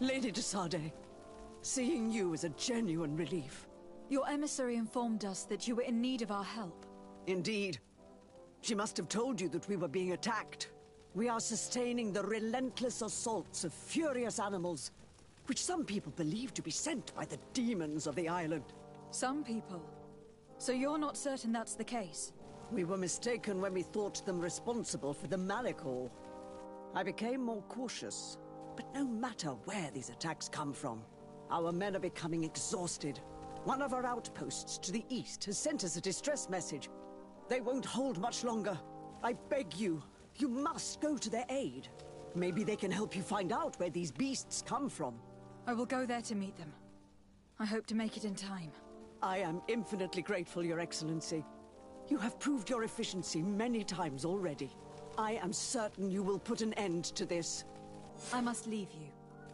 Lady de Sade, seeing you is a genuine relief. Your emissary informed us that you were in need of our help. Indeed. She must have told you that we were being attacked. We are sustaining the relentless assaults of furious animals, which some people believe to be sent by the demons of the island. Some people? So you're not certain that's the case? We were mistaken when we thought them responsible for the Malicor. I became more cautious, but no matter where these attacks come from, our men are becoming exhausted. One of our outposts to the east has sent us a distress message. They won't hold much longer. I beg you, you must go to their aid. Maybe they can help you find out where these beasts come from. I will go there to meet them. I hope to make it in time. I am infinitely grateful, Your Excellency. You have proved your efficiency many times already. I am certain you will put an end to this. I must leave you.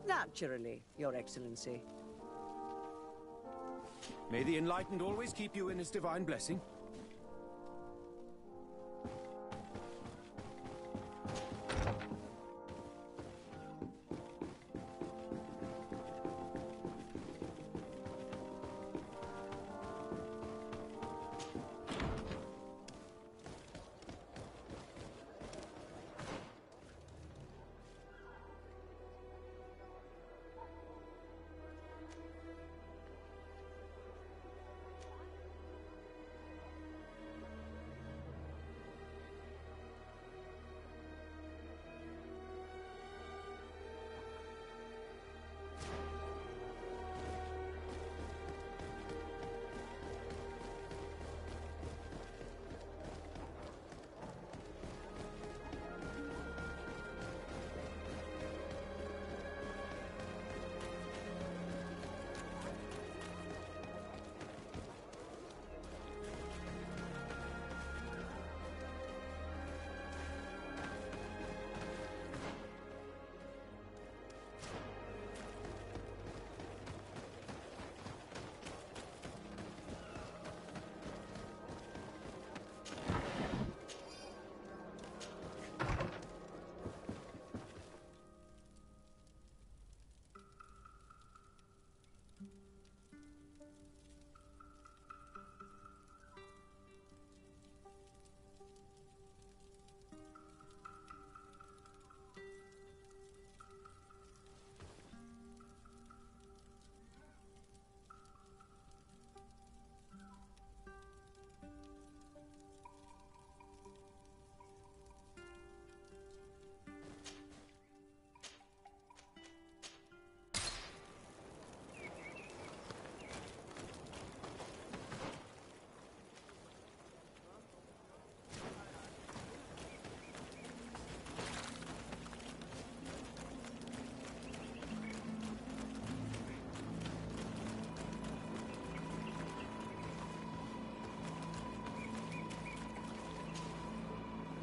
Naturally, Your Excellency. May the Enlightened always keep you in his divine blessing.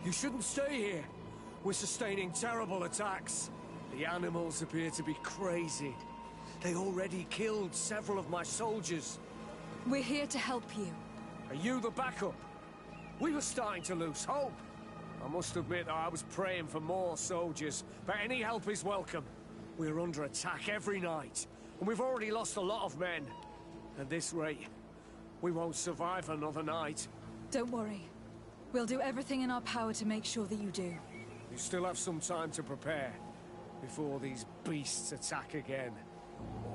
You shouldn't stay here. We're sustaining terrible attacks. The animals appear to be crazy. They already killed several of my soldiers. We're here to help you. Are you the backup? We were starting to lose hope. I must admit that I was praying for more soldiers, but any help is welcome. We're under attack every night, and we've already lost a lot of men. At this rate, we won't survive another night. Don't worry. We'll do everything in our power to make sure that you do. You still have some time to prepare, before these beasts attack again.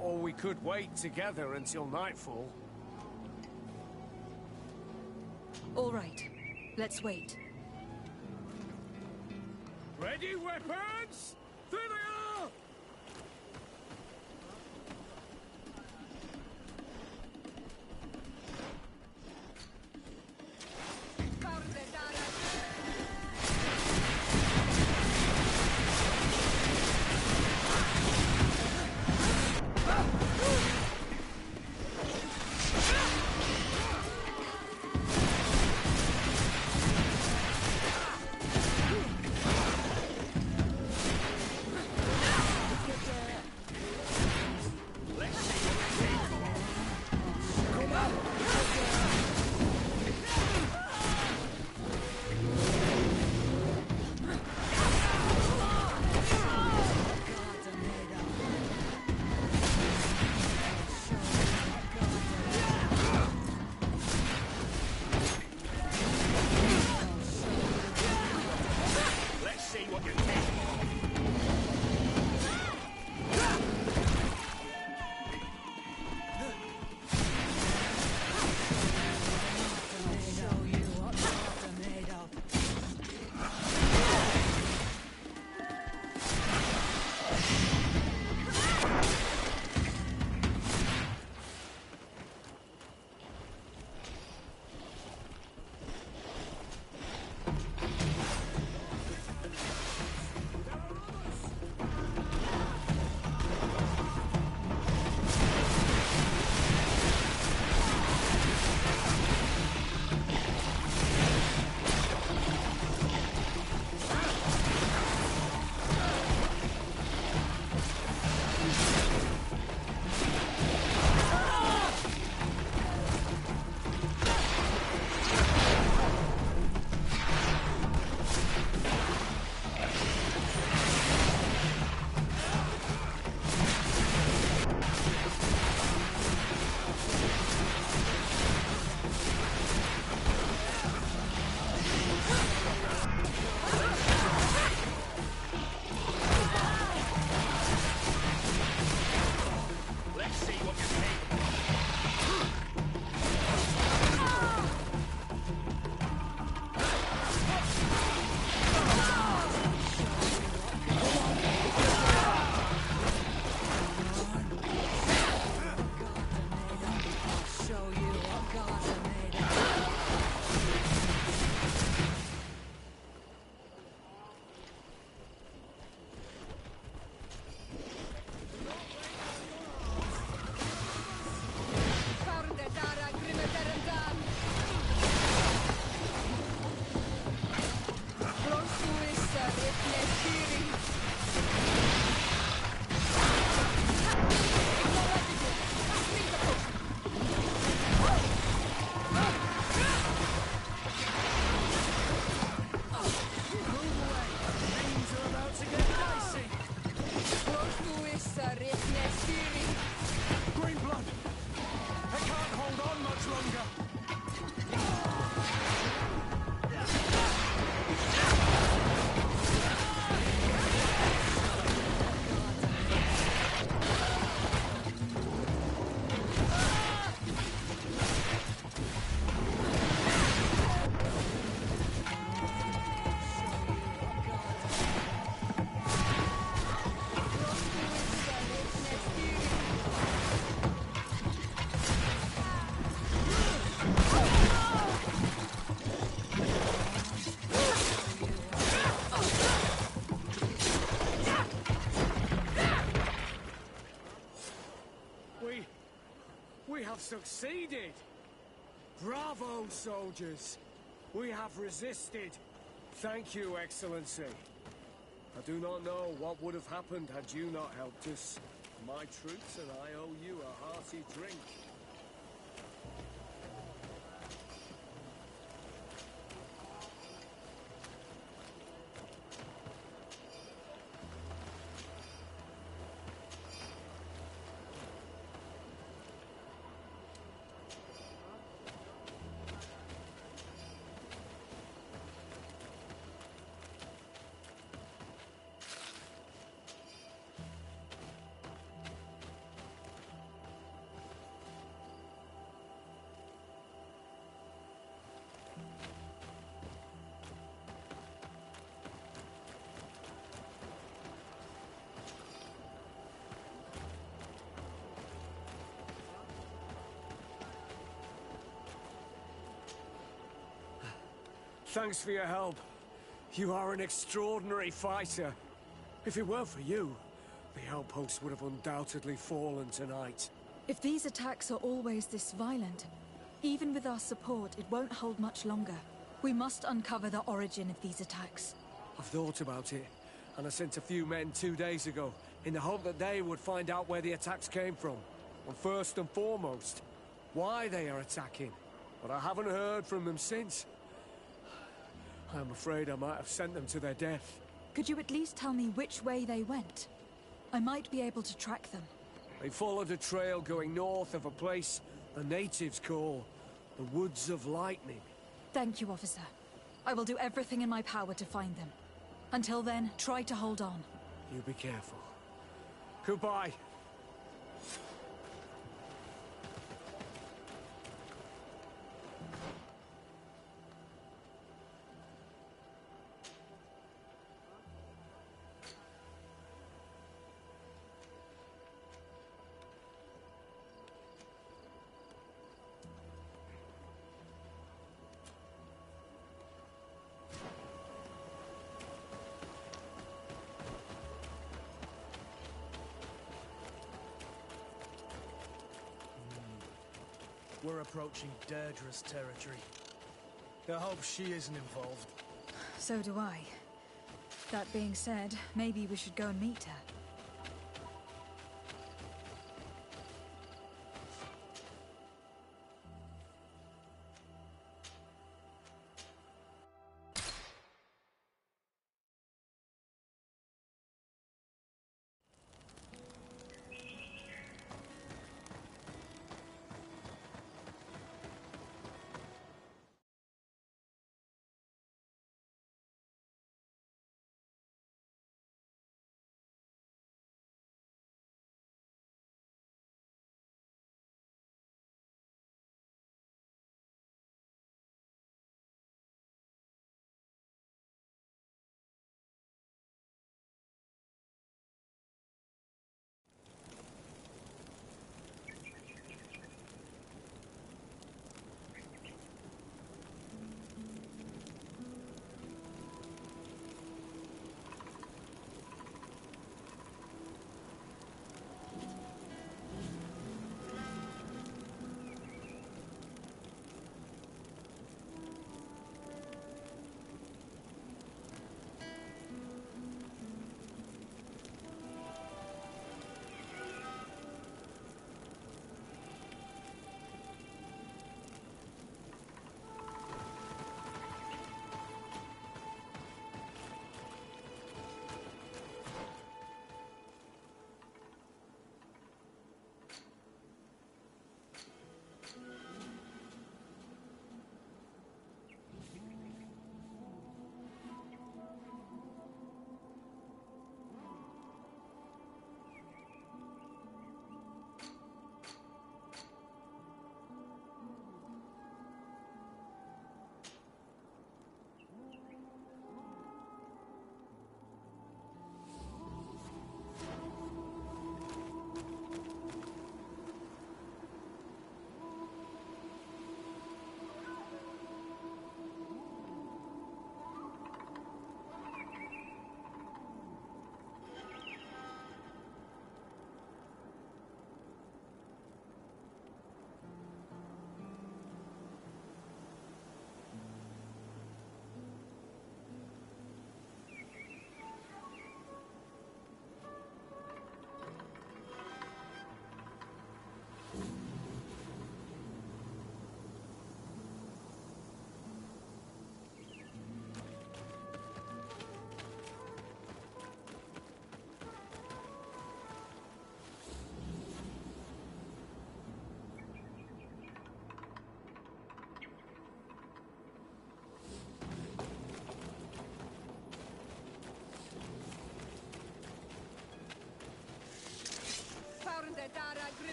Or we could wait together until nightfall. All right. Let's wait. Ready, weapons? There they are! We have succeeded! Bravo, soldiers! We have resisted. Thank you, Excellency. I do not know what would have happened had you not helped us. My troops and I owe you a hearty drink. Thanks for your help. You are an extraordinary fighter. If it weren't for you, the outpost would have undoubtedly fallen tonight. If these attacks are always this violent, even with our support, it won't hold much longer. We must uncover the origin of these attacks. I've thought about it, and I sent a few men 2 days ago, in the hope that they would find out where the attacks came from. And first and foremost, why they are attacking. But I haven't heard from them since. I'm afraid I might have sent them to their death. Could you at least tell me which way they went? I might be able to track them. They followed a trail going north of a place the natives call the Woods of Lightning. Thank you, officer. I will do everything in my power to find them. Until then, try to hold on. You be careful. Goodbye. We're approaching Deirdre's territory. I hope she isn't involved. So do I. That being said, maybe we should go and meet her.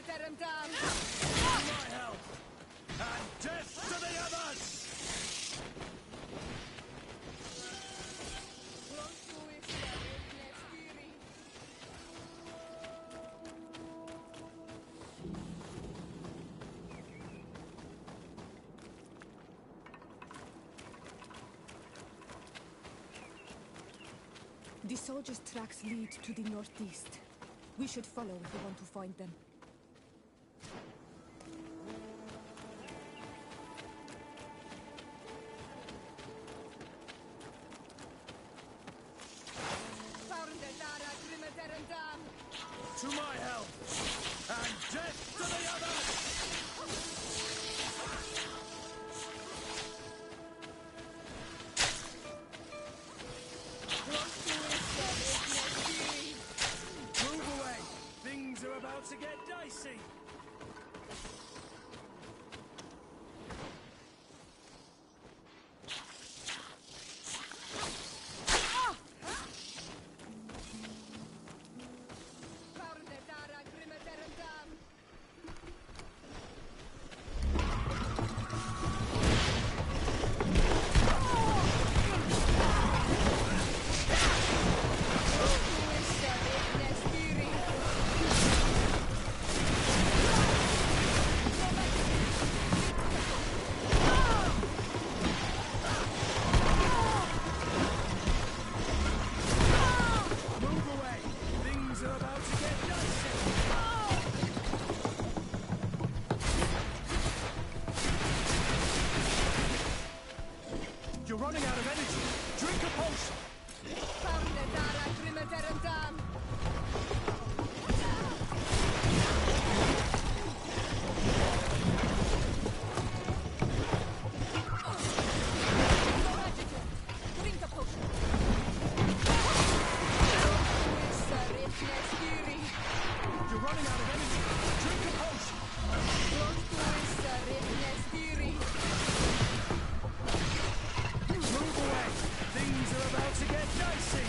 My help! And death to the others! The soldiers' tracks lead to the northeast. We should follow if we want to find them. To my help! And death to the others! Move away! Things are about to get dicey! You're running out of energy. Drink a potion. You're running out of energy. Drink a potion. Move away. Things are about to get dicey.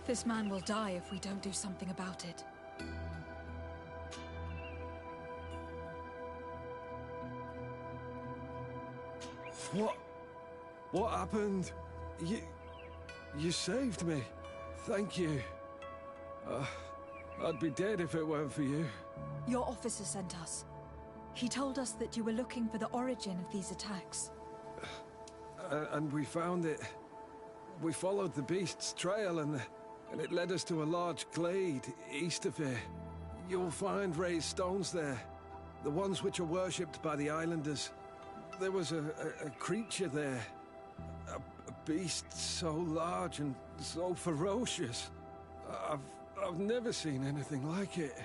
This man will die if we don't do something about it. What happened? You saved me. Thank you. I'd be dead if it weren't for you. Your officer sent us. He told us that you were looking for the origin of these attacks. And we found it. We followed the beast's trail and it led us to a large glade east of here. You'll find raised stones there. The ones which are worshipped by the islanders. There was a creature there. A beast so large and so ferocious. I've never seen anything like it.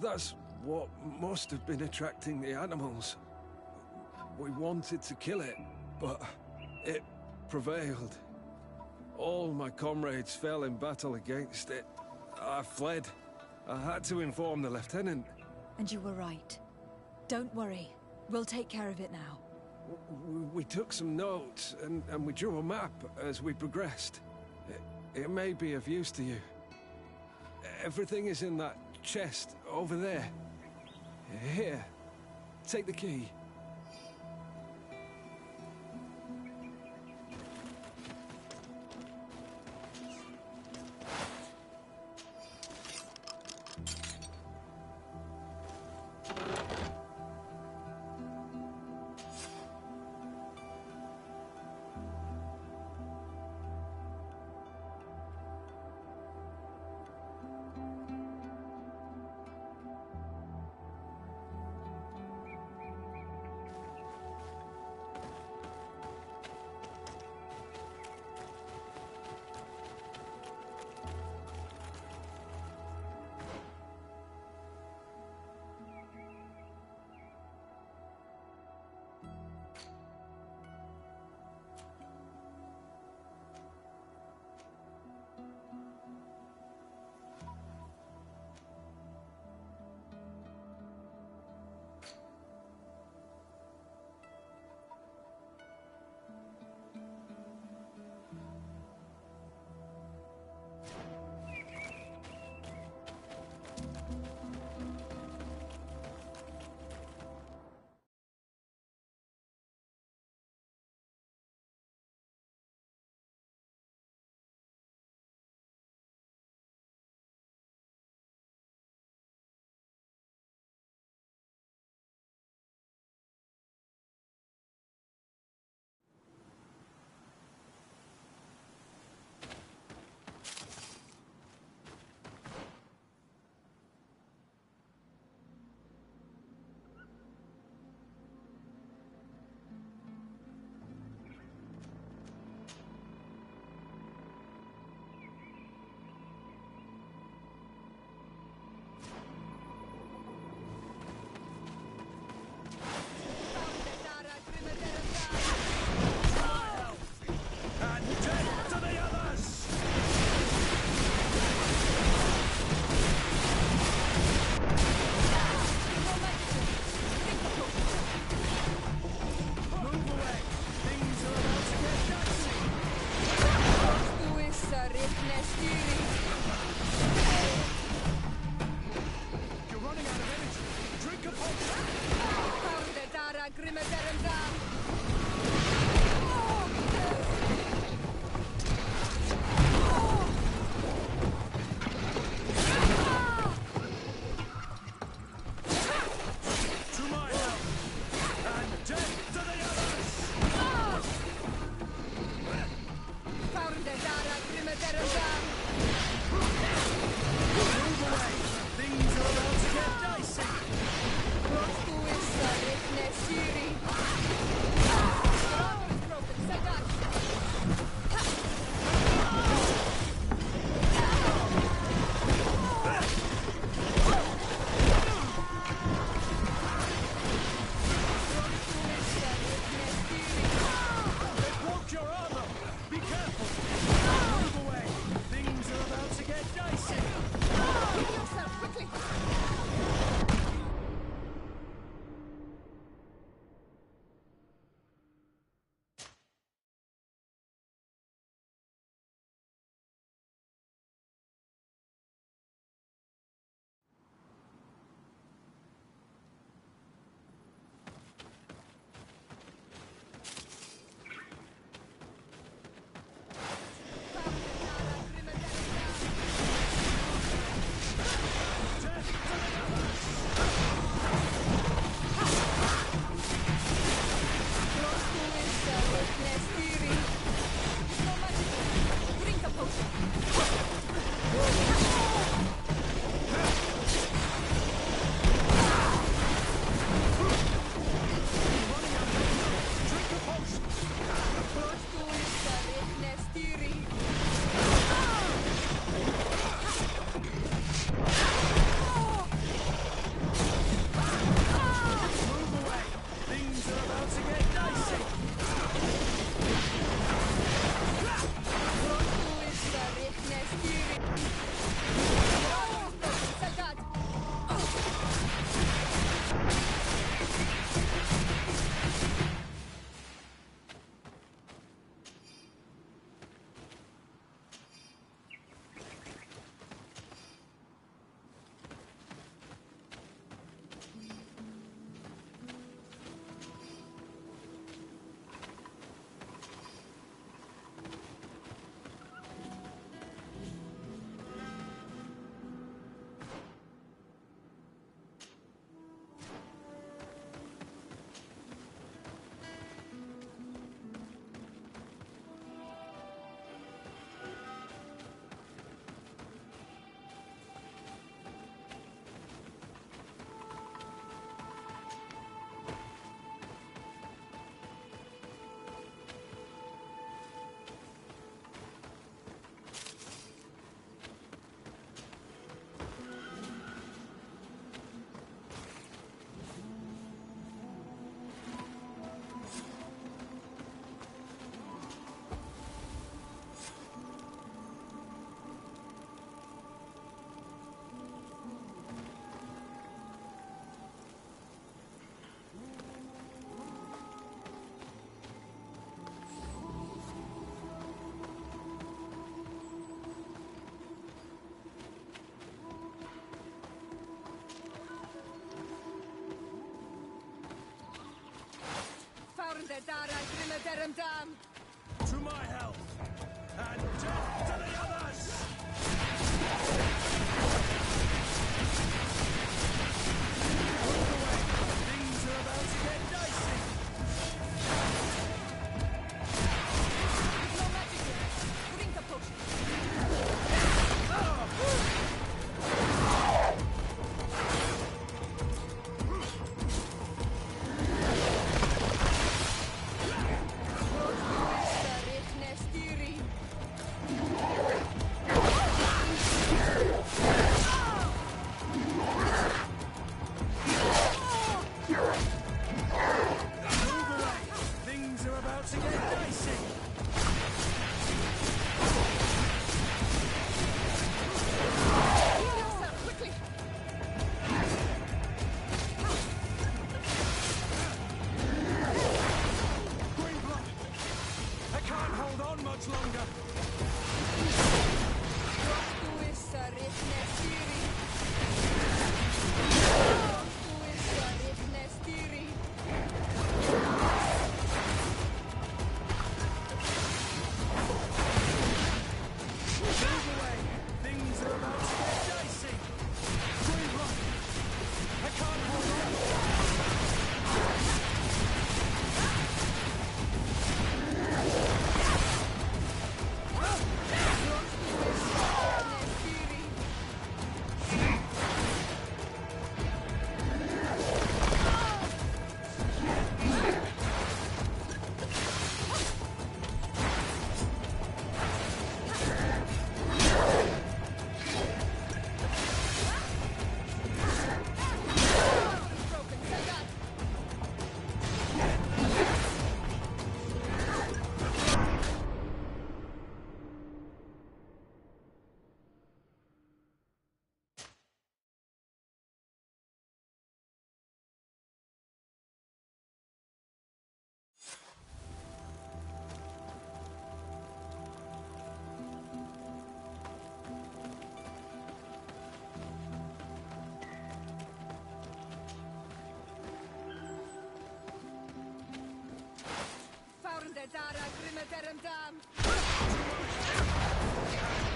That's what must have been attracting the animals. We wanted to kill it, but it prevailed. All my comrades fell in battle against it. I fled. I had to inform the lieutenant. And you were right. Don't worry. We'll take care of it now. We took some notes, and we drew a map as we progressed. It may be of use to you. Everything is in that chest over there. Here. Take the key. To my health, and death to the others! Move away. Things are about to get dicey. No magic here. Drink a potion.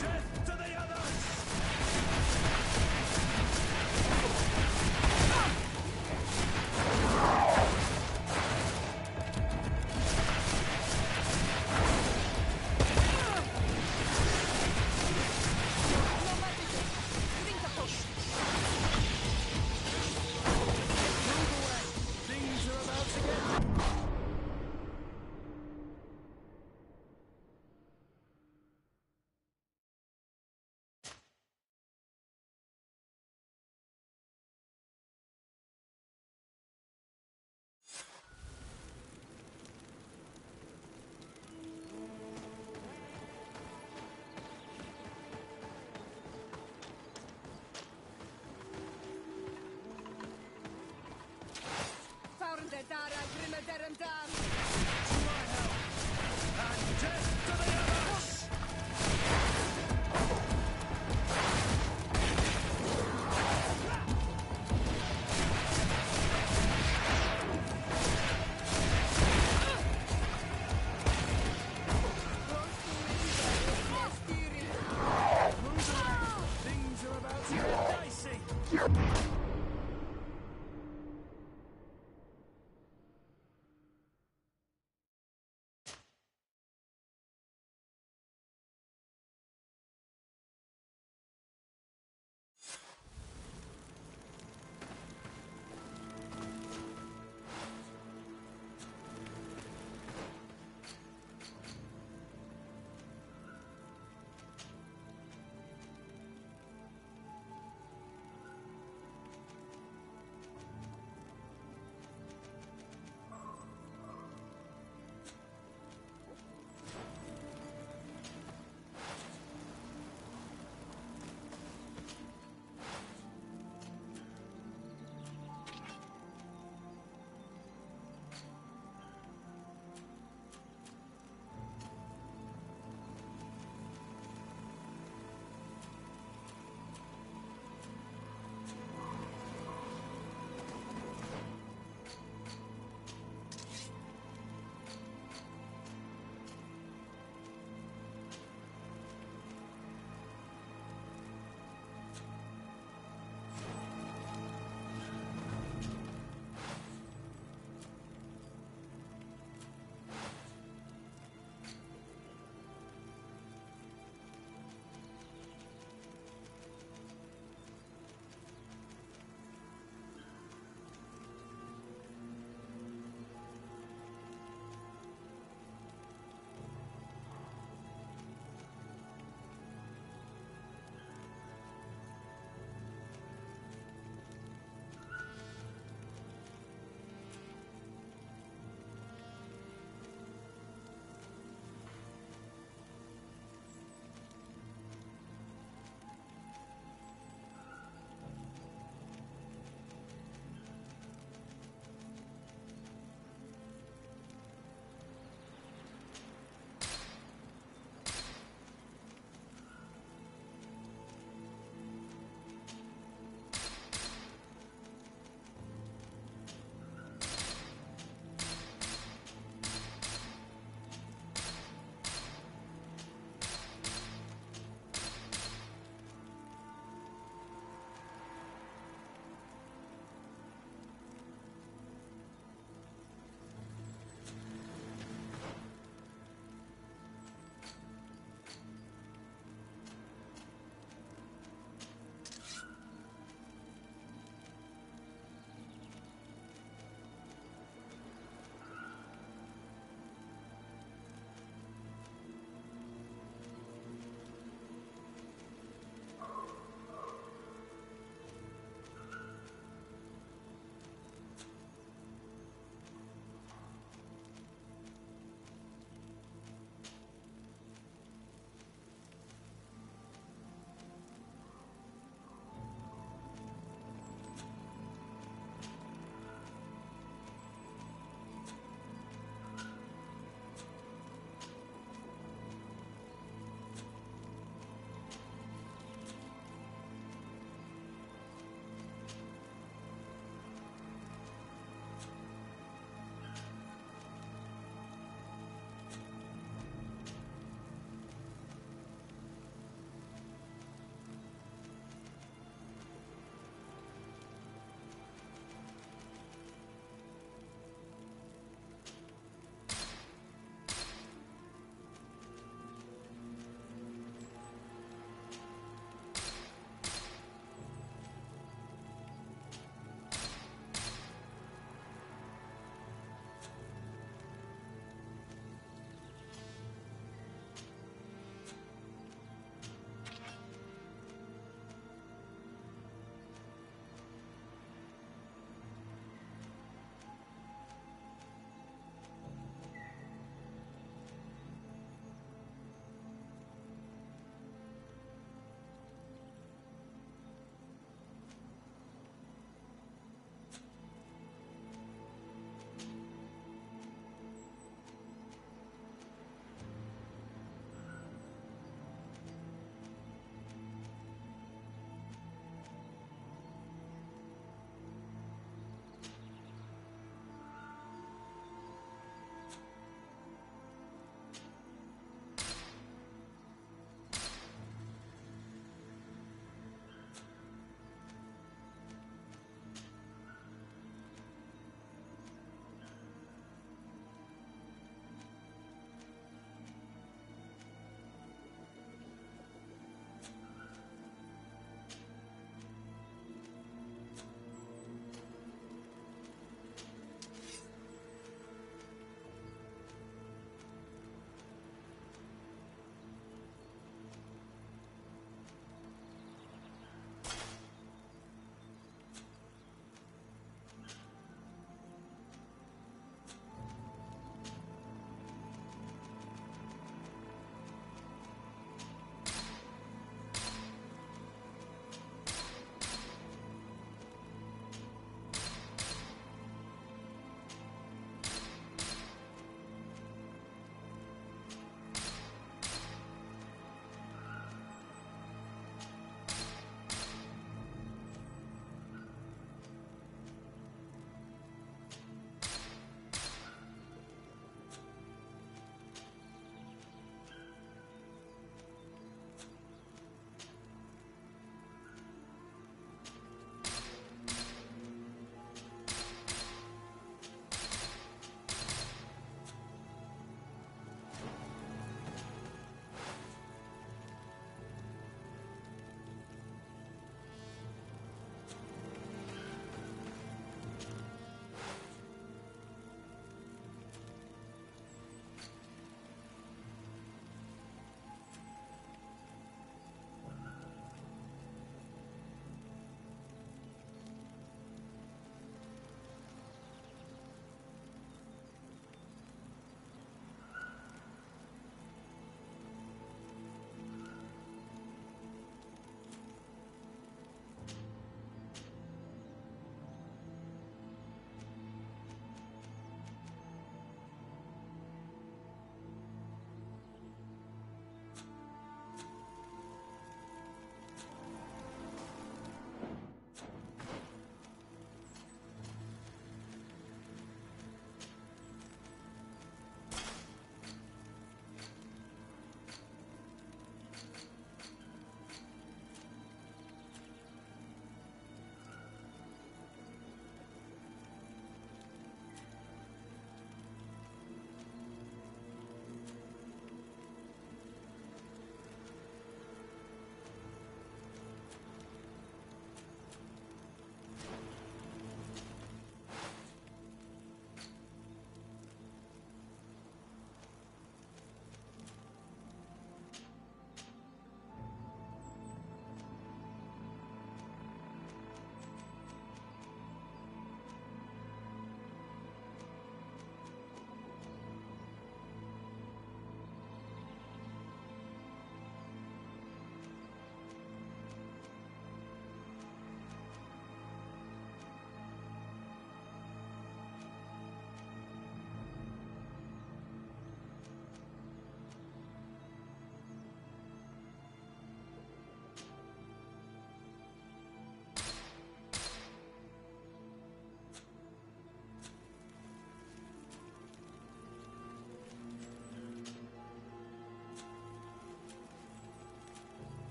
Death to the others!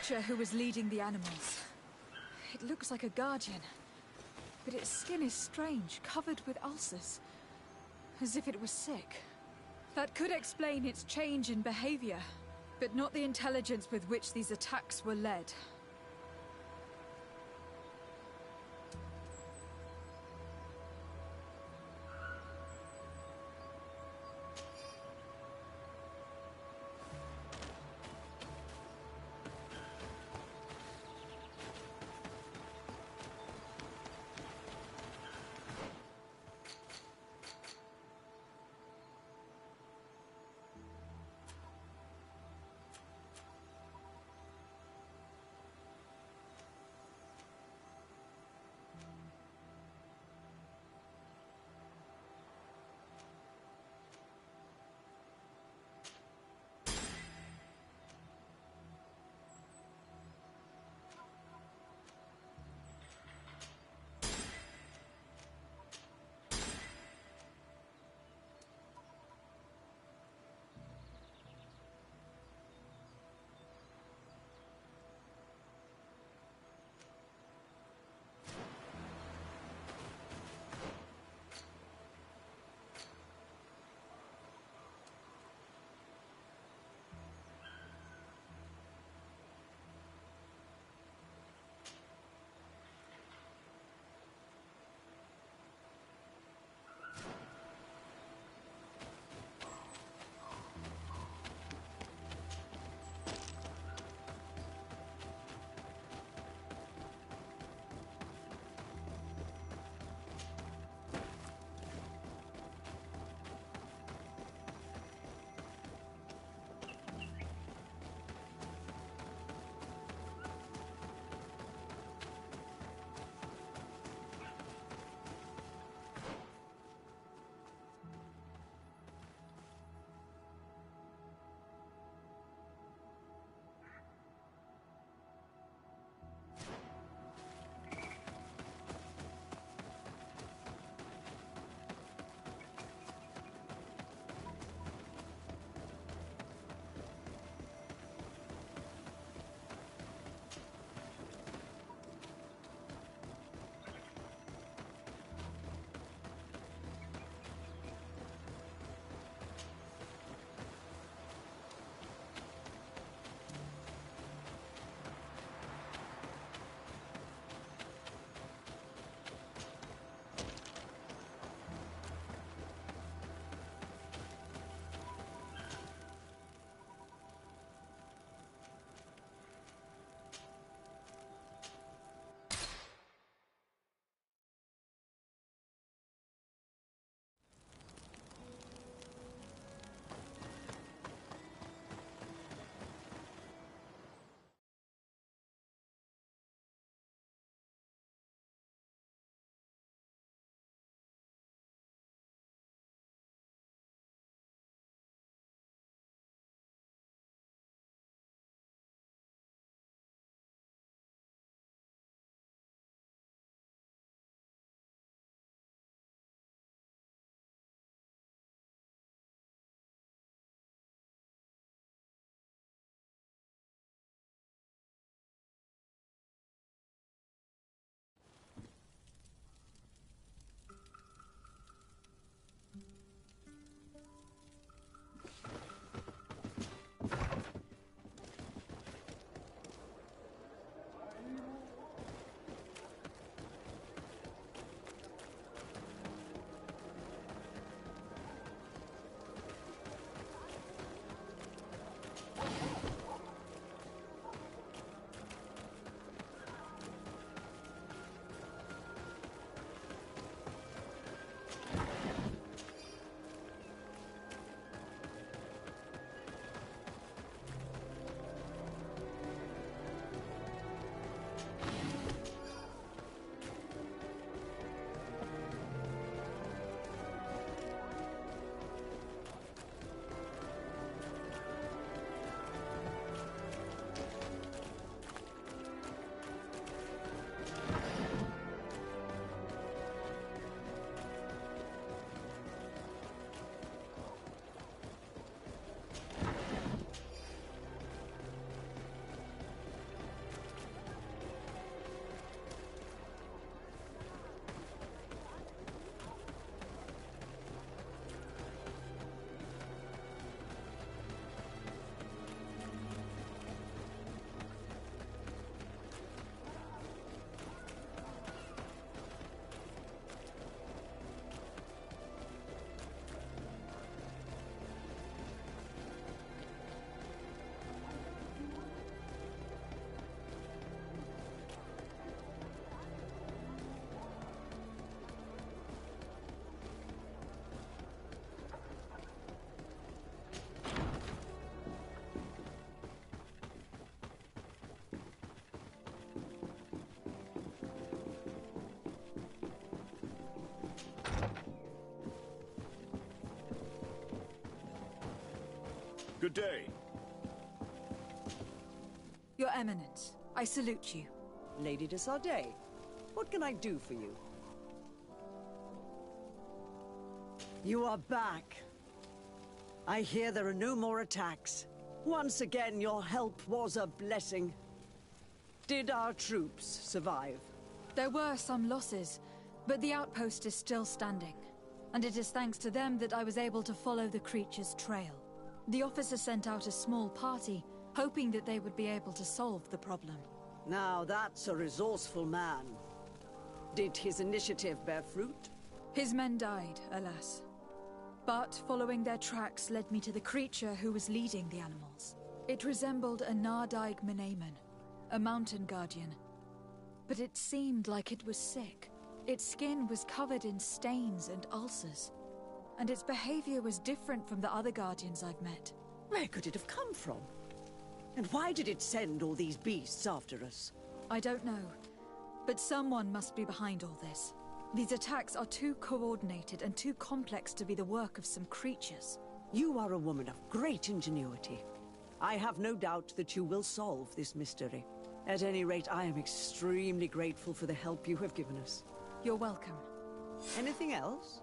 creature who was leading the animals. It looks like a guardian, but its skin is strange, covered with ulcers, as if it was sick. That could explain its change in behavior, but not the intelligence with which these attacks were led. Good day. Your Eminence, I salute you. Lady de Sardet, what can I do for you? You are back. I hear there are no more attacks. Once again, your help was a blessing. Did our troops survive? There were some losses, but the outpost is still standing. And it is thanks to them that I was able to follow the creature's trail. The officer sent out a small party, hoping that they would be able to solve the problem. Now that's a resourceful man. Did his initiative bear fruit? His men died, alas. But following their tracks led me to the creature who was leading the animals. It resembled a Nardaig Menaemon, a mountain guardian. But it seemed like it was sick. Its skin was covered in stains and ulcers. And its behavior was different from the other guardians I've met. Where could it have come from? And why did it send all these beasts after us? I don't know. But someone must be behind all this. These attacks are too coordinated and too complex to be the work of some creatures. You are a woman of great ingenuity. I have no doubt that you will solve this mystery. At any rate, I am extremely grateful for the help you have given us. You're welcome. Anything else?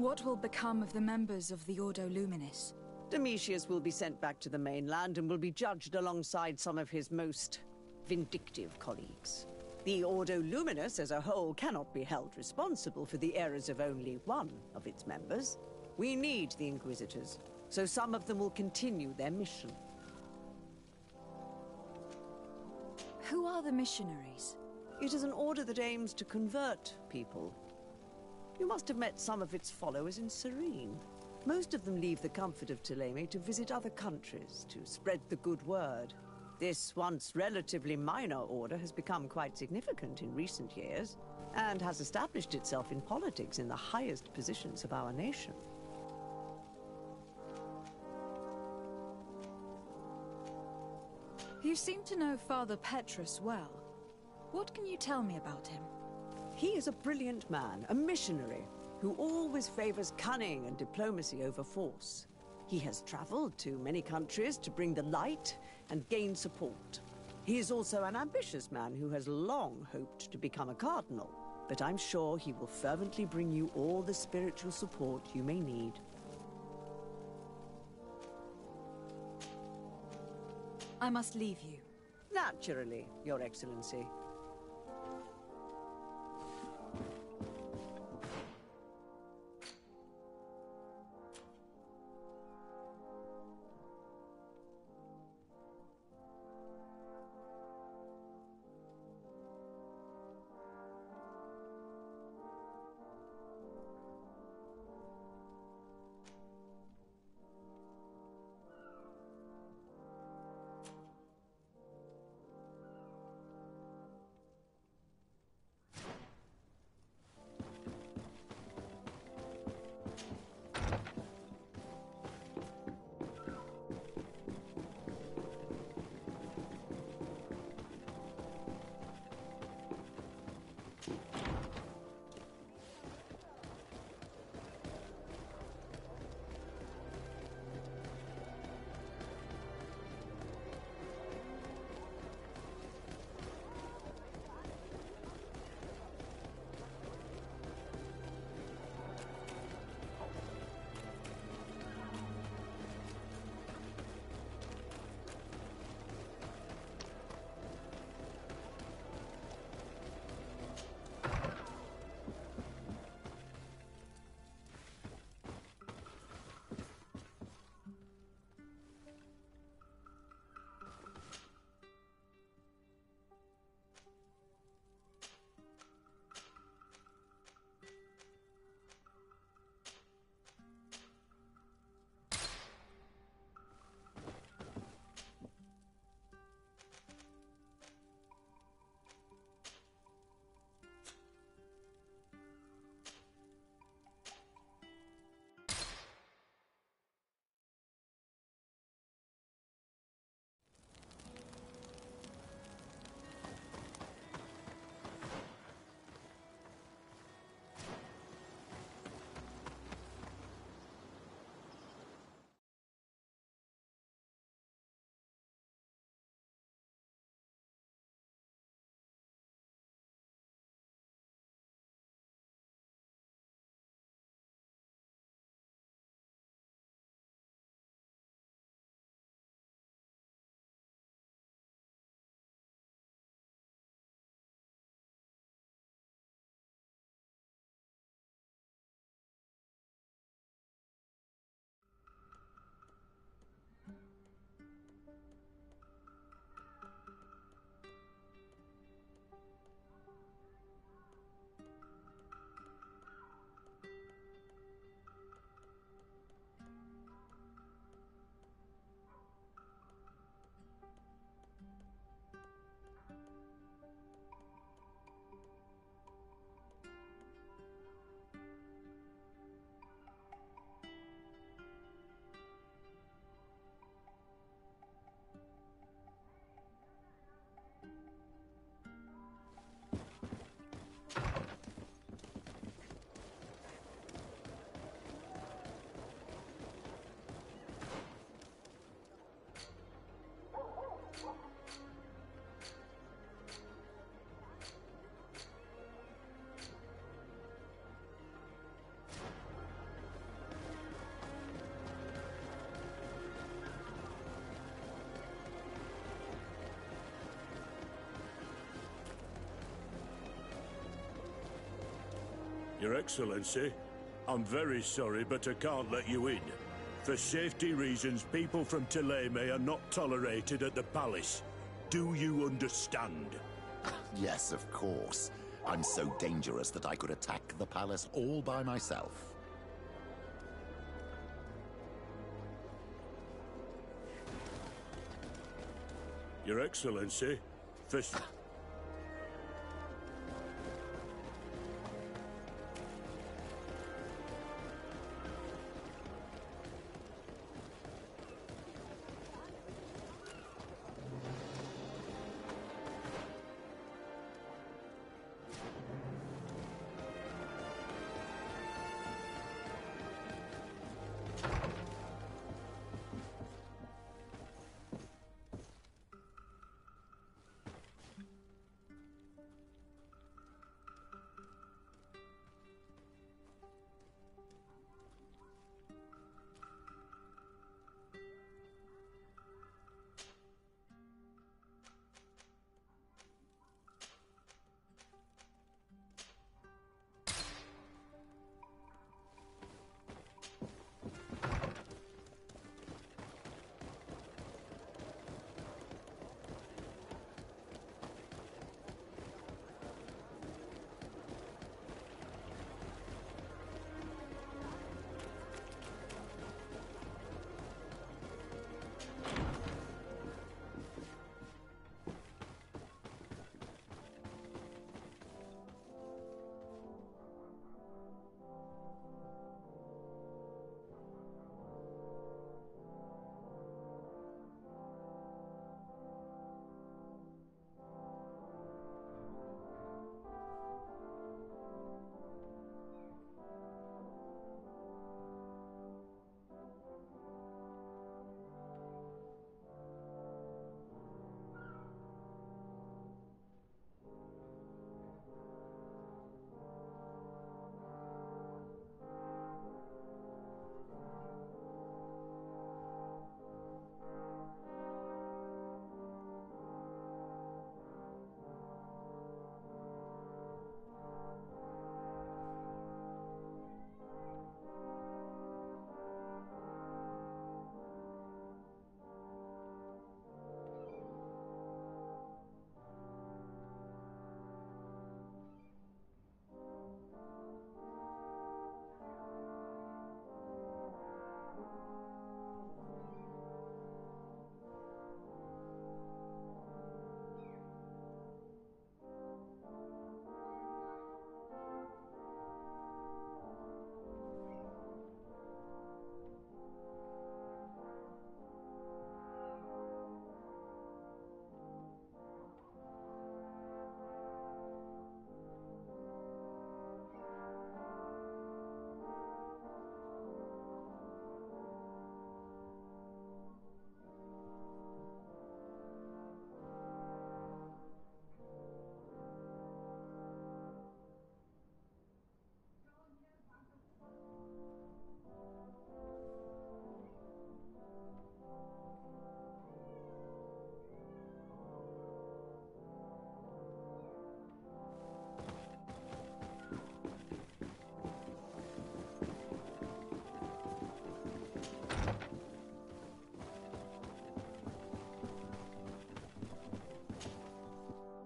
What will become of the members of the Ordo Luminis? Domitius will be sent back to the mainland and will be judged alongside some of his most vindictive colleagues. The Ordo Luminus as a whole cannot be held responsible for the errors of only one of its members. We need the Inquisitors, so some of them will continue their mission. Who are the missionaries? It is an order that aims to convert people. You must have met some of its followers in Serene. Most of them leave the comfort of Thélème to visit other countries, to spread the good word. This once relatively minor order has become quite significant in recent years, and has established itself in politics in the highest positions of our nation. You seem to know Father Petrus well. What can you tell me about him? He is a brilliant man, a missionary, who always favors cunning and diplomacy over force. He has traveled to many countries to bring the light and gain support. He is also an ambitious man who has long hoped to become a cardinal, but I'm sure he will fervently bring you all the spiritual support you may need. I must leave you. Naturally, Your Excellency. Your Excellency, I'm very sorry, but I can't let you in. For safety reasons, people from Thélème are not tolerated at the palace. Do you understand? Yes, of course. I'm so dangerous that I could attack the palace all by myself. Your Excellency, for...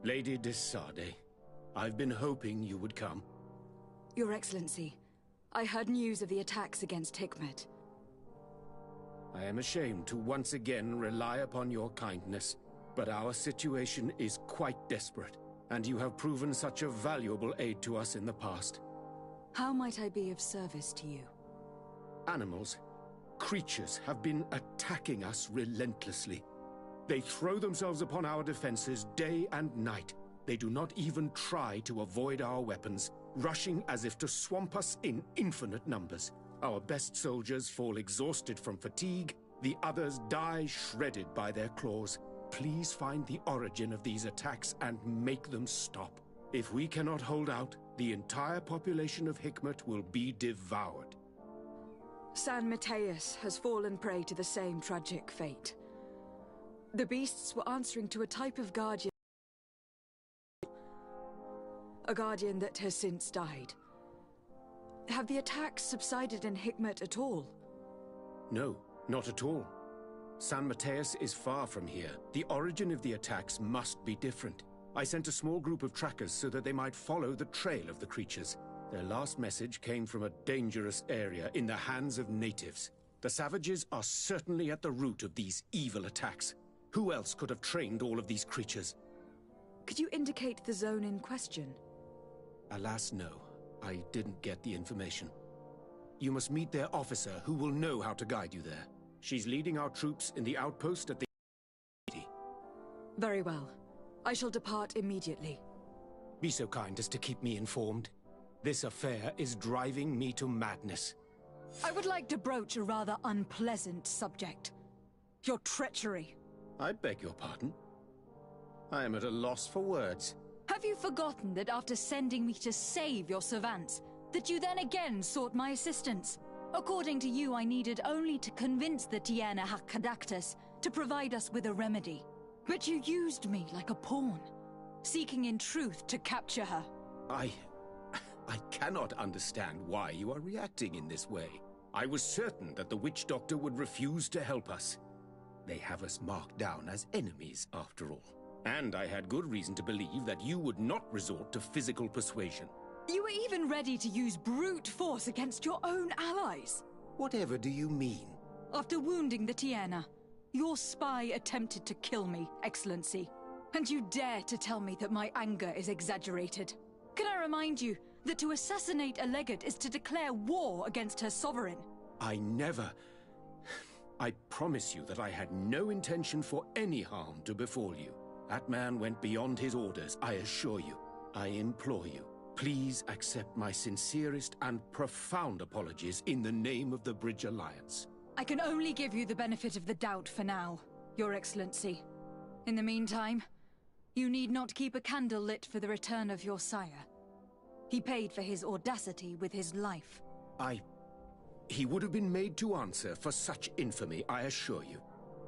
Lady de Sardet, I've been hoping you would come. Your Excellency, I heard news of the attacks against Hikmet. I am ashamed to once again rely upon your kindness, but our situation is quite desperate, and you have proven such a valuable aid to us in the past. How might I be of service to you? Animals, creatures have been attacking us relentlessly. They throw themselves upon our defenses day and night. They do not even try to avoid our weapons, rushing as if to swamp us in infinite numbers. Our best soldiers fall exhausted from fatigue, the others die shredded by their claws. Please find the origin of these attacks and make them stop. If we cannot hold out, the entire population of Hikmet will be devoured. San Mateus has fallen prey to the same tragic fate. The beasts were answering to a type of guardian. A guardian that has since died. Have the attacks subsided in Hikmet at all? No, not at all. San Mateus is far from here. The origin of the attacks must be different. I sent a small group of trackers so that they might follow the trail of the creatures. Their last message came from a dangerous area in the hands of natives. The savages are certainly at the root of these evil attacks. Who else could have trained all of these creatures? Could you indicate the zone in question? Alas, no. I didn't get the information. You must meet their officer, who will know how to guide you there. She's leading our troops in the outpost at the... Very well. I shall depart immediately. Be so kind as to keep me informed. This affair is driving me to madness. I would like to broach a rather unpleasant subject. Your treachery. I beg your pardon? I am at a loss for words. Have you forgotten that after sending me to save your servants, that you then again sought my assistance? According to you, I needed only to convince the Tiana Hakkadactus to provide us with a remedy. But you used me like a pawn, seeking in truth to capture her. I cannot understand why you are reacting in this way. I was certain that the witch doctor would refuse to help us. They have us marked down as enemies, after all. And I had good reason to believe that you would not resort to physical persuasion. You were even ready to use brute force against your own allies. Whatever do you mean? After wounding the Tiana, your spy attempted to kill me, Excellency. And you dare to tell me that my anger is exaggerated. Can I remind you that to assassinate a legate is to declare war against her sovereign? I never... I promise you that I had no intention for any harm to befall you. That man went beyond his orders, I assure you. I implore you, please accept my sincerest and profound apologies in the name of the Bridge Alliance. I can only give you the benefit of the doubt for now, Your Excellency. In the meantime, you need not keep a candle lit for the return of your sire. He paid for his audacity with his life. He would have been made to answer for such infamy, I assure you.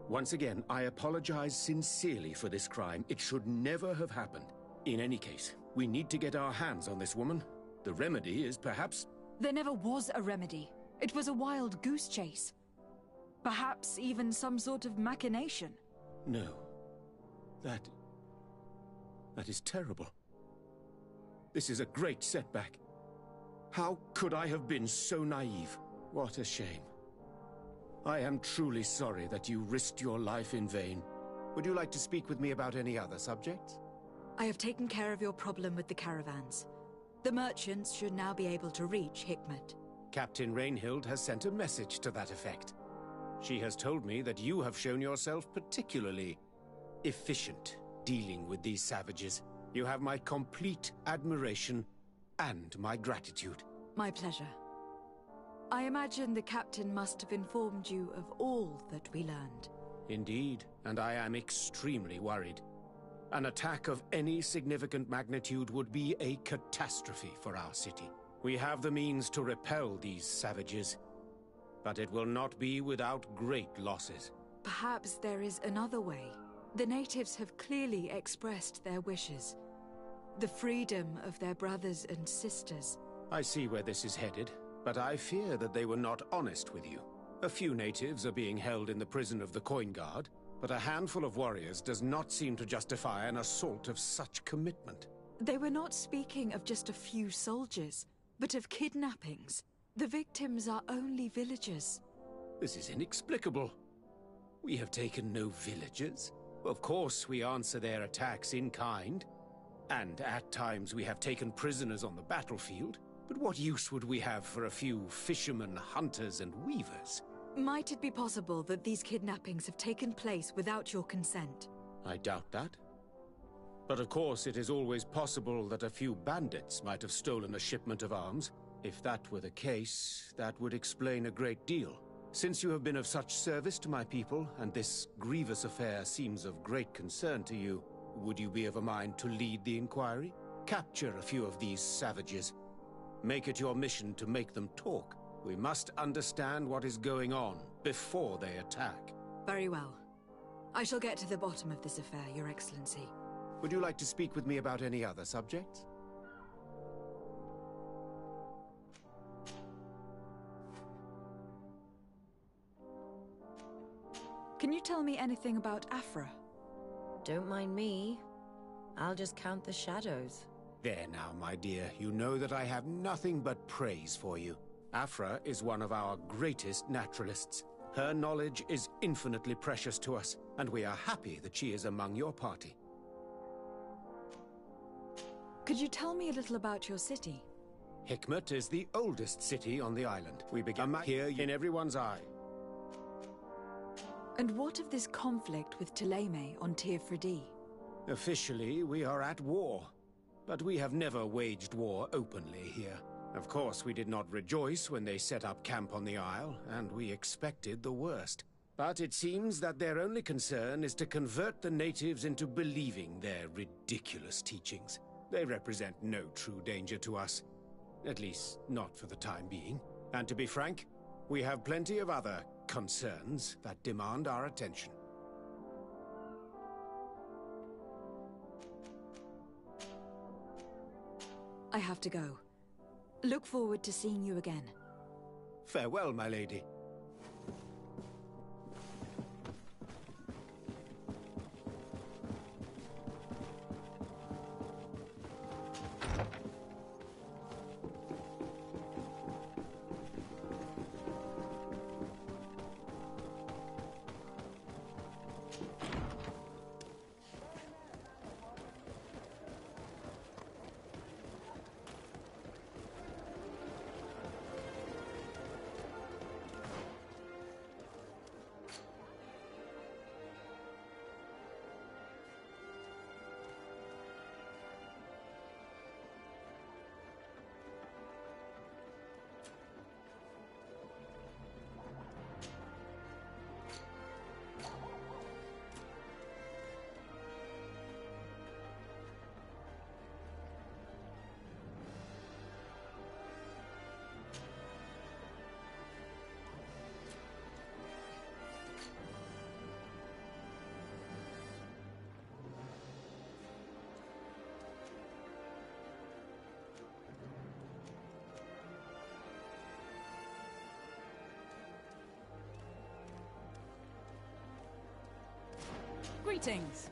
Once again, I apologize sincerely for this crime. It should never have happened. In any case, we need to get our hands on this woman. The remedy is perhaps... There never was a remedy. It was a wild goose chase. Perhaps even some sort of machination. No. That is terrible. This is a great setback. How could I have been so naive? What a shame. I am truly sorry that you risked your life in vain. Would you like to speak with me about any other subjects? I have taken care of your problem with the caravans. The merchants should now be able to reach Hikmet. Captain Rainhild has sent a message to that effect. She has told me that you have shown yourself particularly efficient dealing with these savages. You have my complete admiration and my gratitude. My pleasure. I imagine the captain must have informed you of all that we learned. Indeed, and I am extremely worried. An attack of any significant magnitude would be a catastrophe for our city. We have the means to repel these savages, but it will not be without great losses. Perhaps there is another way. The natives have clearly expressed their wishes. The freedom of their brothers and sisters. I see where this is headed, but I fear that they were not honest with you. A few natives are being held in the prison of the Coin Guard, but a handful of warriors does not seem to justify an assault of such commitment. They were not speaking of just a few soldiers, but of kidnappings. The victims are only villagers. This is inexplicable. We have taken no villagers. Of course, we answer their attacks in kind. And at times we have taken prisoners on the battlefield. But what use would we have for a few fishermen, hunters, and weavers? Might it be possible that these kidnappings have taken place without your consent? I doubt that. But of course, it is always possible that a few bandits might have stolen a shipment of arms. If that were the case, that would explain a great deal. Since you have been of such service to my people, and this grievous affair seems of great concern to you, would you be of a mind to lead the inquiry? Capture a few of these savages. Make it your mission to make them talk. We must understand what is going on before they attack. Very well. I shall get to the bottom of this affair, Your Excellency. Would you like to speak with me about any other subjects? Can you tell me anything about Afra? Don't mind me. I'll just count the shadows. There now, my dear. You know that I have nothing but praise for you. Afra is one of our greatest naturalists. Her knowledge is infinitely precious to us, and we are happy that she is among your party. Could you tell me a little about your city? Hikmet is the oldest city on the island. We began here in everyone's eye. And what of this conflict with Thélème on Tir Freddy? Officially, we are at war. But we have never waged war openly here. Of course, we did not rejoice when they set up camp on the Isle, and we expected the worst. But it seems that their only concern is to convert the natives into believing their ridiculous teachings. They represent no true danger to us. At least, not for the time being. And to be frank, we have plenty of other concerns that demand our attention. I have to go. Look forward to seeing you again. Farewell, my lady. Greetings.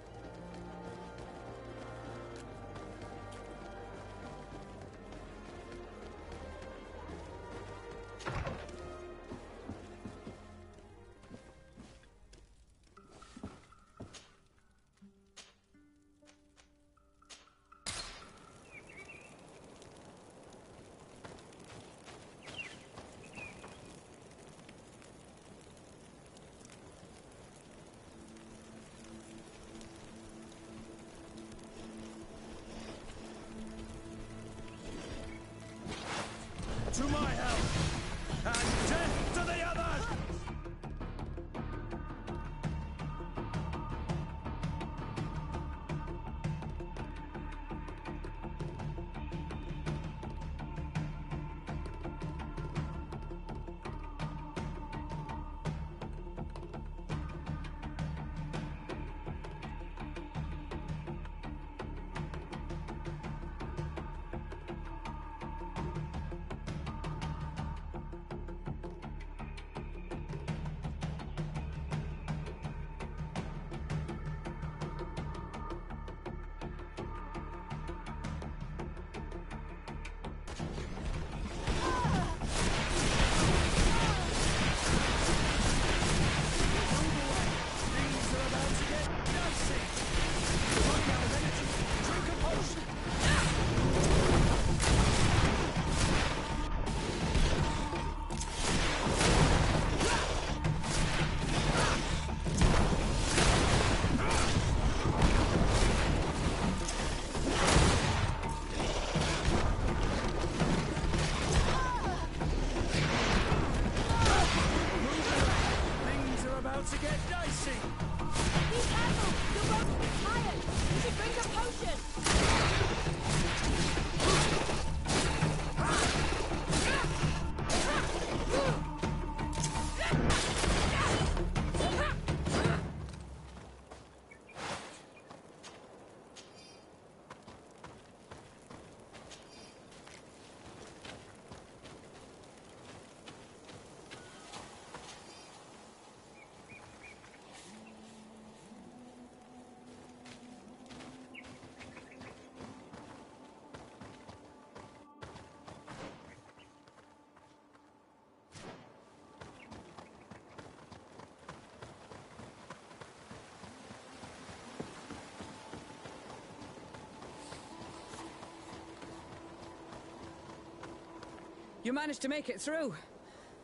You managed to make it through.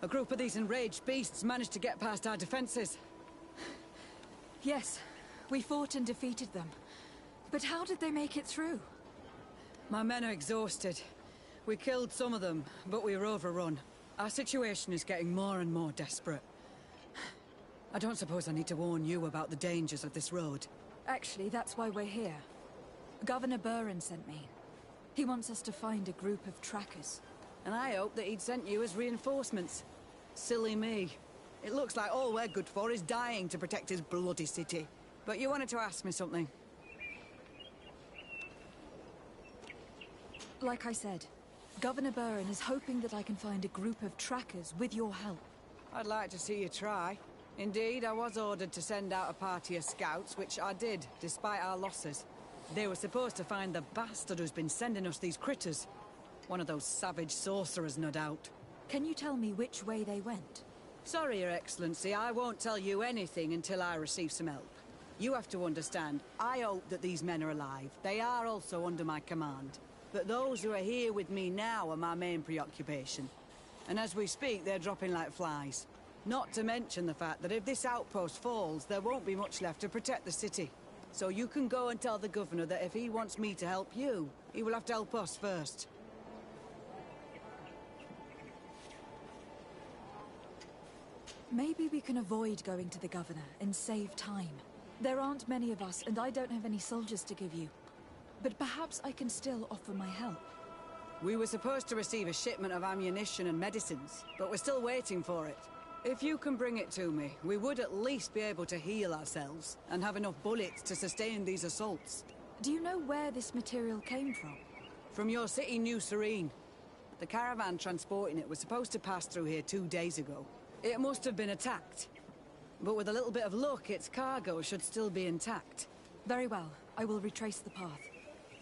A group of these enraged beasts managed to get past our defenses. Yes, we fought and defeated them. But how did they make it through? My men are exhausted. We killed some of them, but we were overrun. Our situation is getting more and more desperate. I don't suppose I need to warn you about the dangers of this road. Actually, that's why we're here. Governor Buren sent me. He wants us to find a group of trackers. And I hope that he'd sent you as reinforcements. Silly me. It looks like all we're good for is dying to protect his bloody city. But you wanted to ask me something. Like I said, Governor Buren is hoping that I can find a group of trackers with your help. I'd like to see you try. Indeed, I was ordered to send out a party of scouts, which I did, despite our losses. They were supposed to find the bastard who's been sending us these critters. One of those savage sorcerers, no doubt. Can you tell me which way they went? Sorry, Your Excellency, I won't tell you anything until I receive some help. You have to understand, I hope that these men are alive. They are also under my command. But those who are here with me now are my main preoccupation. And as we speak, they're dropping like flies. Not to mention the fact that if this outpost falls, there won't be much left to protect the city. So you can go and tell the governor that if he wants me to help you, he will have to help us first. Maybe we can avoid going to the governor and save time. There aren't many of us, and I don't have any soldiers to give you. But perhaps I can still offer my help. We were supposed to receive a shipment of ammunition and medicines, but we're still waiting for it. If you can bring it to me, we would at least be able to heal ourselves and have enough bullets to sustain these assaults. Do you know where this material came from? From your city, New Serene. The caravan transporting it was supposed to pass through here 2 days ago. It must have been attacked. But with a little bit of luck, its cargo should still be intact. Very well. I will retrace the path.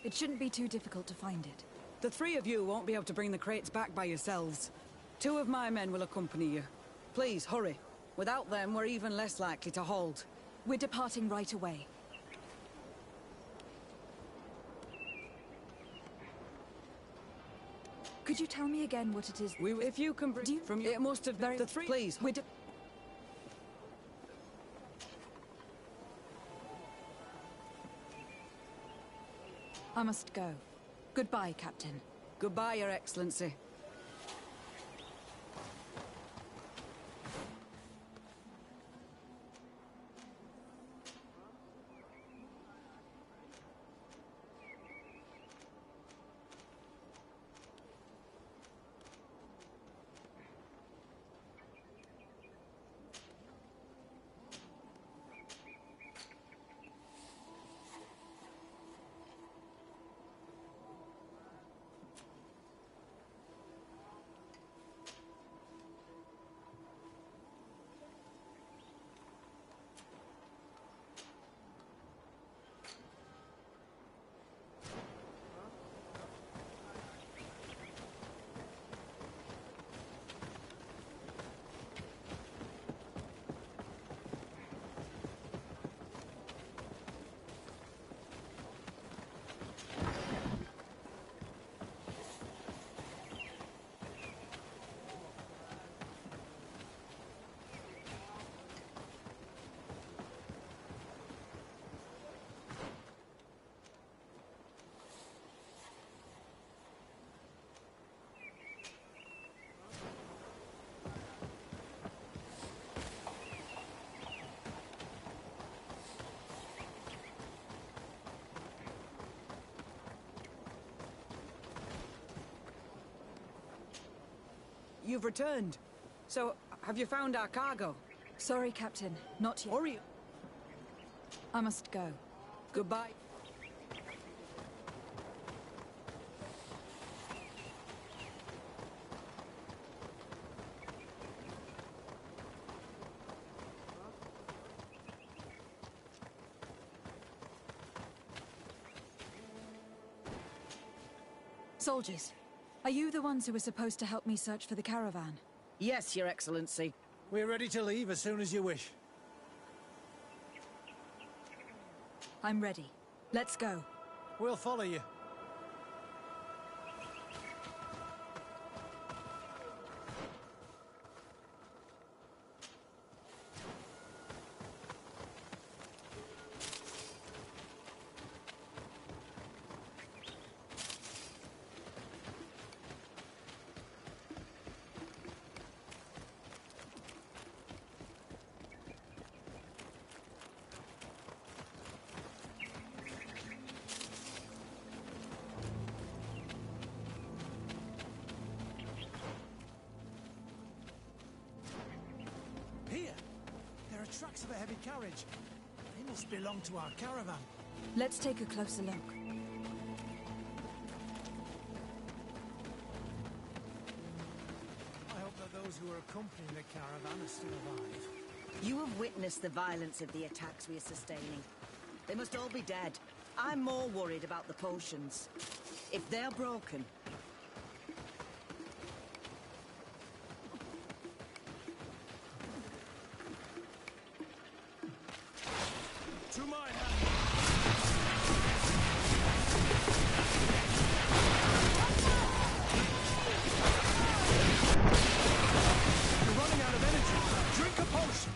It shouldn't be too difficult to find it. The three of you won't be able to bring the crates back by yourselves. 2 of my men will accompany you. Please, hurry. Without them, we're even less likely to hold. We're departing right away. Could you tell me again what it is? If you can bring from you, it must have been the three. Please, I must go. Goodbye, Captain. Goodbye, Your Excellency. You've returned. So, have you found our cargo? Sorry, Captain. Not yet. Hurry. I must go. Goodbye. Soldiers, are you the ones who were supposed to help me search for the caravan? Yes, Your Excellency. We're ready to leave as soon as you wish. I'm ready. Let's go. We'll follow you. tracks of a heavy carriage. They must belong to our caravan. Let's take a closer look. I hope that those who are accompanying the caravan are still alive. You have witnessed the violence of the attacks we are sustaining. They must all be dead. I'm more worried about the potions. If they're broken... To my You're running out of energy. Drink a potion.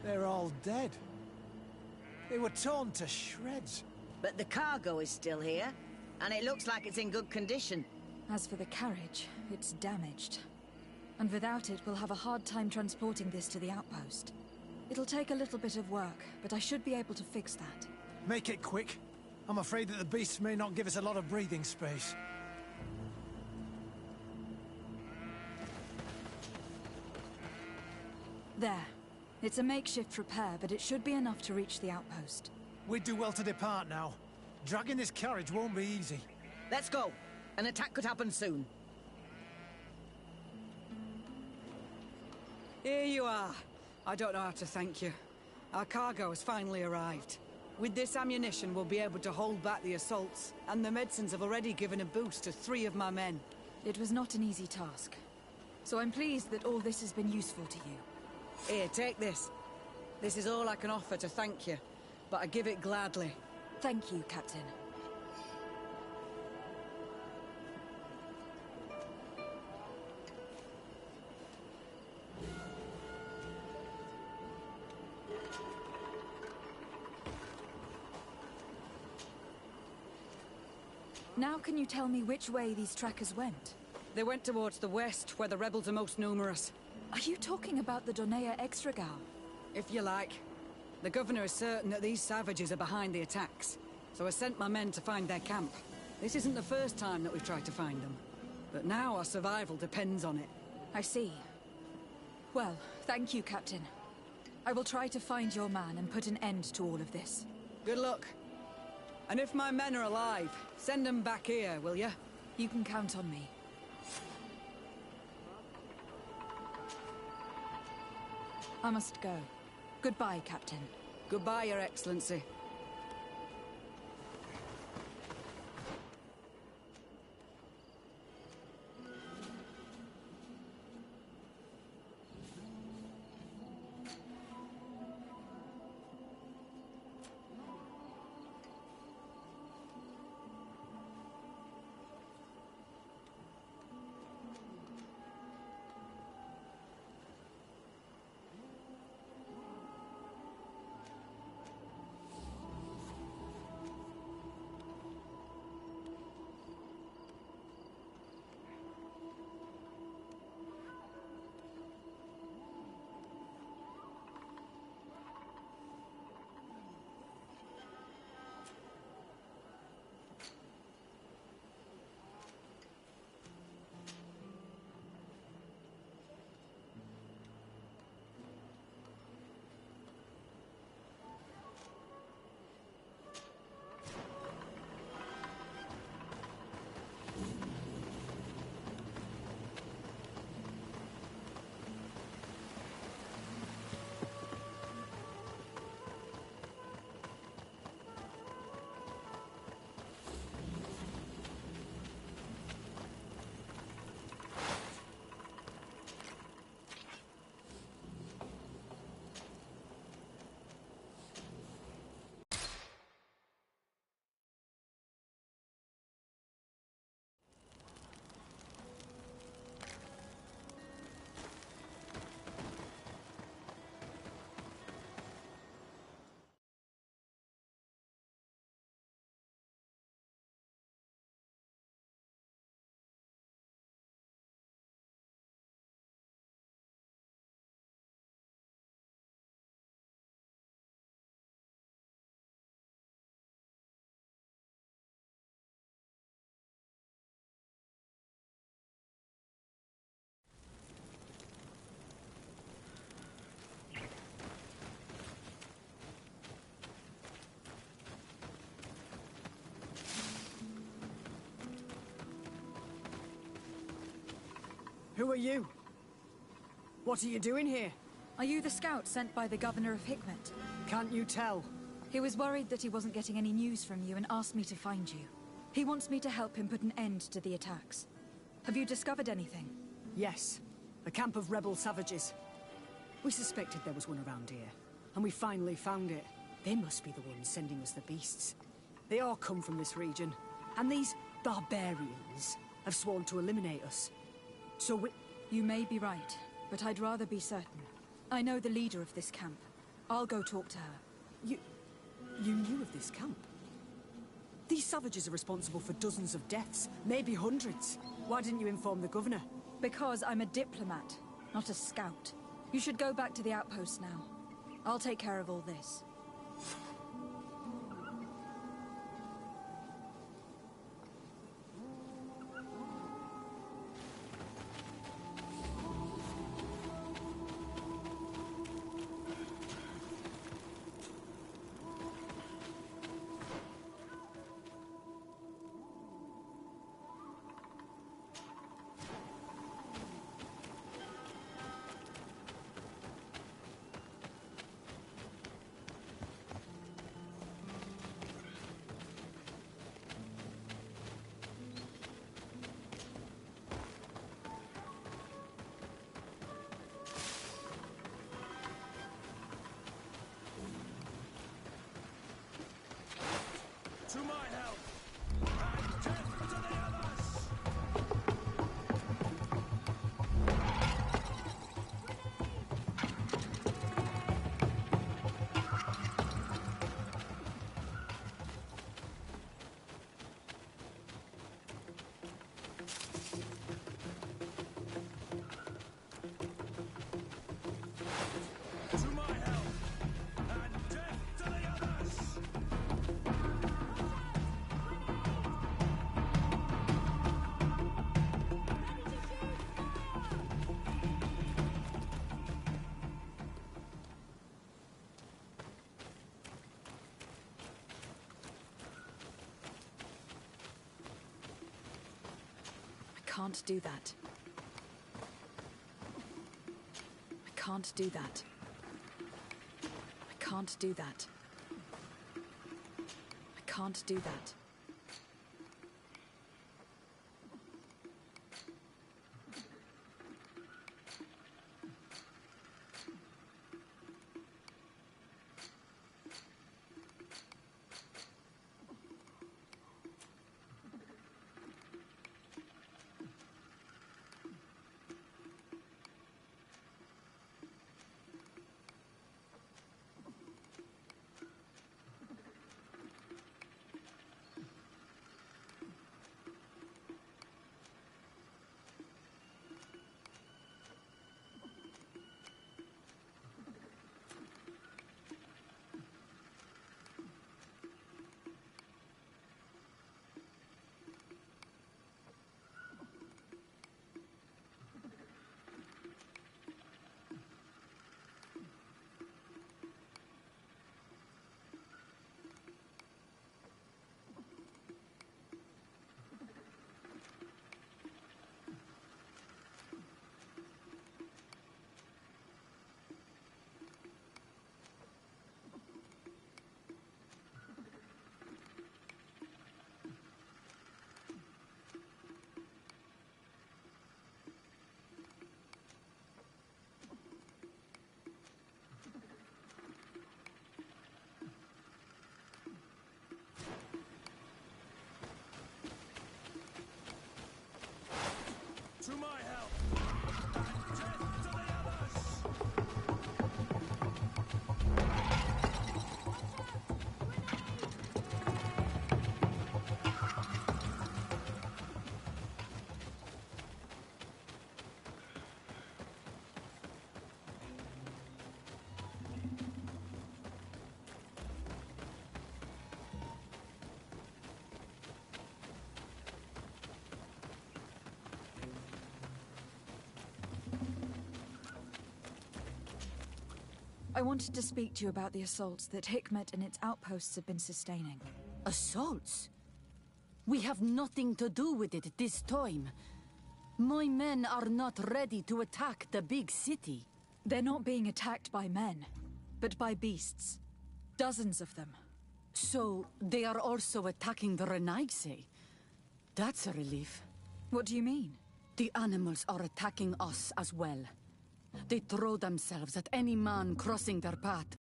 They're all dead. They were torn to shreds. But the cargo is still here, and it looks like it's in good condition. As for the carriage, it's damaged. And without it, we'll have a hard time transporting this to the outpost. It'll take a little bit of work, but I should be able to fix that. Make it quick. I'm afraid that the beasts may not give us a lot of breathing space. There. It's a makeshift repair, but it should be enough to reach the outpost. We'd do well to depart now. Dragging this carriage won't be easy. Let's go. An attack could happen soon. Here you are. I don't know how to thank you. Our cargo has finally arrived. With this ammunition, we'll be able to hold back the assaults, and the medicines have already given a boost to 3 of my men. It was not an easy task. So I'm pleased that all this has been useful to you. Here, take this. This is all I can offer to thank you, but I give it gladly. Thank you, Captain. Now can you tell me which way these trackers went? They went towards the west, where the rebels are most numerous. Are you talking about the Donea Extragal? If you like. The governor is certain that these savages are behind the attacks, so I sent my men to find their camp. This isn't the first time that we've tried to find them, but now our survival depends on it. I see. Well, thank you, Captain. I will try to find your man and put an end to all of this. Good luck. And if my men are alive, send them back here, will you? You can count on me. I must go. Goodbye, Captain. Goodbye, Your Excellency. Who are you? What are you doing here? Are you the scout sent by the governor of Hikmet? Can't you tell? He was worried that he wasn't getting any news from you and asked me to find you. He wants me to help him put an end to the attacks. Have you discovered anything? Yes. A camp of rebel savages. We suspected there was one around here, and we finally found it. They must be the ones sending us the beasts. They all come from this region, and these barbarians have sworn to eliminate us. So we... You may be right, but I'd rather be certain. I know the leader of this camp. I'll go talk to her. You knew of this camp? These savages are responsible for dozens of deaths, maybe hundreds. Why didn't you inform the governor? Because I'm a diplomat, not a scout. You should go back to the outpost now. I'll take care of all this. To my help! And death to the others! To my help! And death to the others! I can't do that. I can't do that. I can't do that. I can't do that. To my help! And death to the others! I wanted to speak to you about the assaults that Hikmet and its outposts have been sustaining. Assaults? We have nothing to do with it this time. My men are not ready to attack the big city. They're not being attacked by men, but by beasts. Dozens of them. So, they are also attacking the Renaigse. That's a relief. What do you mean? The animals are attacking us as well. They throw themselves at any man crossing their path,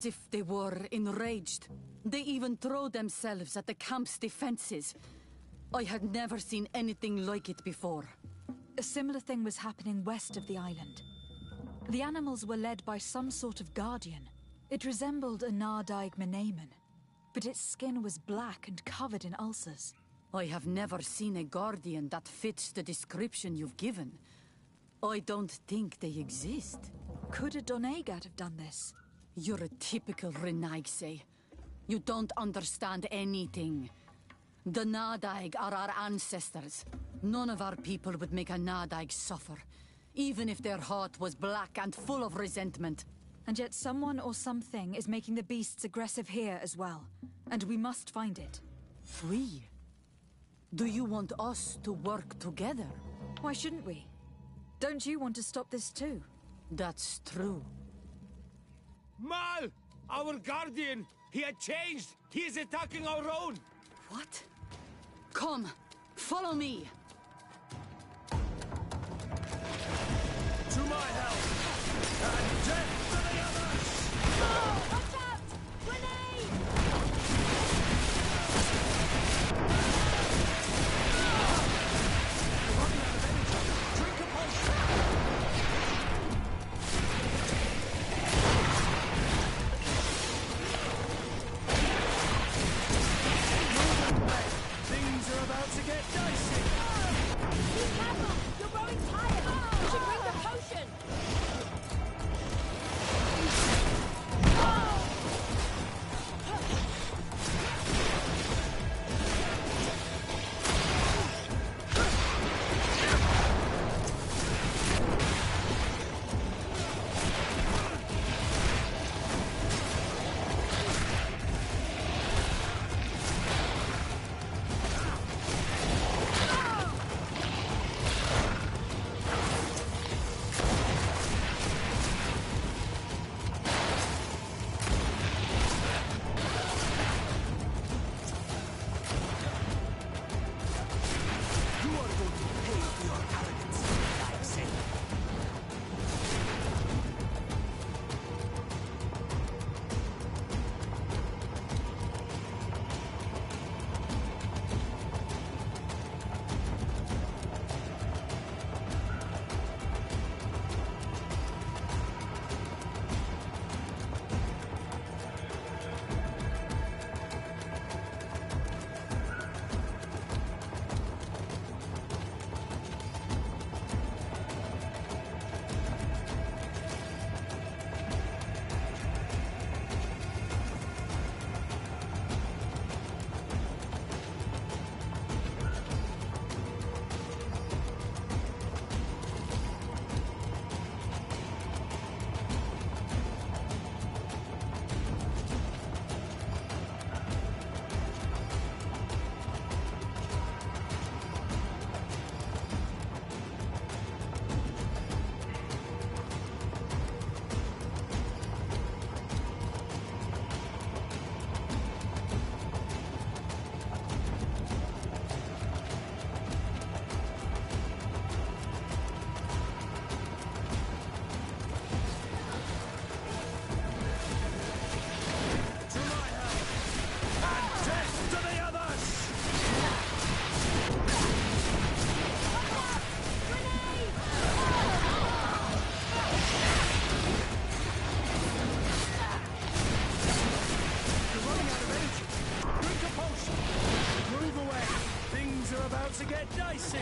as if they were enraged. They even throw themselves at the camp's defenses. I had never seen anything like it before. A similar thing was happening west of the island. The animals were led by some sort of guardian. It resembled a Nardaig Menaemon, but its skin was black and covered in ulcers. I have never seen a guardian that fits the description you've given. I don't think they exist. Could a Doneigad have done this? You're a typical Renaigse. You don't understand anything. The Nardaig are our ancestors. None of our people would make a Nardaig suffer, even if their heart was black and full of resentment. And yet someone or something is making the beasts aggressive here as well. And we must find it. We? Do you want us to work together? Why shouldn't we? Don't you want to stop this too? That's true. Mal! Our guardian! He had changed! He is attacking our own! What? Come, follow me! To my help! And death to the others! Oh, watch out! Grenade! Running out of energy! Drink a potion! Things are about to get dicey! Be careful! You're growing tired! You should drink the potion! to get dicey.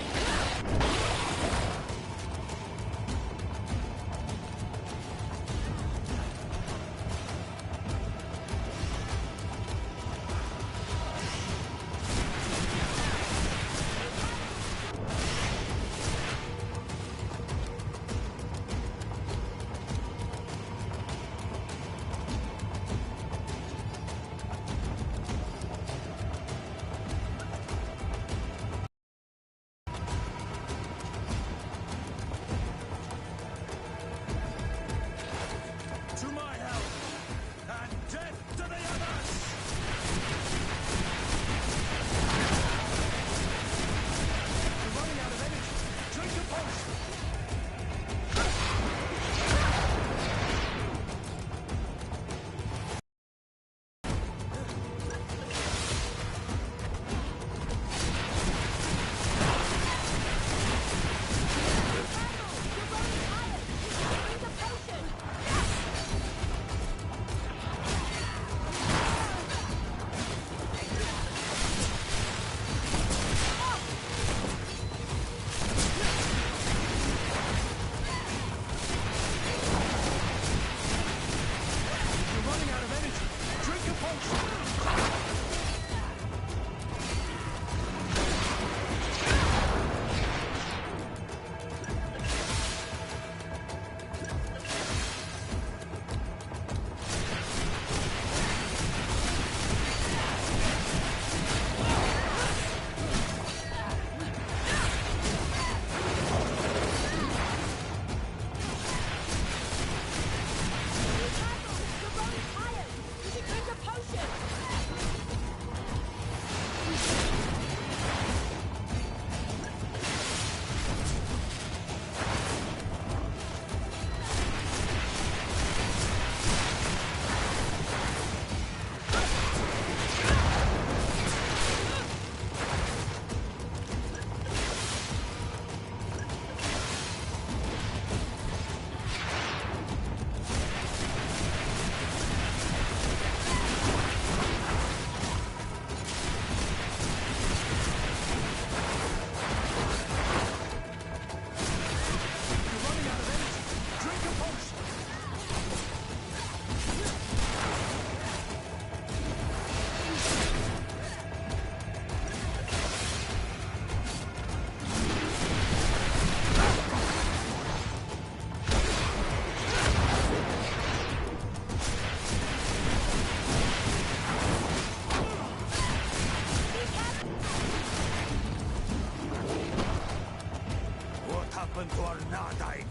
happened to our Nardine?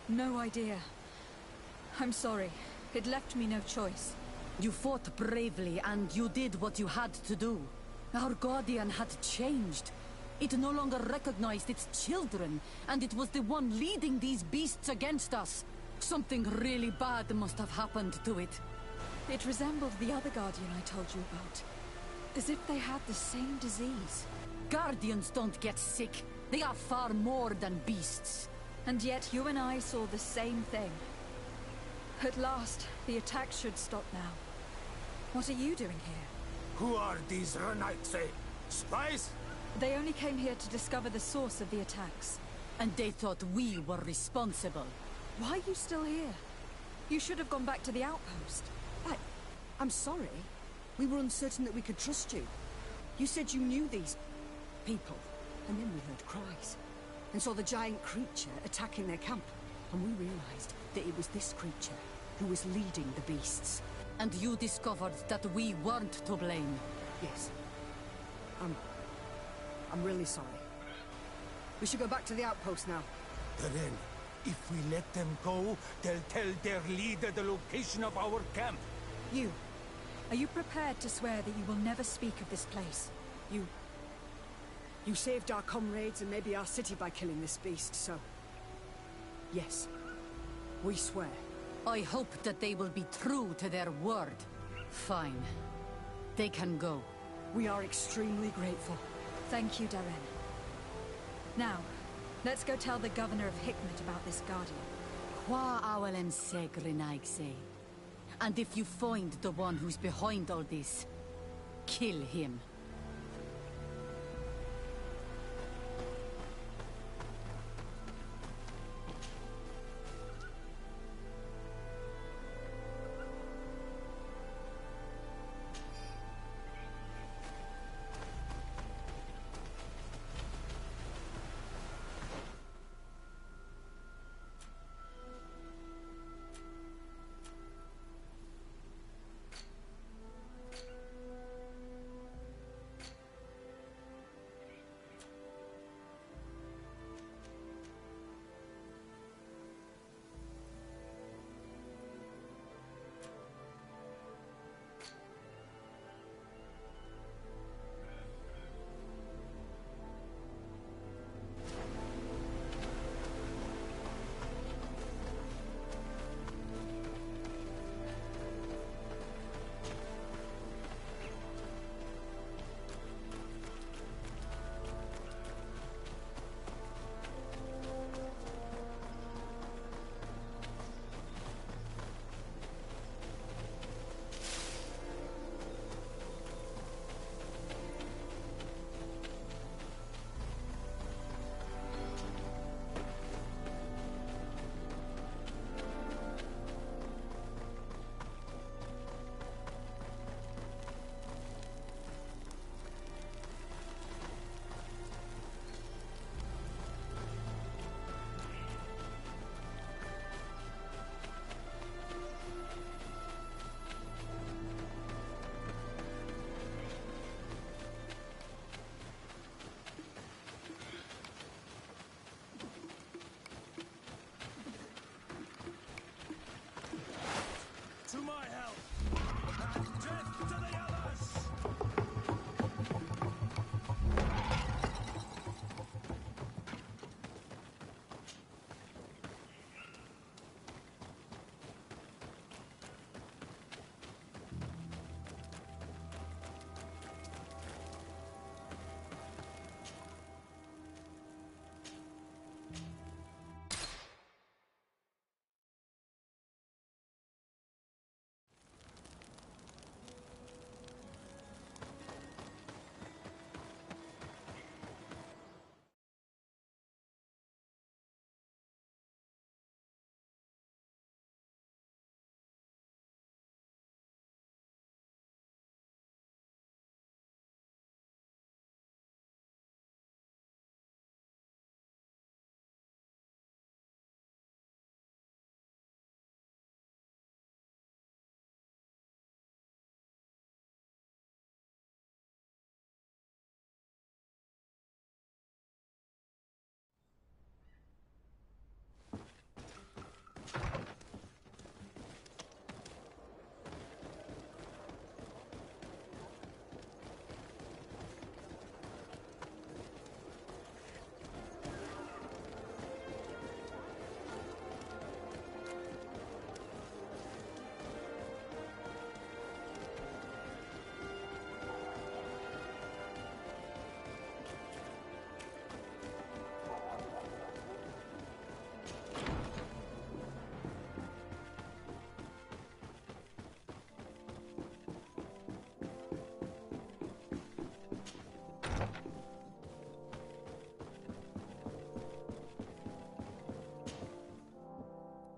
No idea. I'm sorry. It left me no choice. You fought bravely, and you did what you had to do. Our Guardian had changed. It no longer recognized its children, and it was the one leading these beasts against us. Something really bad must have happened to it. It resembled the other Guardian I told you about. As if they had the same disease. Guardians don't get sick. They are far more than beasts. And yet you and I saw the same thing. At last, the attack should stop now. What are you doing here? Who are these Renaitse? Spies? They only came here to discover the source of the attacks. And they thought we were responsible. Why are you still here? You should have gone back to the outpost. I'm sorry. We were uncertain that we could trust you. You said you knew these people, and then we heard cries, and saw the giant creature attacking their camp, and we realized that it was this creature who was leading the beasts. And you discovered that we weren't to blame. Yes. I'm really sorry. We should go back to the outpost now. Darren, if we let them go, they'll tell their leader the location of our camp. Are you prepared to swear that you will never speak of this place? You saved our comrades and maybe our city by killing this beast, so... Yes. We swear. I hope that they will be true to their word. Fine. They can go. We are extremely grateful. Thank you, Darren. Now, let's go tell the governor of Hikmet about this Guardian. Qua awalen segrenaigse. And if you find the one who's behind all this, kill him.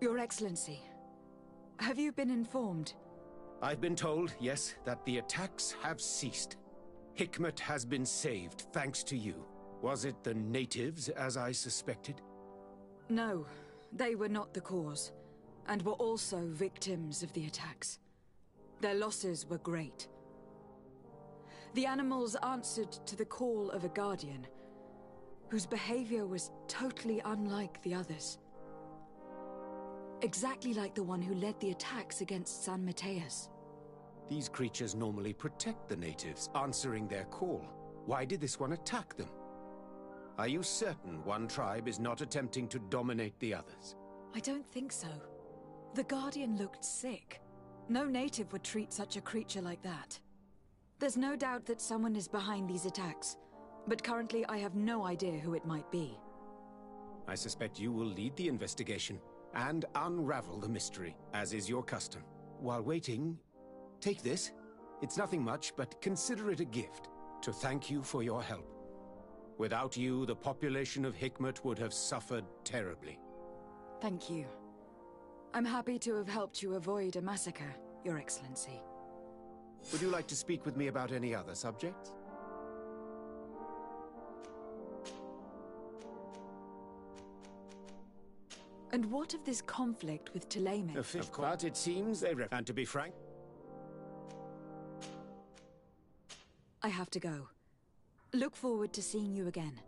Your Excellency, have you been informed? I've been told, yes, that the attacks have ceased. Hikmet has been saved, thanks to you. Was it the natives, as I suspected? No, they were not the cause, and were also victims of the attacks. Their losses were great. The animals answered to the call of a guardian, whose behavior was totally unlike the others. Exactly like the one who led the attacks against San Mateus. These creatures normally protect the natives, answering their call. Why did this one attack them? Are you certain one tribe is not attempting to dominate the others? I don't think so. The Guardian looked sick. No native would treat such a creature like that. There's no doubt that someone is behind these attacks, but currently I have no idea who it might be. I suspect you will lead the investigation and unravel the mystery, as is your custom. While waiting, take this. It's nothing much, but consider it a gift to thank you for your help. Without you, the population of Hikmet would have suffered terribly. Thank you. I'm happy to have helped you avoid a massacre, Your Excellency. Would you like to speak with me about any other subjects? And what of this conflict with Thélème? But it seems they and to be frank, I have to go. Look forward to seeing you again.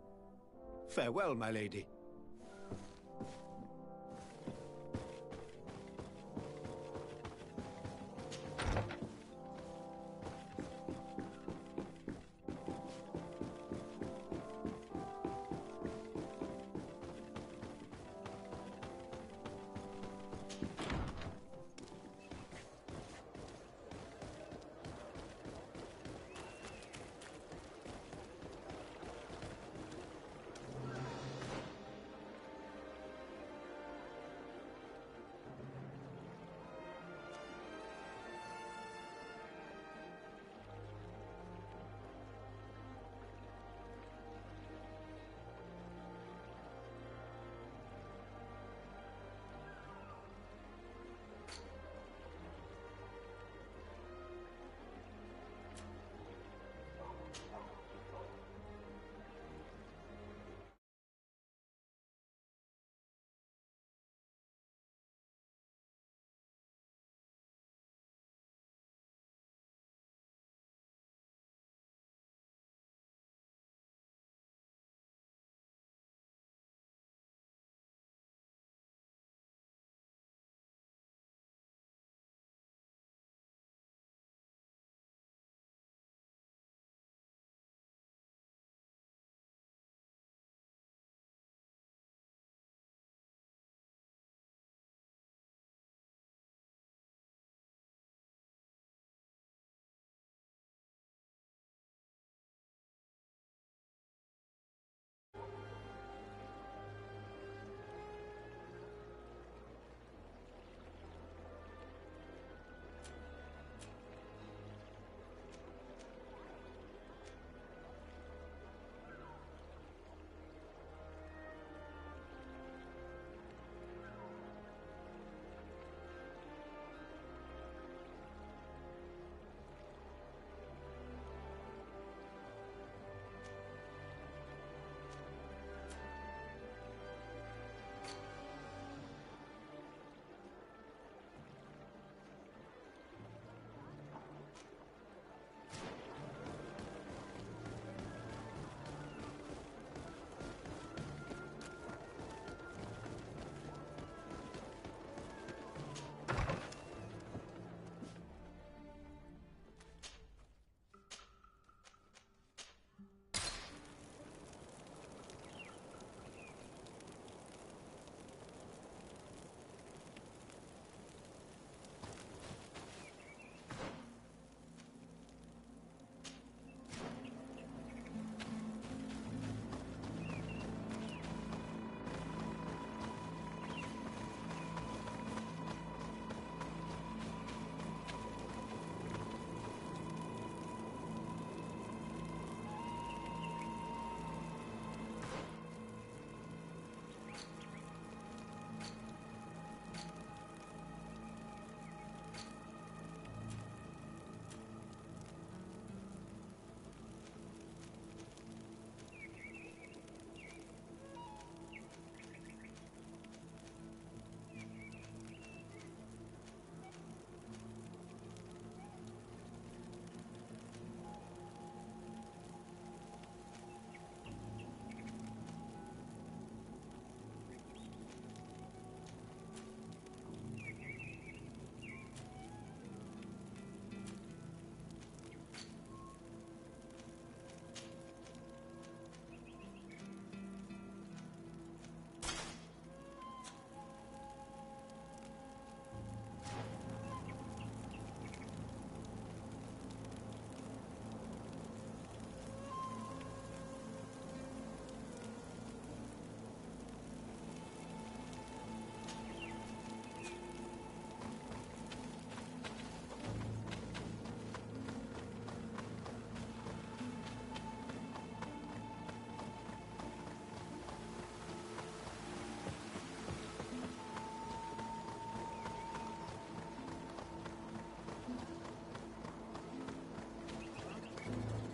farewell, my lady.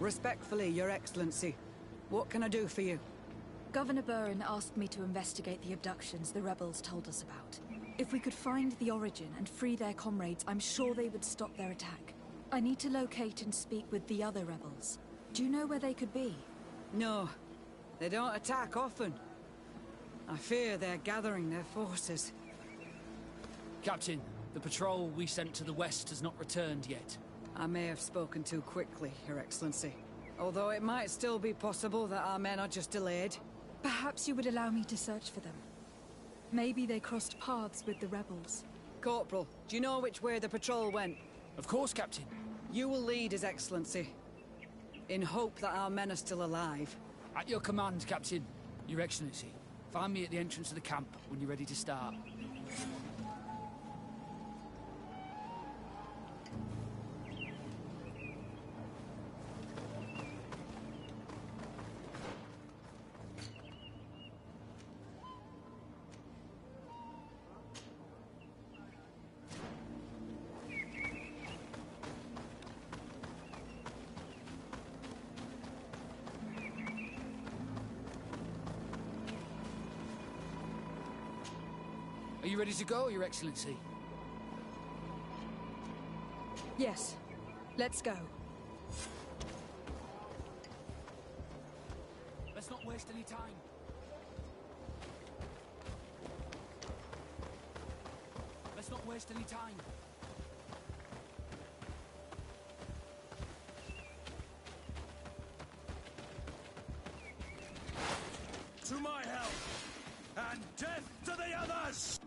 Respectfully, Your Excellency. What can I do for you? Governor Burren asked me to investigate the abductions the rebels told us about. If we could find the origin and free their comrades, I'm sure they would stop their attack. I need to locate and speak with the other rebels. Do you know where they could be? No. They don't attack often. I fear they're gathering their forces. Captain, the patrol we sent to the west has not returned yet. I may have spoken too quickly, Your Excellency. Although it might still be possible that our men are just delayed. Perhaps you would allow me to search for them. Maybe they crossed paths with the rebels. Corporal, do you know which way the patrol went? Of course, Captain. You will lead, His Excellency. In hope that our men are still alive. At your command, Captain. Your Excellency. Find me at the entrance of the camp when you're ready to start. Are you ready to go, Your Excellency? Yes. Let's go. Let's not waste any time. Let's not waste any time. To my help! And death to the others!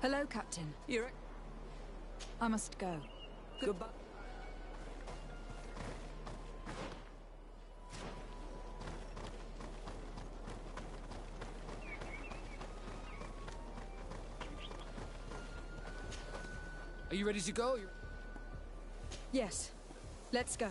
Hello, Captain. I must go. Goodbye. Are you ready to go? Yes. Let's go.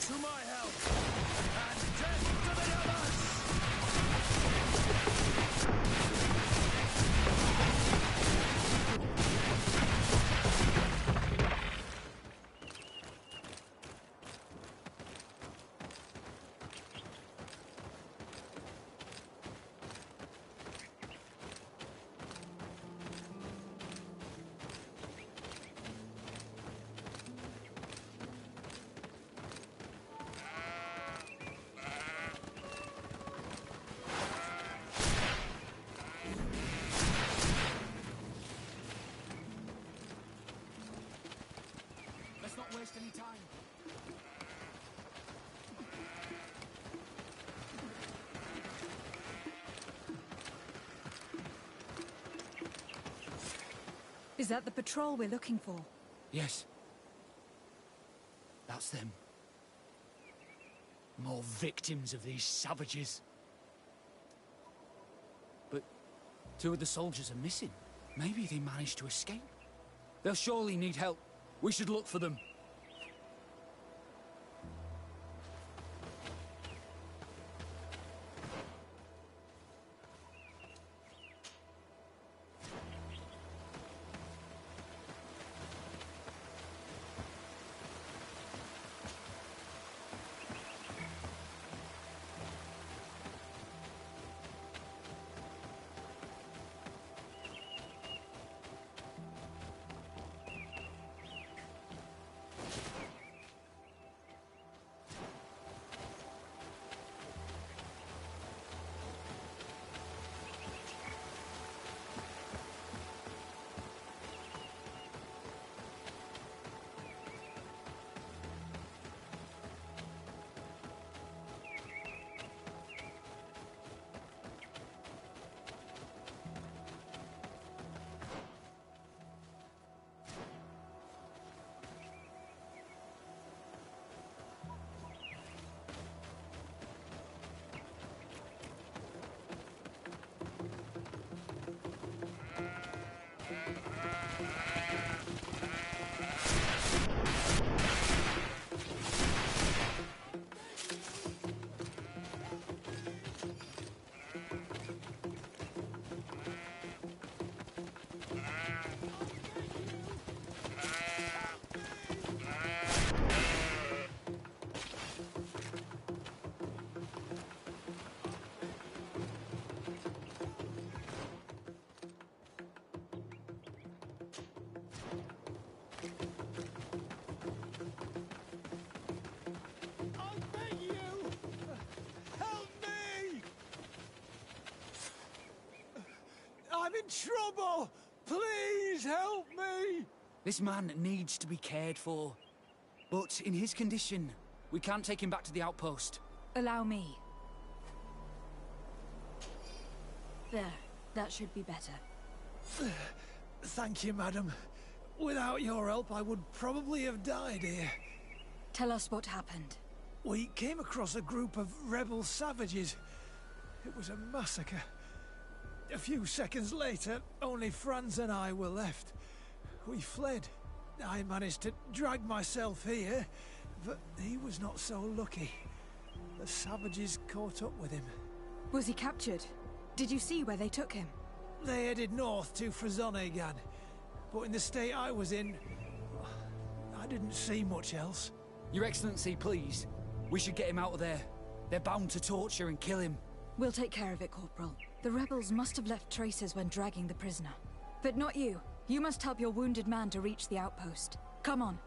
To my help! And death to the others! Let's not waste any time. Is that the patrol we're looking for? Yes. That's them. More victims of these savages. But two of the soldiers are missing. Maybe they managed to escape. They'll surely need help. We should look for them. in trouble! Please help me! This man needs to be cared for. But in his condition, we can't take him back to the outpost. Allow me. There. That should be better. Thank you, madam. Without your help, I would probably have died here. Tell us what happened. We came across a group of rebel savages. It was a massacre. A few seconds later, only Franz and I were left. We fled. I managed to drag myself here, but he was not so lucky. The savages caught up with him. Was he captured? Did you see where they took him? They headed north to Frazonegan, but in the state I was in, I didn't see much else. Your Excellency, please. We should get him out of there. They're bound to torture and kill him. We'll take care of it, Corporal. The rebels must have left traces when dragging the prisoner. But not you. You must help your wounded man to reach the outpost. Come on.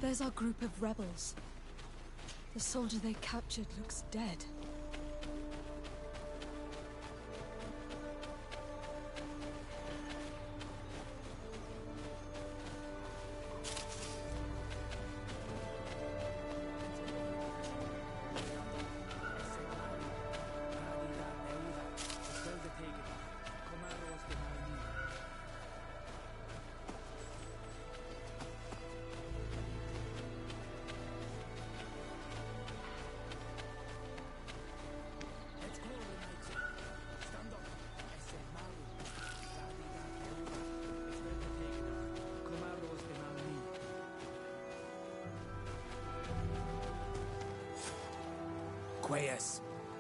There's our group of rebels. The soldier they captured looks dead.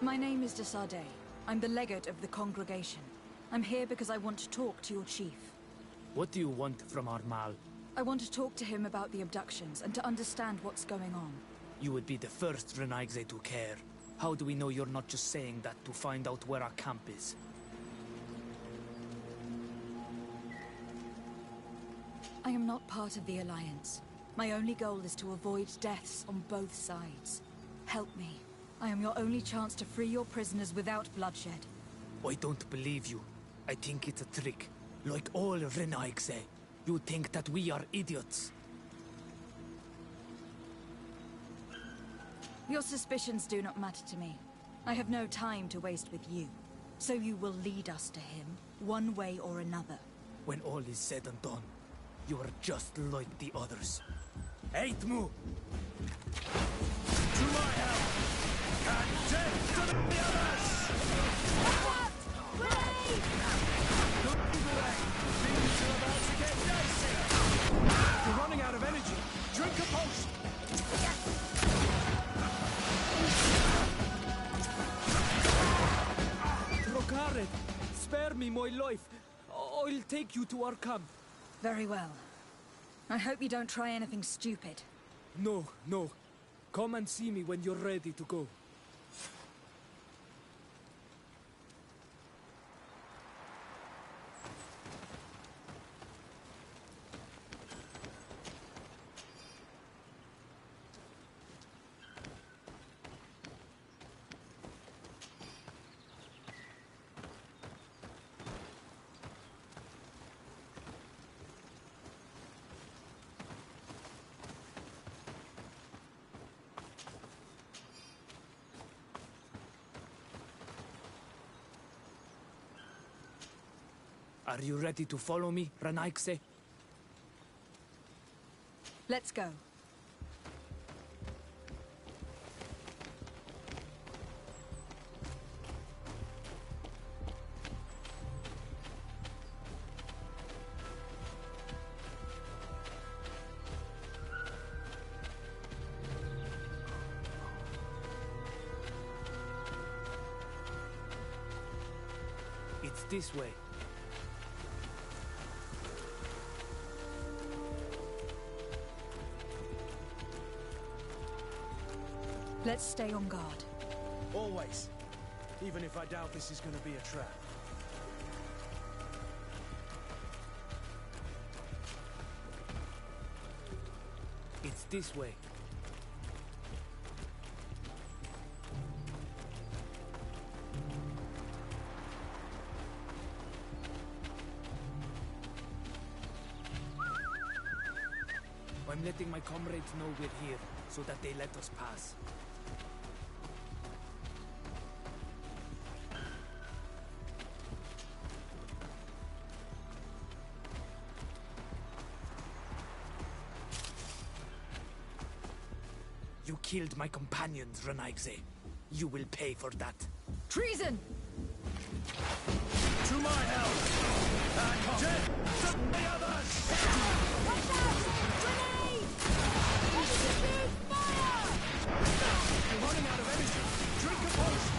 My name is de Sardet. I'm the legate of the congregation. I'm here because I want to talk to your chief. What do you want from our Mal? I want to talk to him about the abductions and to understand what's going on. You would be the first Renaigze to care. How do we know you're not just saying that to find out where our camp is? I am not part of the Alliance. My only goal is to avoid deaths on both sides. Help me. I am your only chance to free your prisoners without bloodshed. I don't believe you. I think it's a trick. Like all Renaigze. You think that we are idiots. Your suspicions do not matter to me. I have no time to waste with you. So you will lead us to him, one way or another. When all is said and done, you are just like the others. Eitmu! To my help! And death to the others! Don't be delayed. Things are about to get dicey. You're running out of energy. Drink a potion. Trokared, spare me my life. I'll take you to our camp. Very well. I hope you don't try anything stupid. No, no. Come and see me when you're ready to go. Are you ready to follow me, Renaigze? Let's go. It's this way. Let's stay on guard. Always. Even if I doubt this is going to be a trap. It's this way. I'm letting my comrades know we're here, so that they let us pass. You killed my companions, Renaigze. You will pay for that. Treason! To my help! And death to the others! Watch out! Grenade! Execute fire! You're running out of energy. Drink a potion.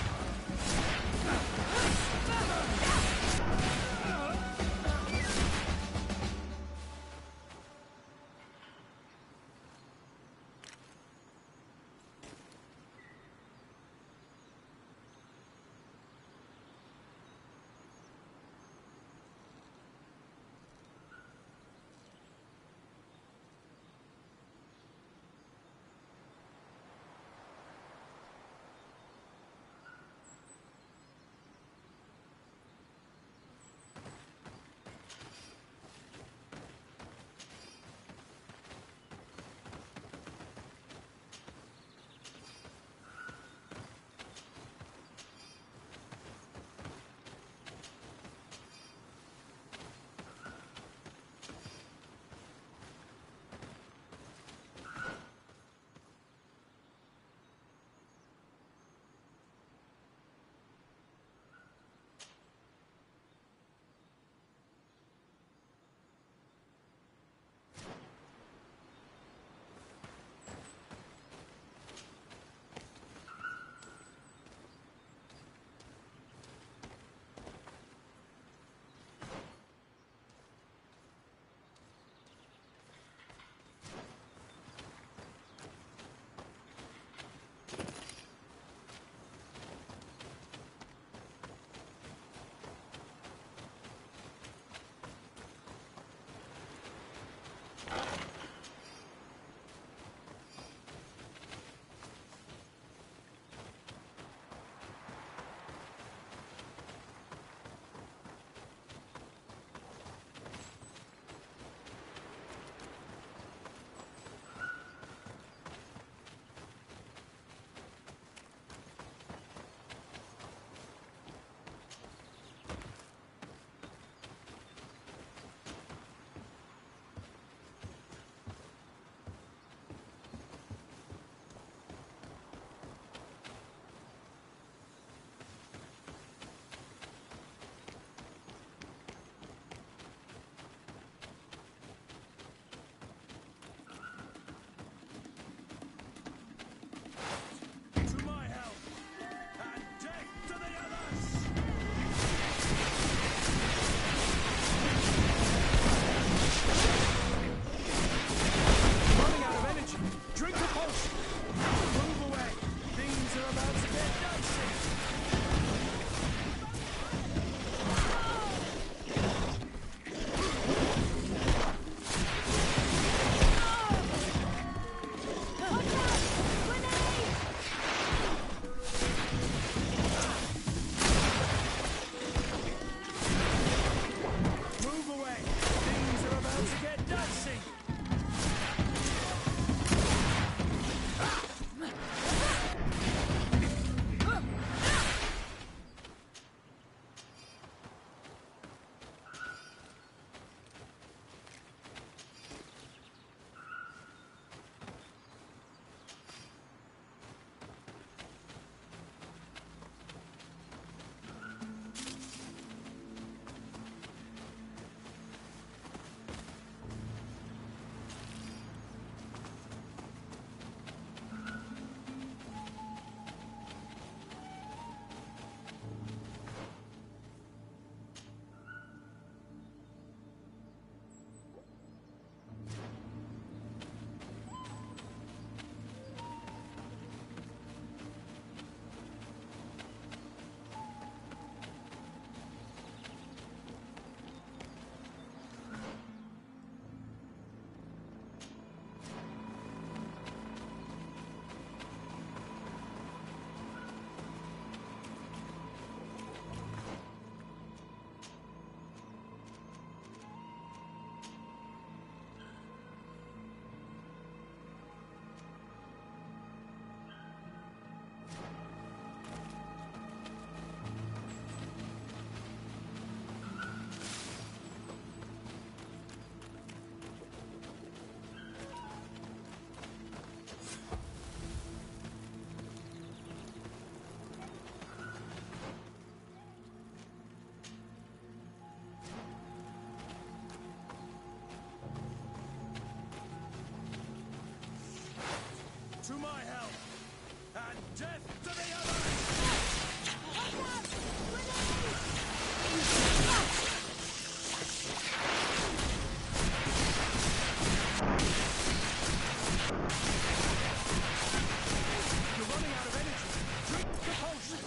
my help! And death to the others! Watch out! You're running out of energy. Drink the potion.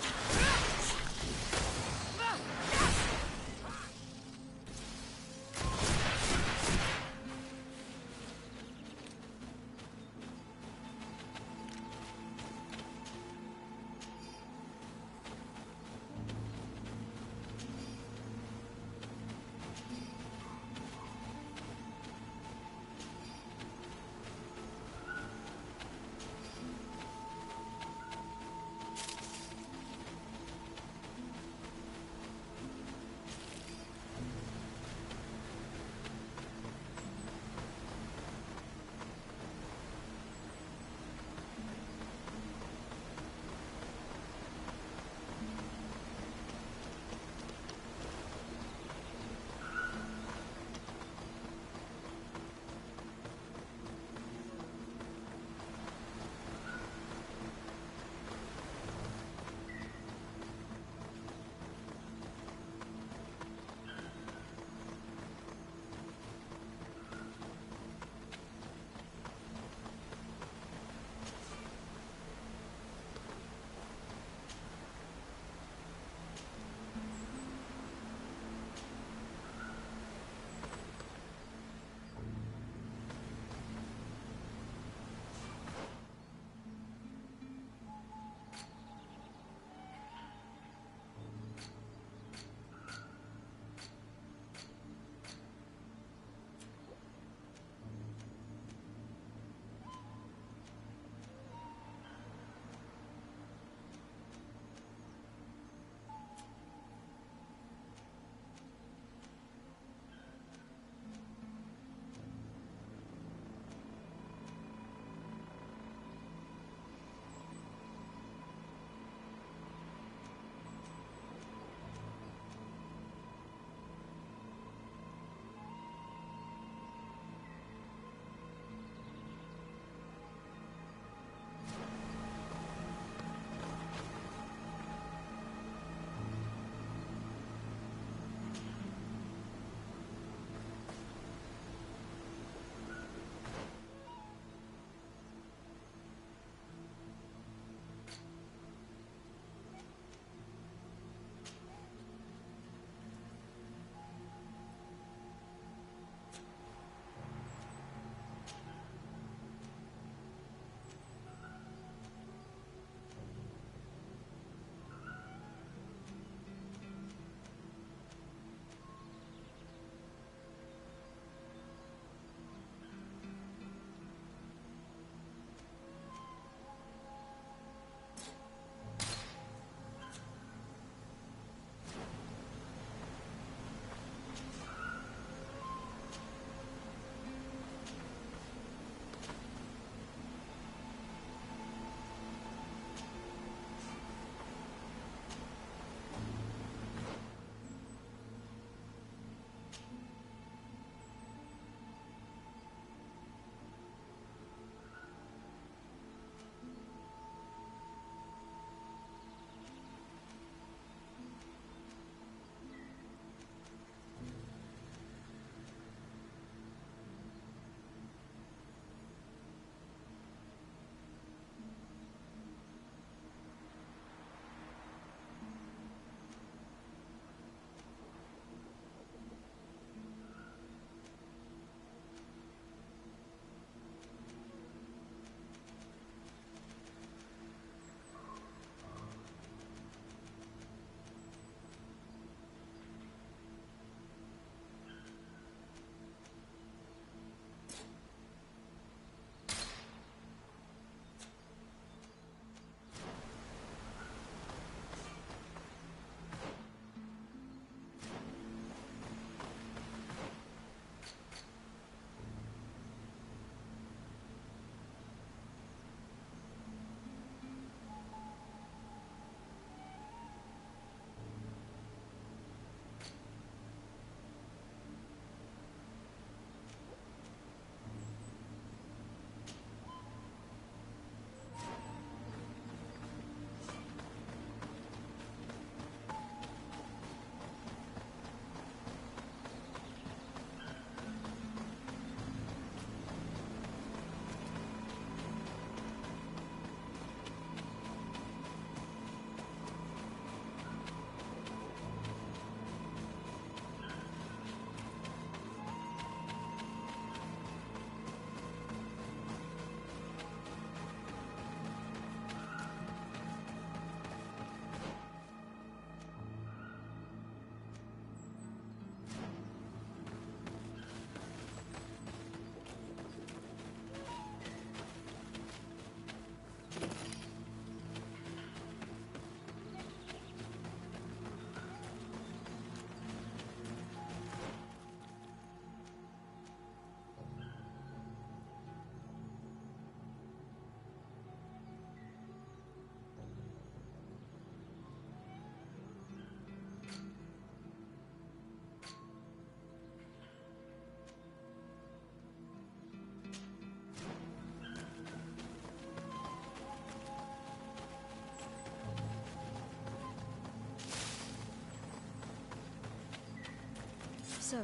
So,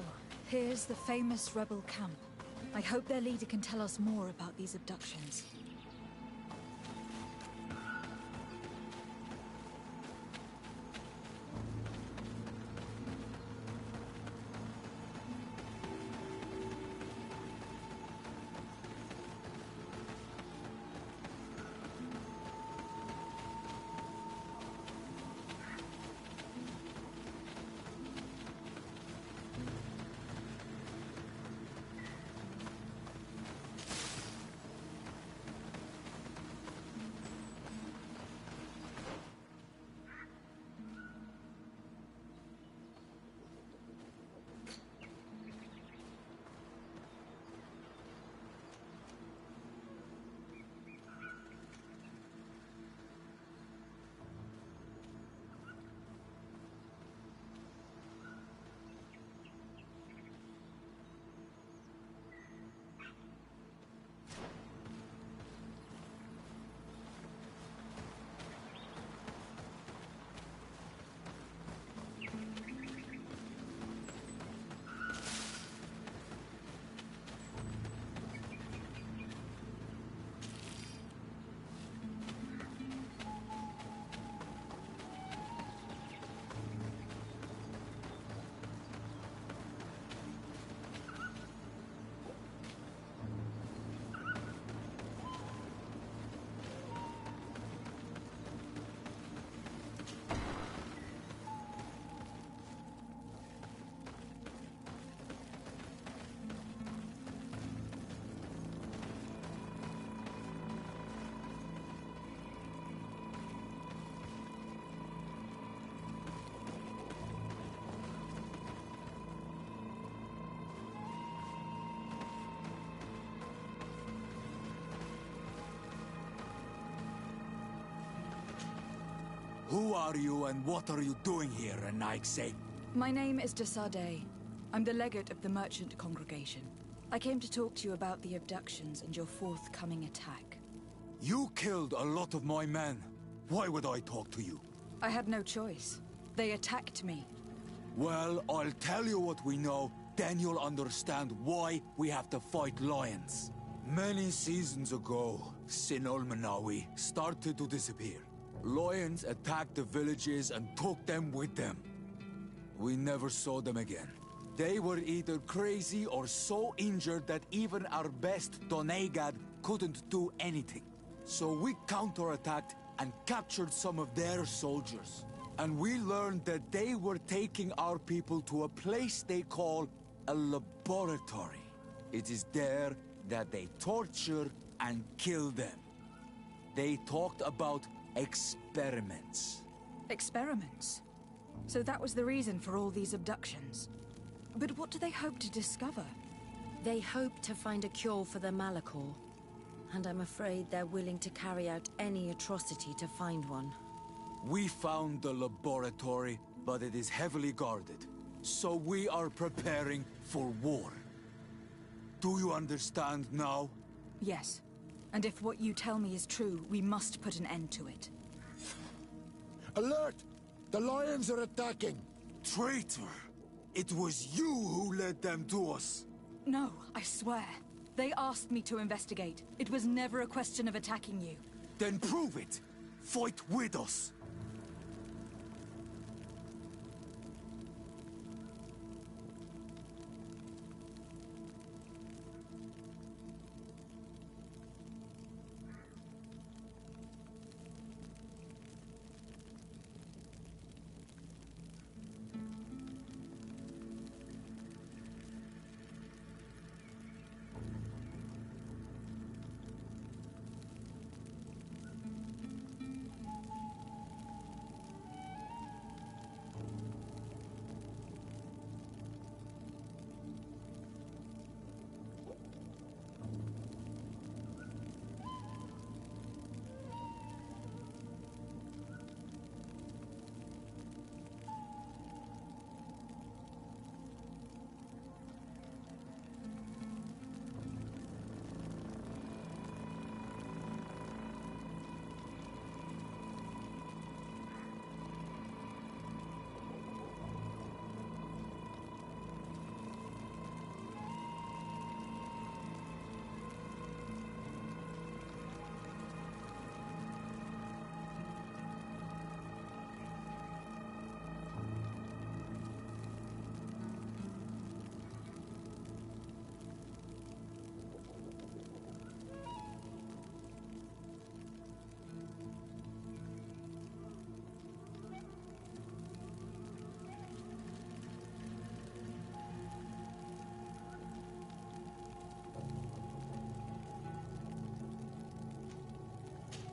here's the famous rebel camp. I hope their leader can tell us more about these abductions. Who are you and what are you doing here, Anaigse? My name is Desade. I'm the legate of the merchant congregation. I came to talk to you about the abductions and your forthcoming attack. You killed a lot of my men. Why would I talk to you? I had no choice. They attacked me. Well, I'll tell you what we know, then you'll understand why we have to fight lions. Many seasons ago, Sinolmanawi started to disappear. Lions attacked the villages and took them with them. We never saw them again. They were either crazy or so injured that even our best Doneigad couldn't do anything. So we counterattacked and captured some of their soldiers. And we learned that they were taking our people to a place they call a laboratory. It is there that they torture and kill them. They talked about experiments. Experiments? So that was the reason for all these abductions. But what do they hope to discover? They hope to find a cure for the Malachor. And I'm afraid they're willing to carry out any atrocity to find one. We found the laboratory, but it is heavily guarded. So we are preparing for war. Do you understand now? Yes. And if what you tell me is true, we must put an end to it. Alert! The lions are attacking! Traitor! It was you who led them to us! No, I swear. They asked me to investigate. It was never a question of attacking you. Then prove it! Fight with us!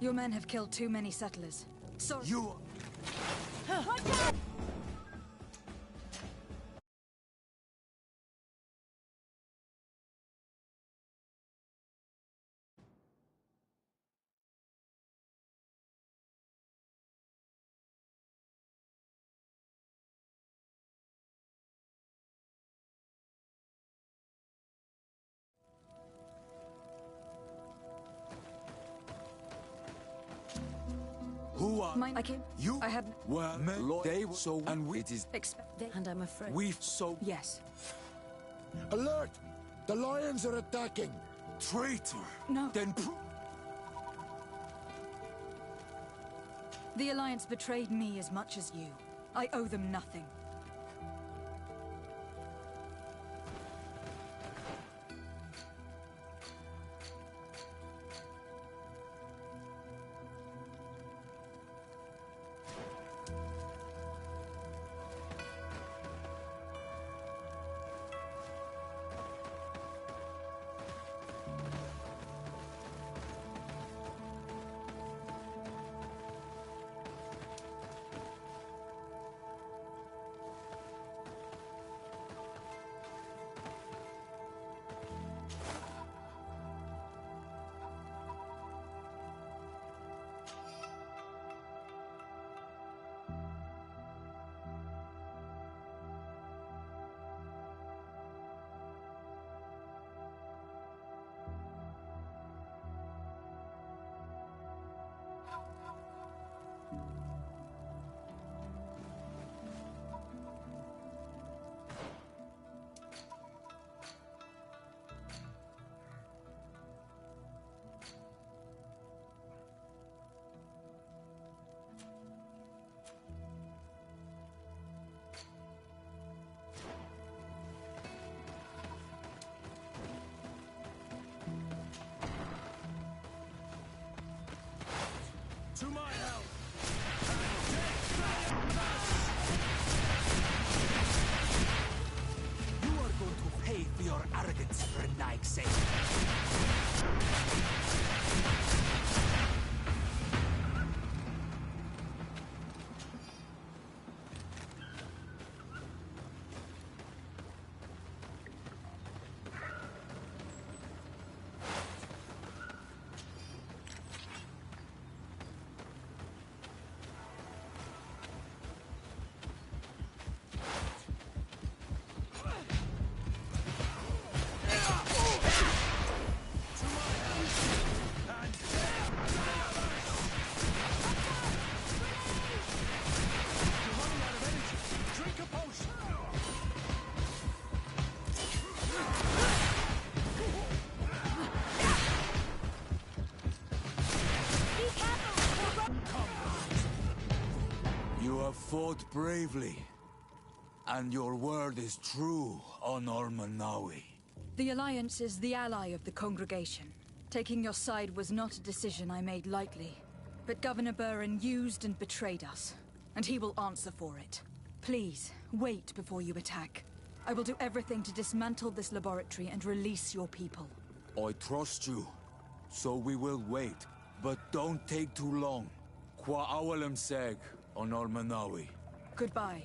Your men have killed too many settlers. Sorry. You... Watch out! Who are... I came... You? I had... Well, they were so... And we... It is... And I'm afraid... We've so... Yes. Alert! The lions are attacking! Traitor! No. Then The Alliance betrayed me as much as you. I owe them nothing. To my help! You are going to pay for your arrogance, for Nike's sake. Fought bravely, and your word is true on Almanawi. The Alliance is the ally of the congregation. Taking your side was not a decision I made lightly. But Governor Burren used and betrayed us, and he will answer for it. Please, wait before you attack. I will do everything to dismantle this laboratory and release your people. I trust you, so we will wait. But don't take too long. Qua awalem seg on Almanawi. Goodbye.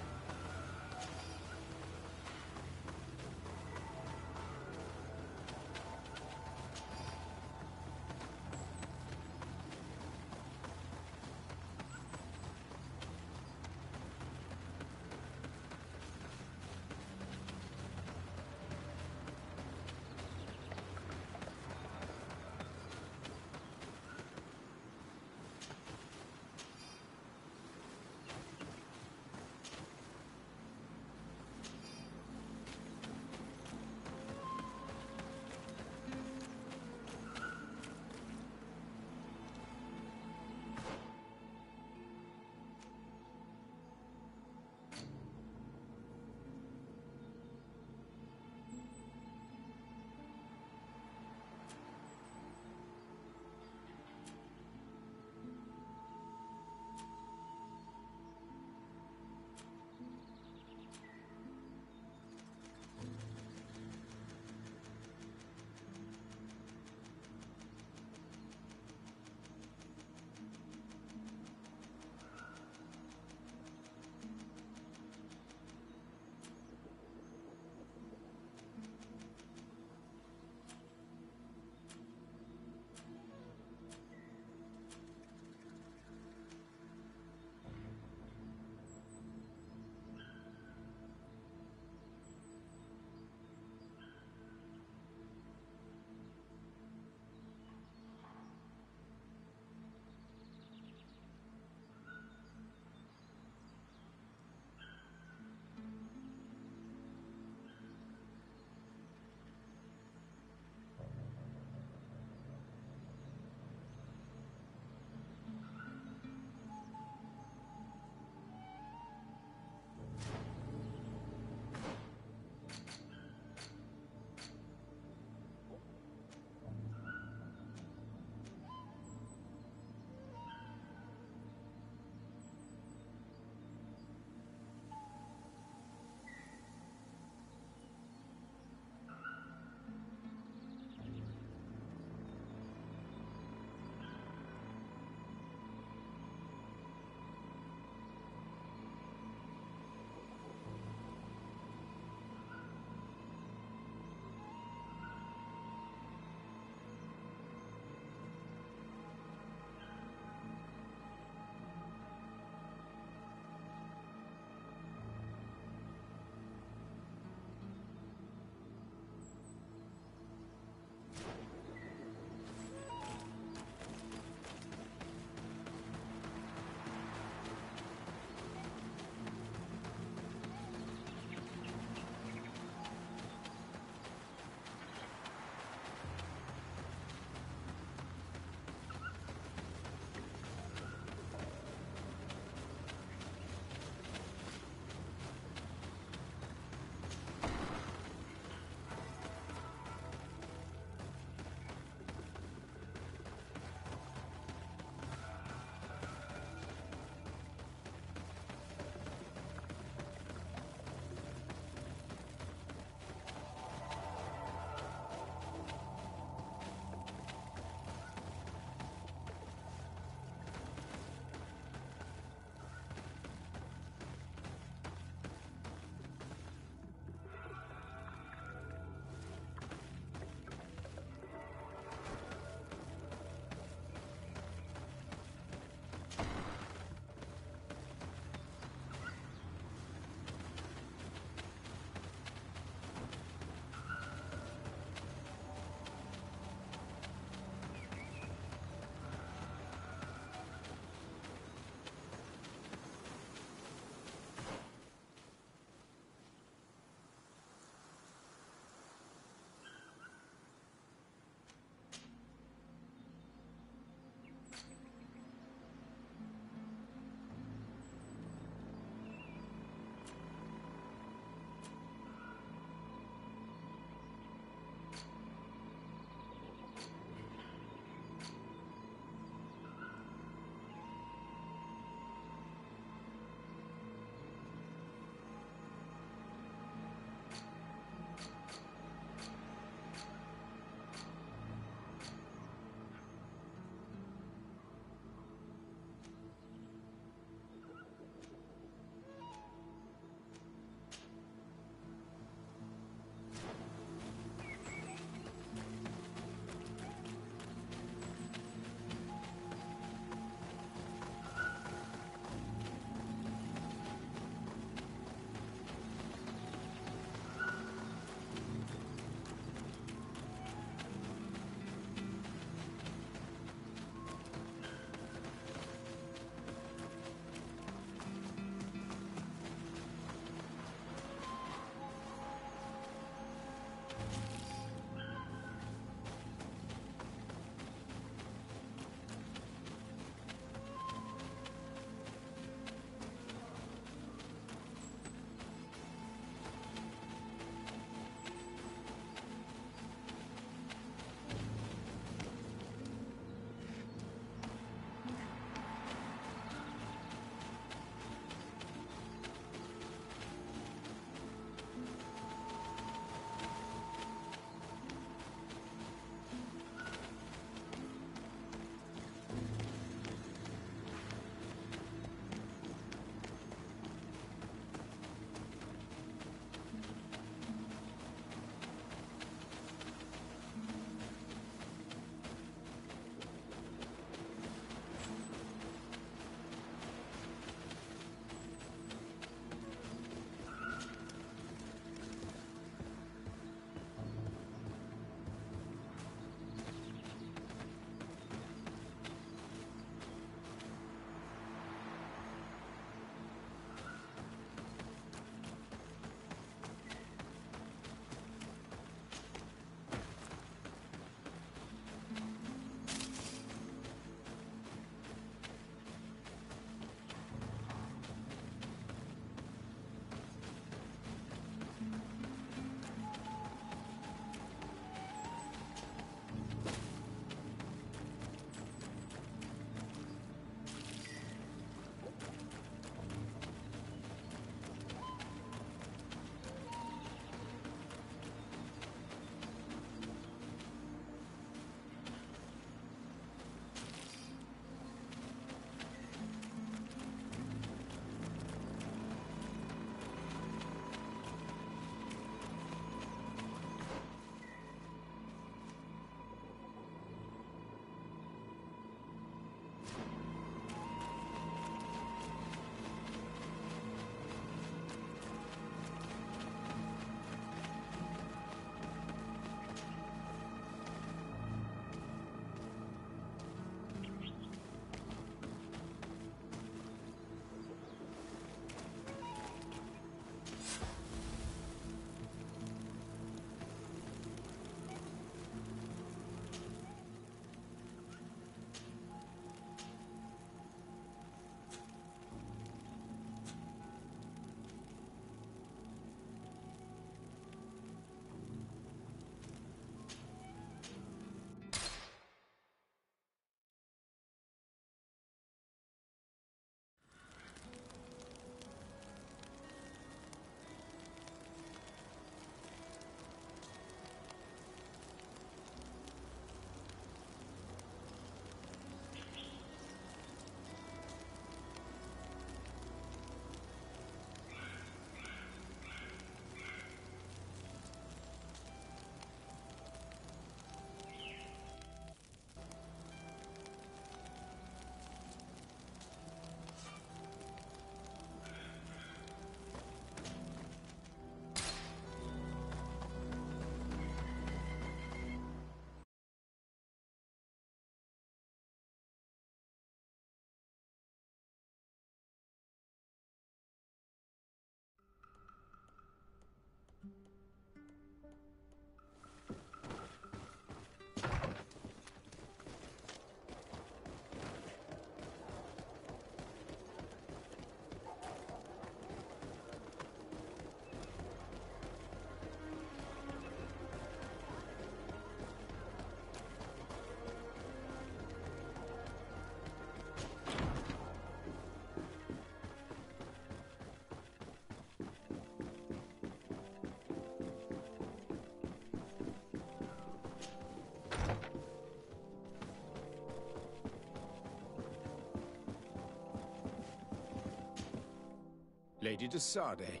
Lady de Sade.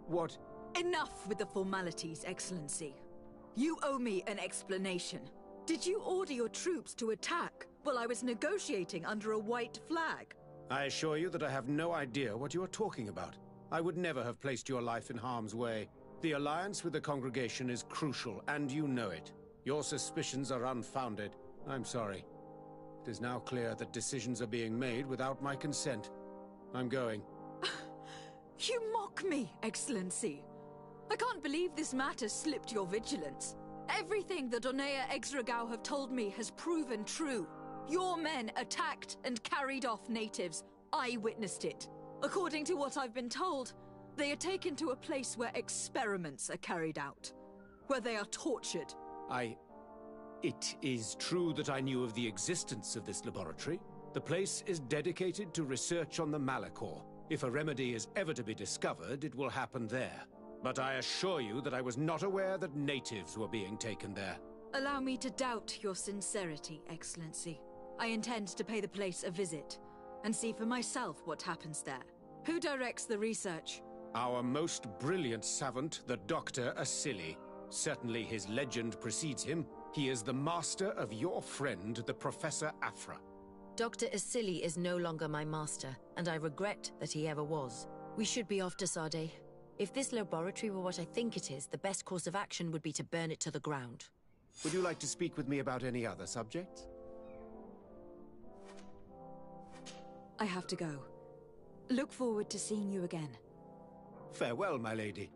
What... Enough with the formalities, Excellency. You owe me an explanation. Did you order your troops to attack while I was negotiating under a white flag? I assure you that I have no idea what you are talking about. I would never have placed your life in harm's way. The alliance with the congregation is crucial, and you know it. Your suspicions are unfounded. I'm sorry. It is now clear that decisions are being made without my consent. I'm going. You mock me, Excellency. I can't believe this matter slipped your vigilance. Everything the Donea Exregao have told me has proven true. Your men attacked and carried off natives. I witnessed it. According to what I've been told, they are taken to a place where experiments are carried out, where they are tortured. It is true that I knew of the existence of this laboratory. The place is dedicated to research on the Malachor. If a remedy is ever to be discovered, it will happen there. But I assure you that I was not aware that natives were being taken there. Allow me to doubt your sincerity, Excellency. I intend to pay the place a visit and see for myself what happens there. Who directs the research? Our most brilliant savant, the Dr. Asili. Certainly his legend precedes him. He is the master of your friend, the Professor Afra. Dr. Asili is no longer my master, and I regret that he ever was. We should be off to Sade. If this laboratory were what I think it is, the best course of action would be to burn it to the ground. Would you like to speak with me about any other subjects? I have to go. Look forward to seeing you again. Farewell, my lady.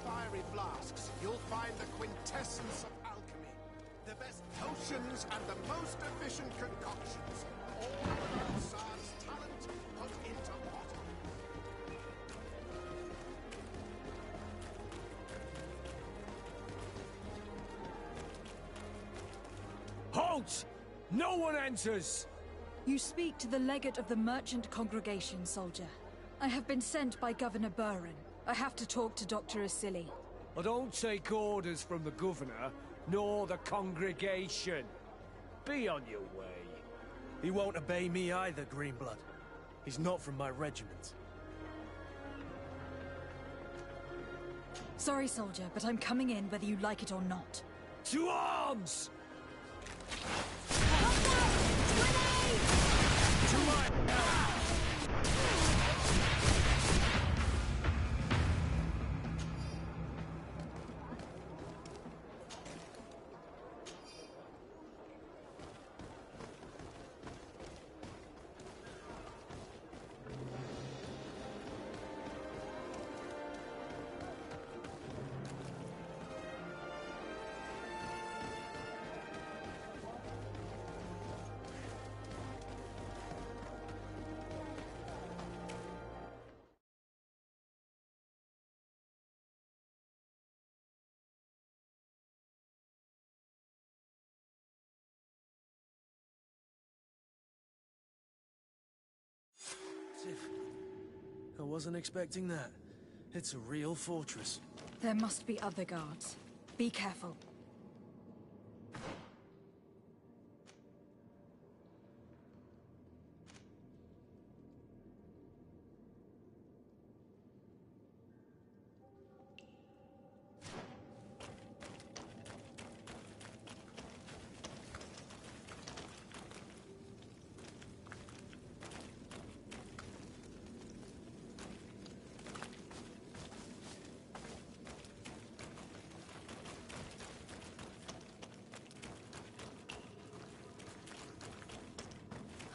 Fiery flasks, you'll find the quintessence of alchemy. The best potions and the most efficient concoctions. All of Assad's talent put into water. Halt! No one enters! You speak to the legate of the merchant congregation, soldier. I have been sent by Governor Burren. I have to talk to Dr. Asili. I don't take orders from the governor, nor the congregation. Be on your way. He won't obey me either, Greenblood. He's not from my regiment. Sorry, soldier, but I'm coming in whether you like it or not. To arms! To my help! I wasn't expecting that. It's a real fortress. There must be other guards. Be careful.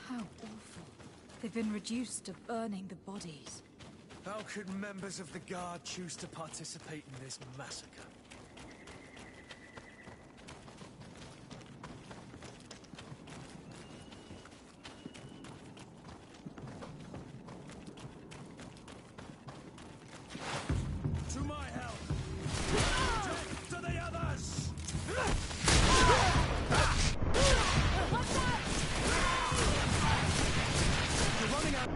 How awful. They've been reduced to burning the bodies. How could members of the Guard choose to participate in this massacre? To my help! To the others! You're running out!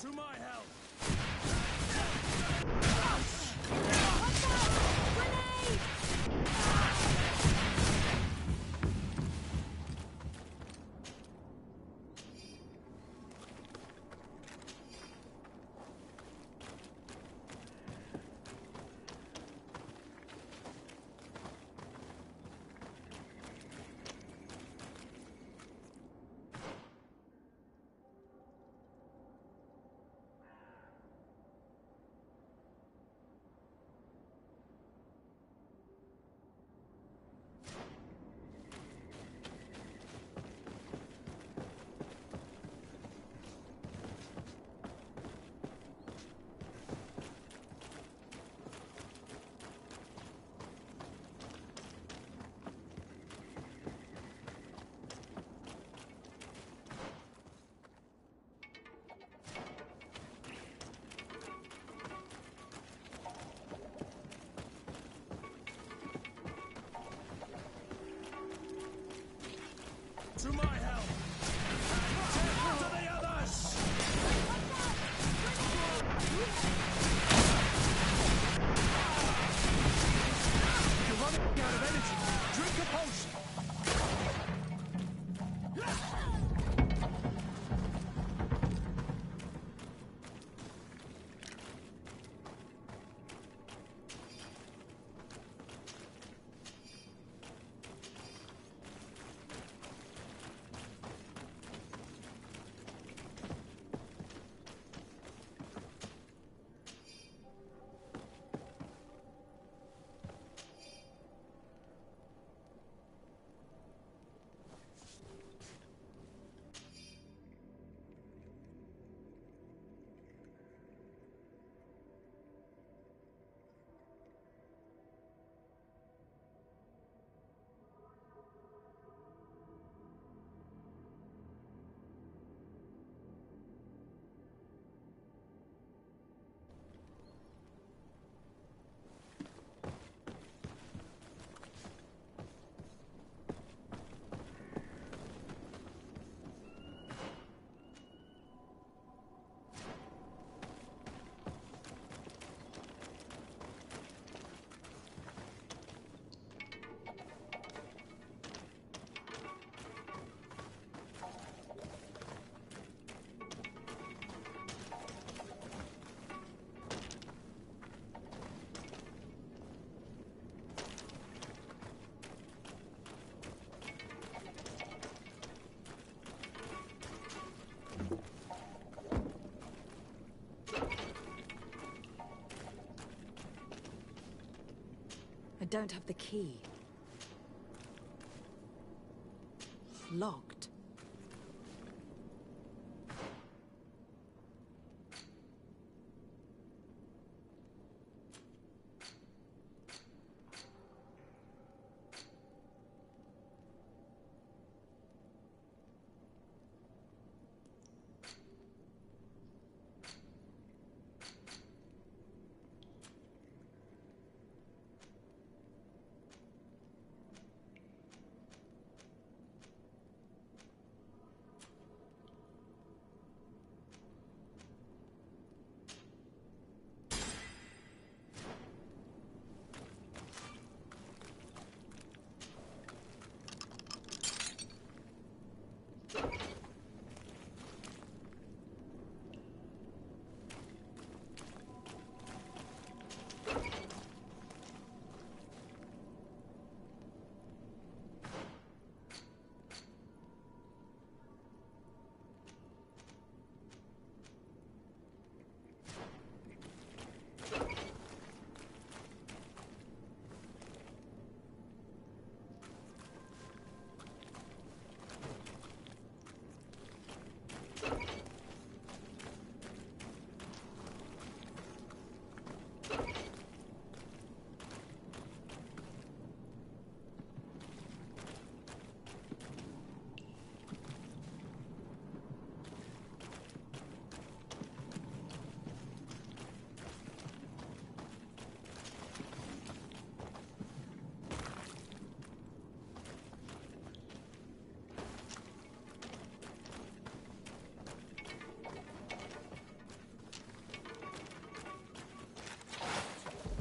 To my help! To my help! To the others! You're running out of energy. Drink a potion. don't have the key. Locked.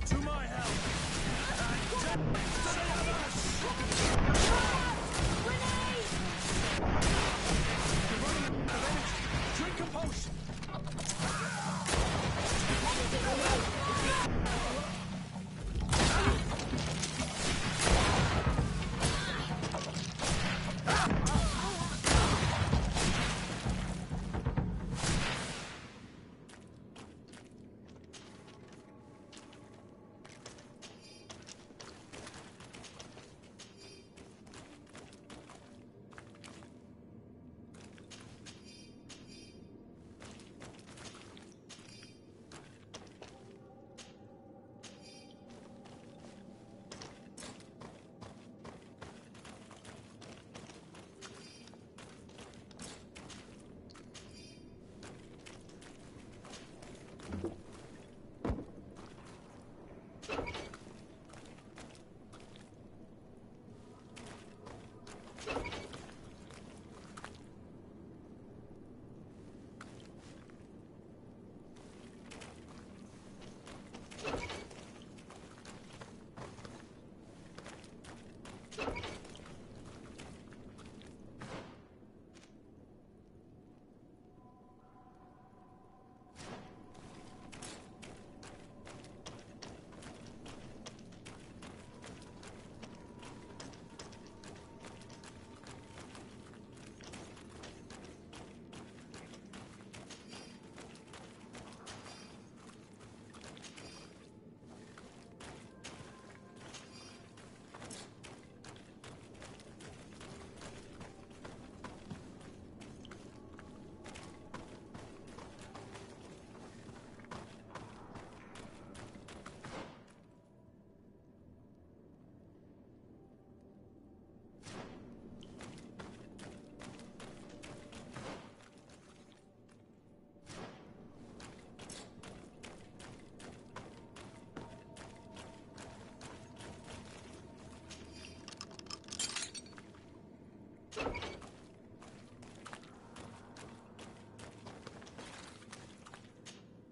To my help! And to the others! You're running out of energy. Drink a potion!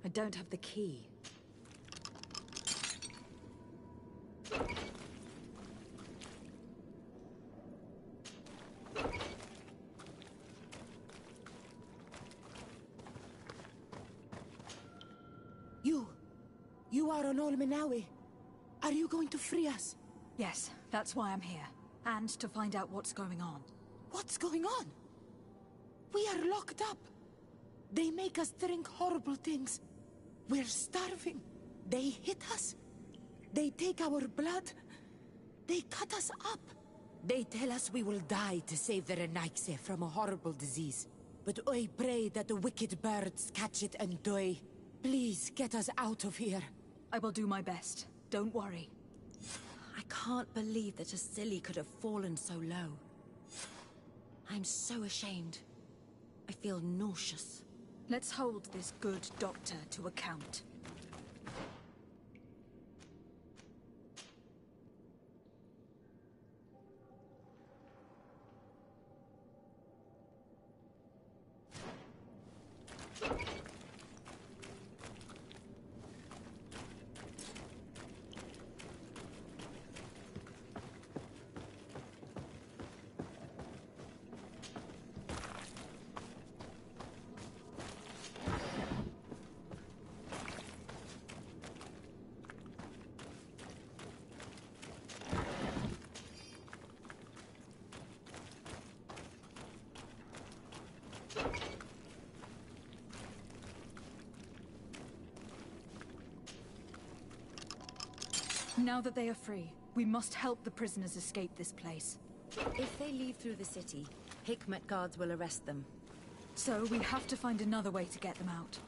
I don't have the key. You are on Olmenawi. Are you going to free us? Yes, that's why I'm here. And to find out what's going on. What's going on? We are locked up. They make us drink horrible things. We're starving. They hit us. They take our blood. They cut us up. They tell us we will die to save the Renaigse from a horrible disease. But I pray that the wicked birds catch it and die. Please get us out of here. I will do my best. Don't worry. I can't believe that a silly could have fallen so low. I'm so ashamed. I feel nauseous. Let's hold this good doctor to account. Now that they are free, we must help the prisoners escape this place. If they leave through the city, Hikmet guards will arrest them. So we have to find another way to get them out.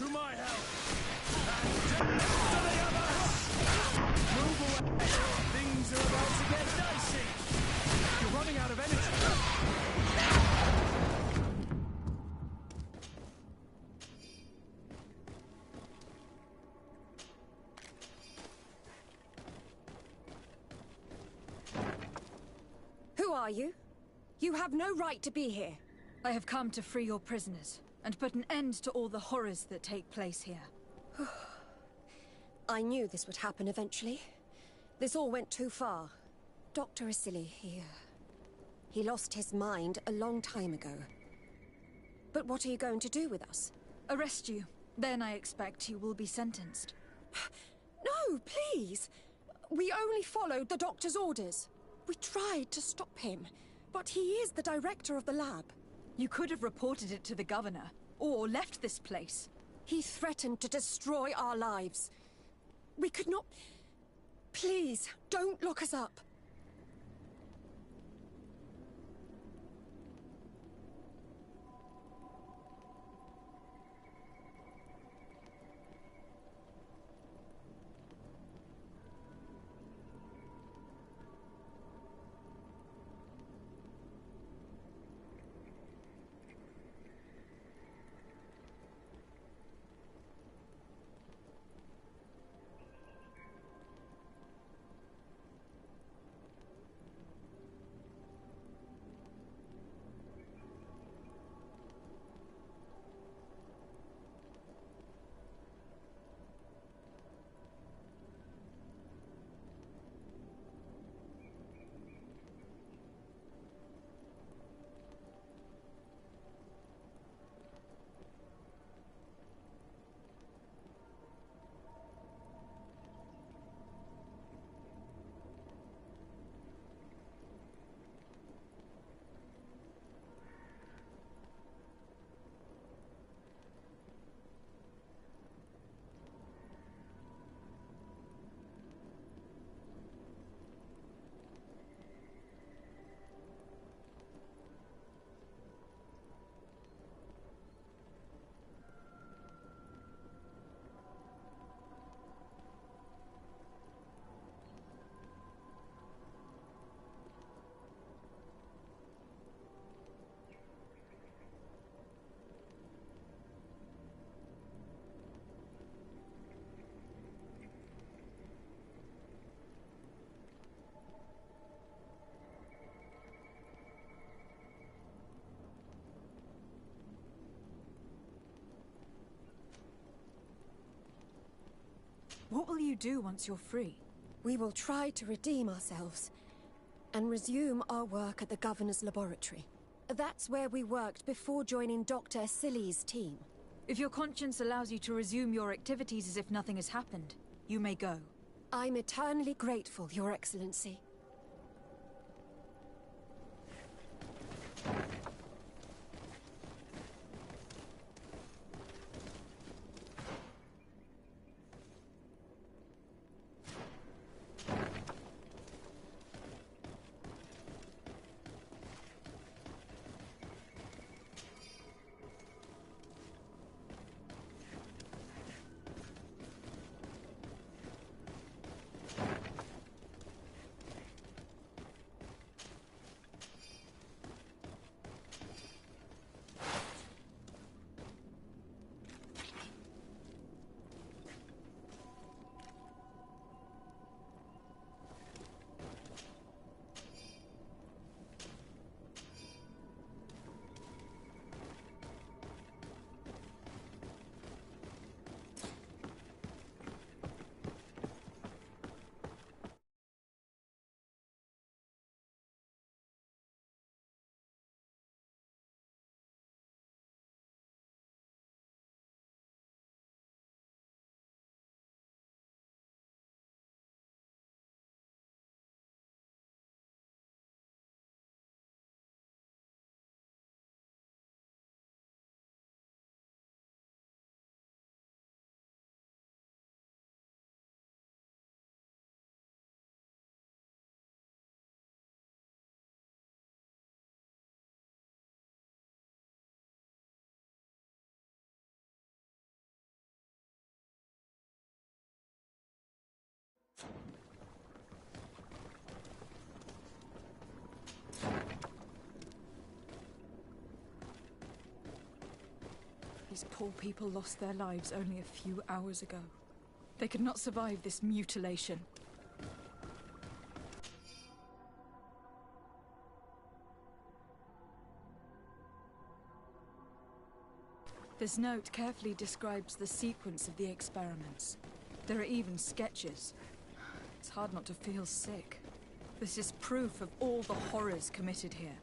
To my help! And to the other! Move away! Things are about to get dicey! You're running out of energy! Who are you? You have no right to be here. I have come to free your prisoners, and put an end to all the horrors that take place here. I knew this would happen eventually. This all went too far. Dr. Asili, he lost his mind a long time ago. But what are you going to do with us? Arrest you. Then I expect you will be sentenced. No, please! We only followed the doctor's orders. We tried to stop him, but he is the director of the lab. You could have reported it to the governor, or left this place. He threatened to destroy our lives. We could not... Please, don't lock us up. What will you do once you're free? We will try to redeem ourselves and resume our work at the Governor's laboratory. That's where we worked before joining Dr. Asili's team. If your conscience allows you to resume your activities as if nothing has happened, you may go. I'm eternally grateful, Your Excellency. These poor people lost their lives only a few hours ago. They could not survive this mutilation. This note carefully describes the sequence of the experiments. There are even sketches. It's hard not to feel sick. This is proof of all the horrors committed here.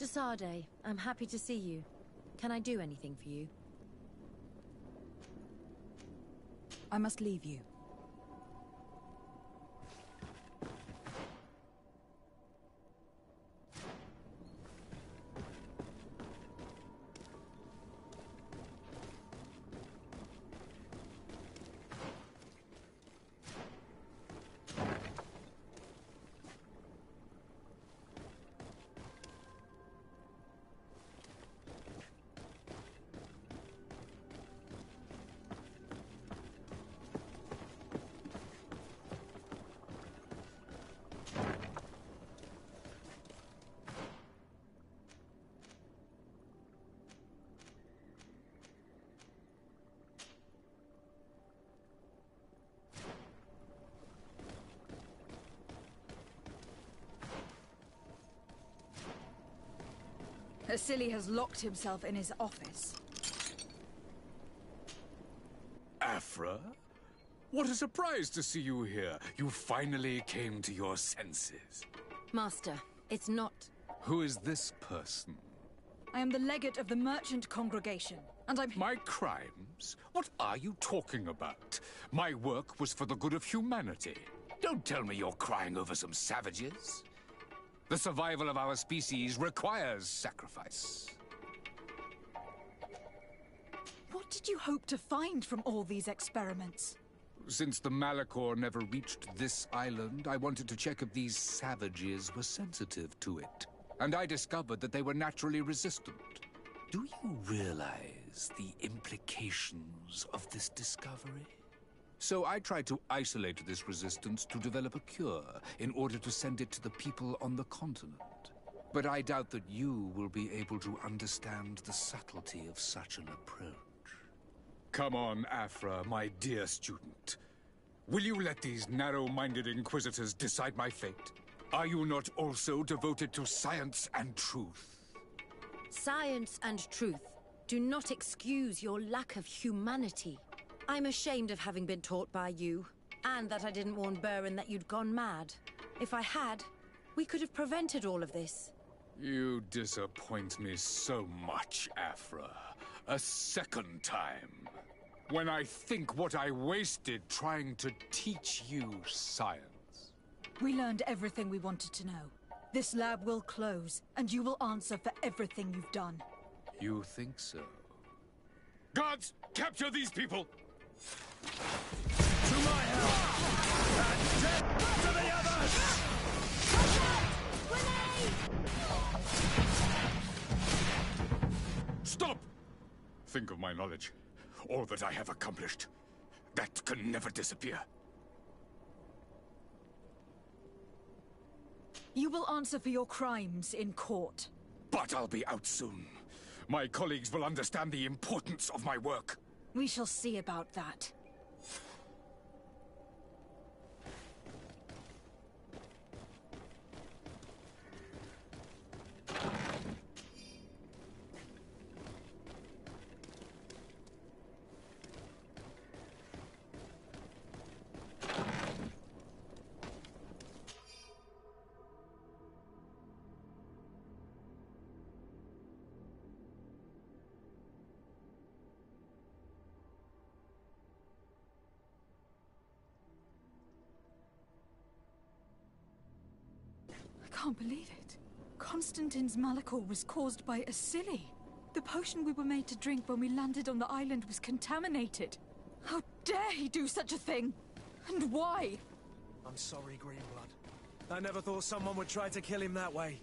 Desade, I'm happy to see you. Can I do anything for you? I must leave you. Asili has locked himself in his office. Afra? What a surprise to see you here. You finally came to your senses. Master, it's not... Who is this person? I am the legate of the merchant congregation, and I'm... My crimes? What are you talking about? My work was for the good of humanity. Don't tell me you're crying over some savages. The survival of our species requires sacrifice. What did you hope to find from all these experiments? Since the Malachor never reached this island, I wanted to check if these savages were sensitive to it. And I discovered that they were naturally resistant. Do you realize the implications of this discovery? So I tried to isolate this resistance to develop a cure in order to send it to the people on the continent. But I doubt that you will be able to understand the subtlety of such an approach. Come on, Afra, my dear student. Will you let these narrow-minded inquisitors decide my fate? Are you not also devoted to science and truth? Science and truth do not excuse your lack of humanity. I'm ashamed of having been taught by you, and that I didn't warn Burin that you'd gone mad. If I had, we could have prevented all of this. You disappoint me so much, Afra. A second time. When I think what I wasted trying to teach you science. We learned everything we wanted to know. This lab will close, and you will answer for everything you've done. You think so? Guards, capture these people! To my help! And death to the others! Stop! Think of my knowledge. All that I have accomplished. That can never disappear. You will answer for your crimes in court. But I'll be out soon. My colleagues will understand the importance of my work. We shall see about that. I can't believe it. Constantine's Malachor was caused by a silly. The potion we were made to drink when we landed on the island was contaminated. How dare he do such a thing? And why? I'm sorry, Greenblood. I never thought someone would try to kill him that way.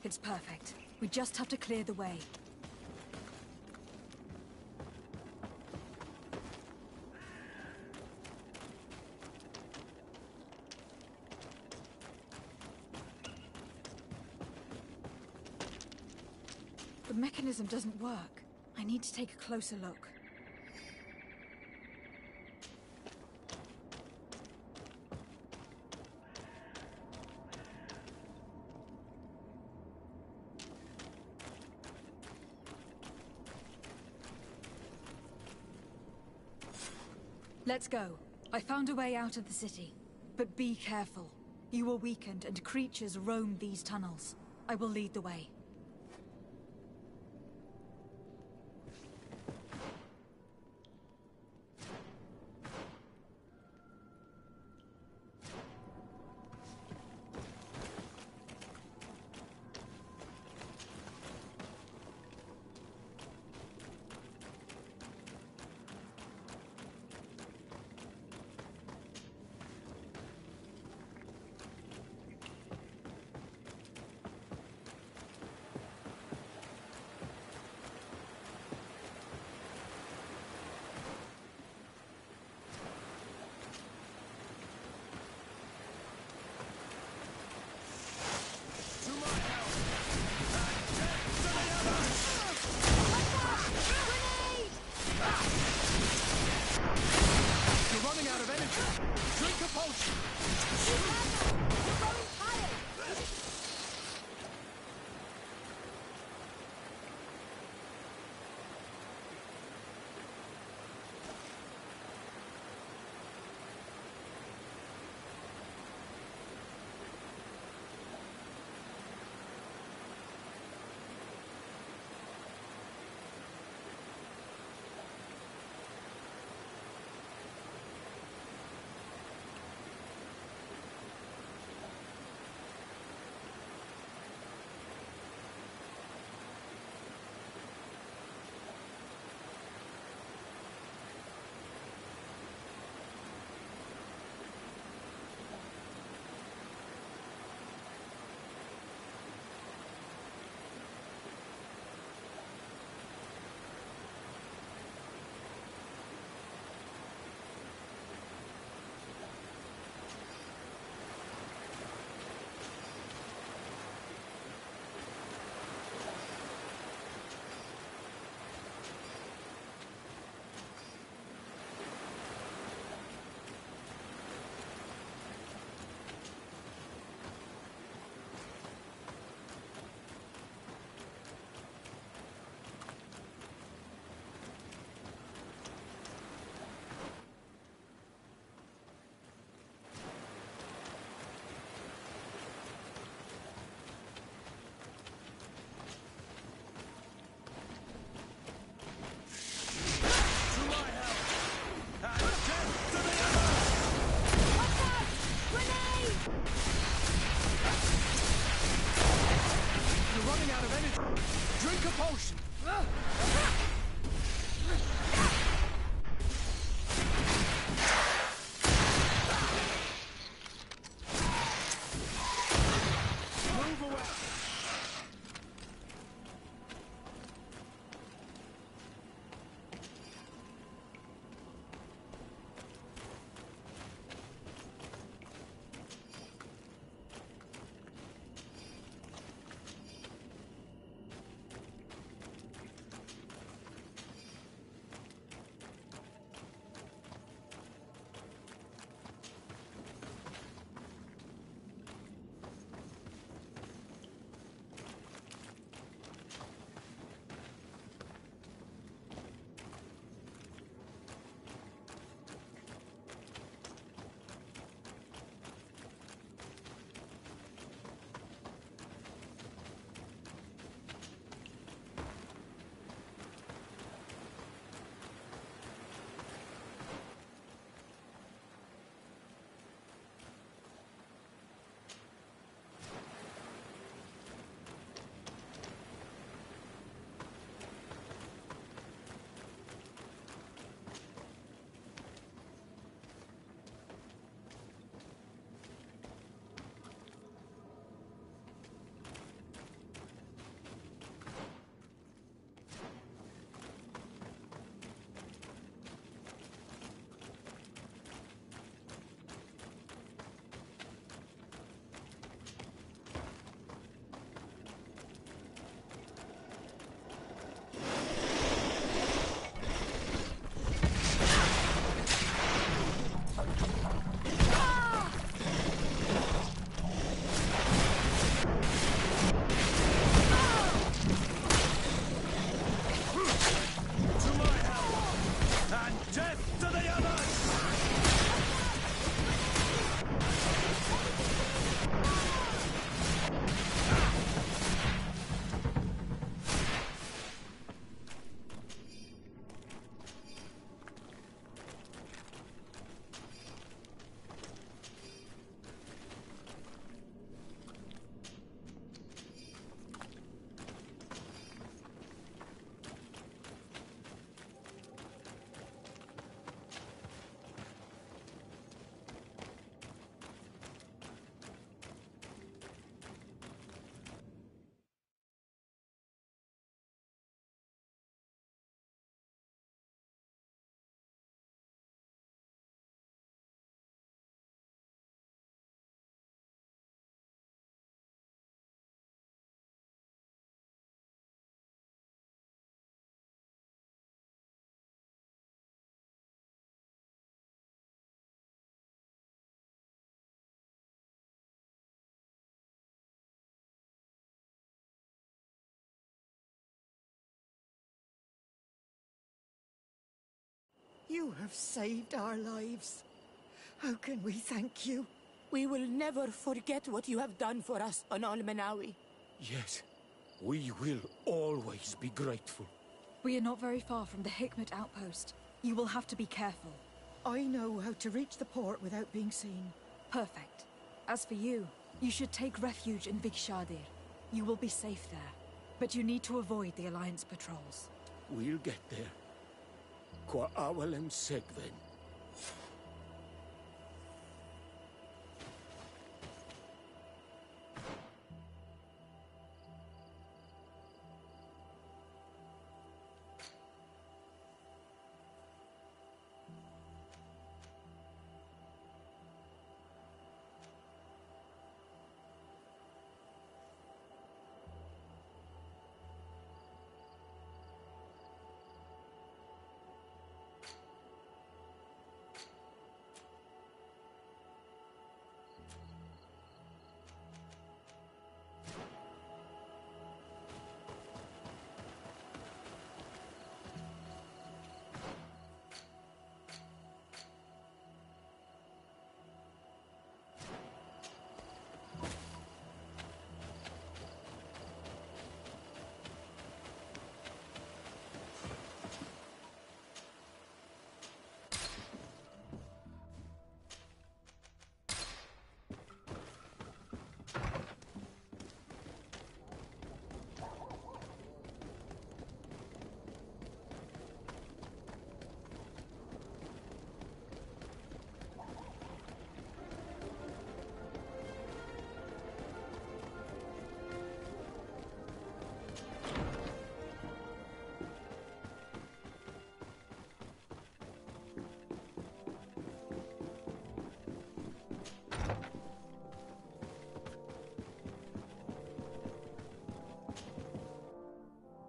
It's perfect. We just have to clear the way. The mechanism doesn't work. I need to take a closer look. Let's go. I found a way out of the city. But be careful. You are weakened and creatures roam these tunnels. I will lead the way. You have saved our lives. How can we thank you? We will never forget what you have done for us on Almenawi. Yes, we will always be grateful. We are not very far from the Hikmet outpost. You will have to be careful. I know how to reach the port without being seen. Perfect. As for you, you should take refuge in Vikshadir. You will be safe there. But you need to avoid the Alliance patrols. We'll get there. Qua awalem segven.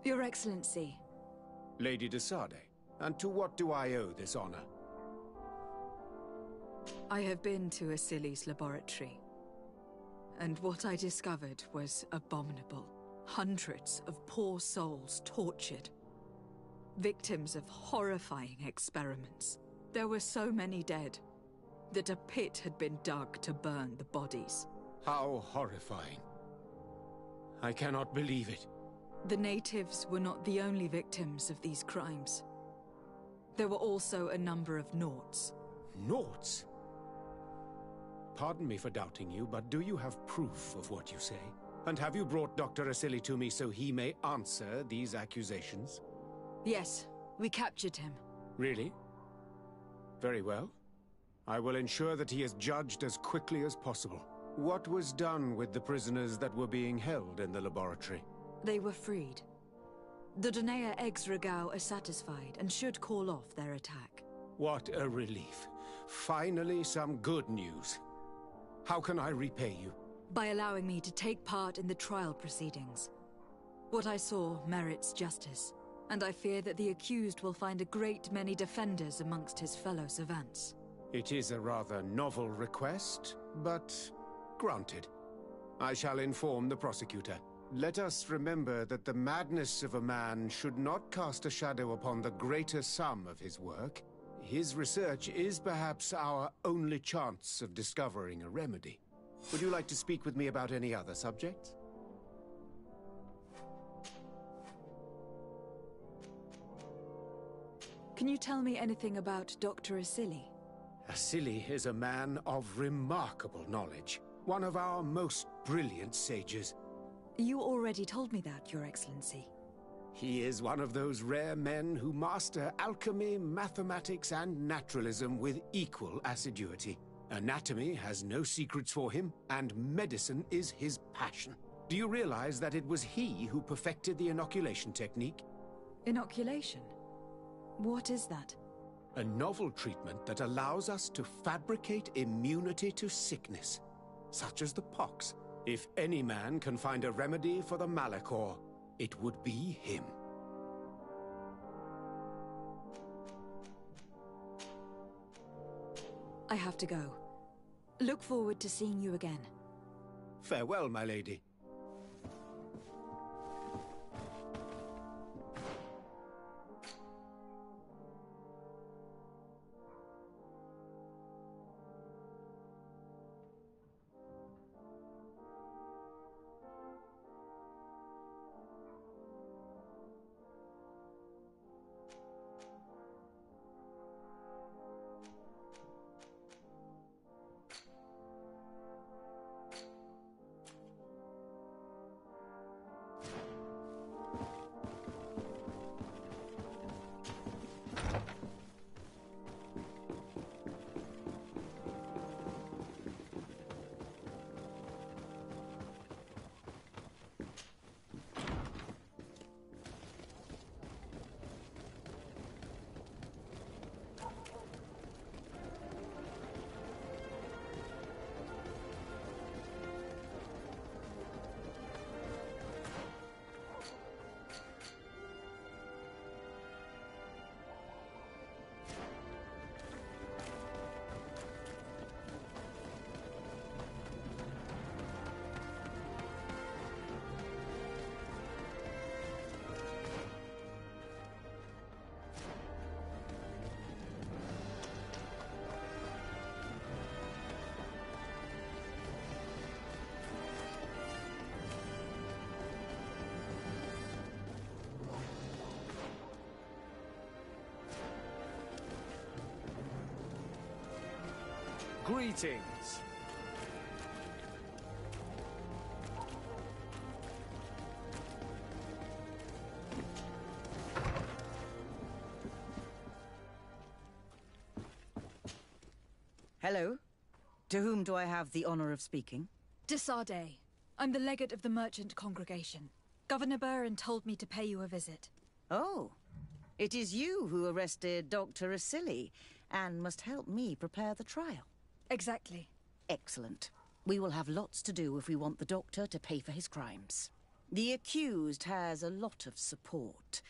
Your Excellency. Lady de Sade, and to what do I owe this honor? I have been to Asili's laboratory, and what I discovered was abominable. Hundreds of poor souls tortured, victims of horrifying experiments. There were so many dead that a pit had been dug to burn the bodies. How horrifying. I cannot believe it. The natives were not the only victims of these crimes. There were also a number of Nauts. Nauts? Pardon me for doubting you, but do you have proof of what you say? And have you brought Dr. Asili to me so he may answer these accusations? Yes, we captured him. Really? Very well. I will ensure that he is judged as quickly as possible. What was done with the prisoners that were being held in the laboratory? They were freed. The Donea Exregao are satisfied and should call off their attack. What a relief. Finally, some good news. How can I repay you? By allowing me to take part in the trial proceedings. What I saw merits justice, and I fear that the accused will find a great many defenders amongst his fellow savants. It is a rather novel request, but granted. I shall inform the prosecutor. Let us remember that the madness of a man should not cast a shadow upon the greater sum of his work. His research is perhaps our only chance of discovering a remedy. Would you like to speak with me about any other subjects? Can you tell me anything about Dr. Asili? Asili is a man of remarkable knowledge. One of our most brilliant sages. You already told me that, Your Excellency. He is one of those rare men who master alchemy, mathematics, and naturalism with equal assiduity. Anatomy has no secrets for him, and medicine is his passion. Do you realize that it was he who perfected the inoculation technique? Inoculation? What is that? A novel treatment that allows us to fabricate immunity to sickness, such as the pox. If any man can find a remedy for the Malachor, it would be him. I have to go. Look forward to seeing you again. Farewell, my lady. Greetings. Hello. To whom do I have the honor of speaking? Desarde. I'm the legate of the merchant congregation. Governor Burren told me to pay you a visit. Oh. It is you who arrested Dr. Asili and must help me prepare the trial. Exactly. Excellent. We will have lots to do if we want the doctor to pay for his crimes. The accused has a lot of support.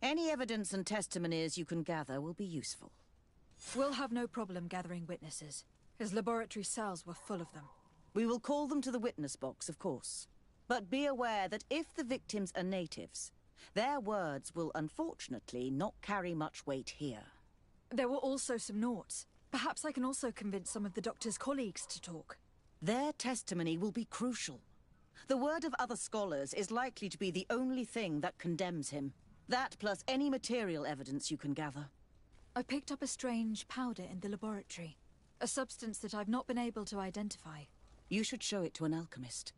Any evidence and testimonies you can gather will be useful. We'll have no problem gathering witnesses. His laboratory cells were full of them. We will call them to the witness box, of course. But be aware that if the victims are natives, their words will unfortunately not carry much weight here. There were also some Nauts. Perhaps I can also convince some of the doctor's colleagues to talk. Their testimony will be crucial. The word of other scholars is likely to be the only thing that condemns him. That plus any material evidence you can gather. I picked up a strange powder in the laboratory. A substance that I've not been able to identify. You should show it to an alchemist.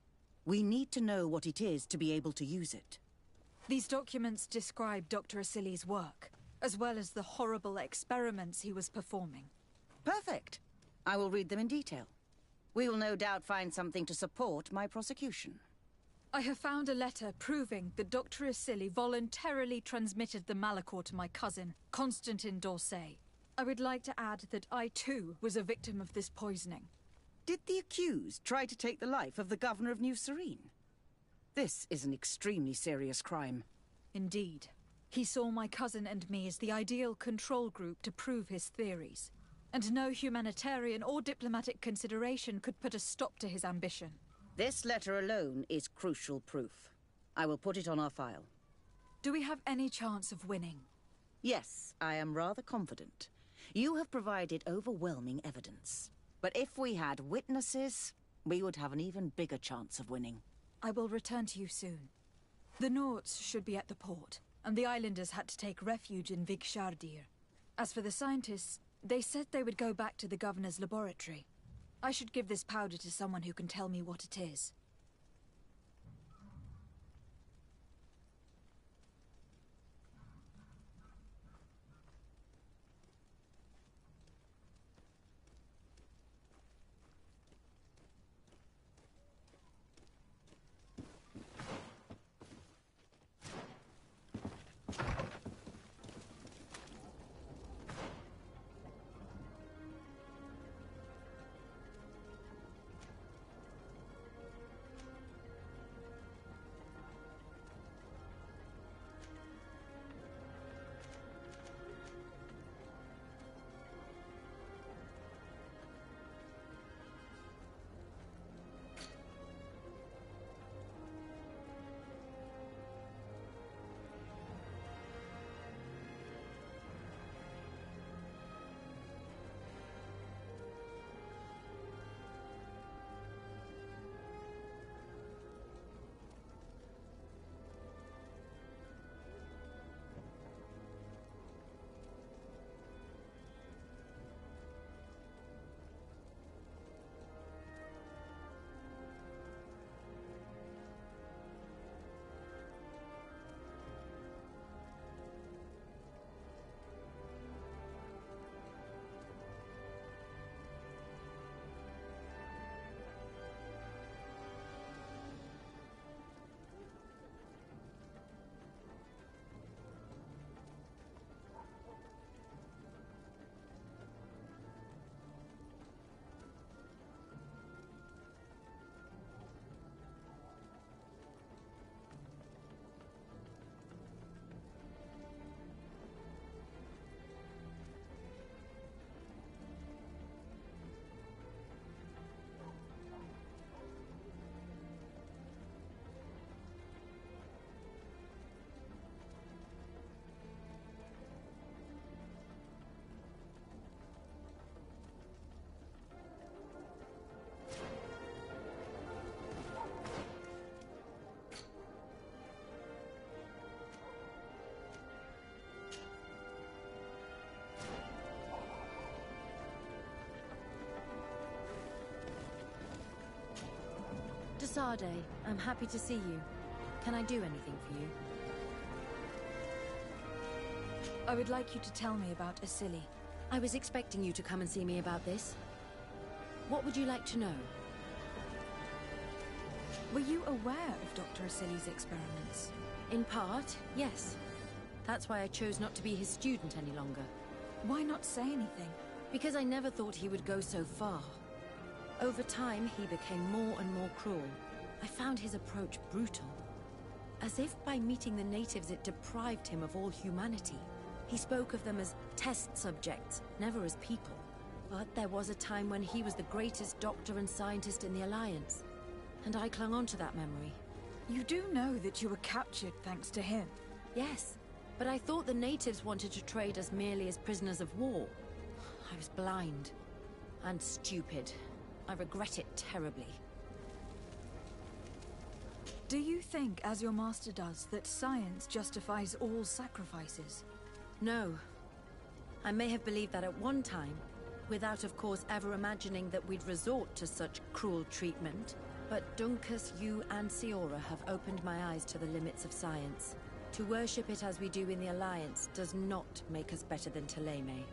We need to know what it is to be able to use it. These documents describe Dr. Asili's work, as well as the horrible experiments he was performing. Perfect. I will read them in detail. We will no doubt find something to support my prosecution. I have found a letter proving that Dr. Asili voluntarily transmitted the Malachor to my cousin, Constantin d'Orsay. I would like to add that I too was a victim of this poisoning. Did the accused try to take the life of the governor of New Serene? This is an extremely serious crime. Indeed. He saw my cousin and me as the ideal control group to prove his theories. And no humanitarian or diplomatic consideration could put a stop to his ambition. This letter alone is crucial proof. I will put it on our file. Do we have any chance of winning? Yes, I am rather confident. You have provided overwhelming evidence. But if we had witnesses, we would have an even bigger chance of winning. I will return to you soon. The Nauts should be at the port, and the islanders had to take refuge in Vigshardir. As for the scientists, they said they would go back to the governor's laboratory. I should give this powder to someone who can tell me what it is. Sade, I'm happy to see you. Can I do anything for you? I would like you to tell me about Asili. I was expecting you to come and see me about this. What would you like to know? Were you aware of Dr. Asili's experiments? In part, yes. That's why I chose not to be his student any longer. Why not say anything? Because I never thought he would go so far. Over time, he became more and more cruel. I found his approach brutal. As if by meeting the natives it deprived him of all humanity. He spoke of them as test subjects, never as people. But there was a time when he was the greatest doctor and scientist in the Alliance. And I clung on to that memory. You do know that you were captured thanks to him? Yes, but I thought the natives wanted to trade us merely as prisoners of war. I was blind. And stupid. I regret it terribly. Do you think, as your master does, that science justifies all sacrifices? No. I may have believed that at one time, without of course ever imagining that we'd resort to such cruel treatment. But Dunkus, you and Siora have opened my eyes to the limits of science. To worship it as we do in the Alliance does not make us better than Thélème.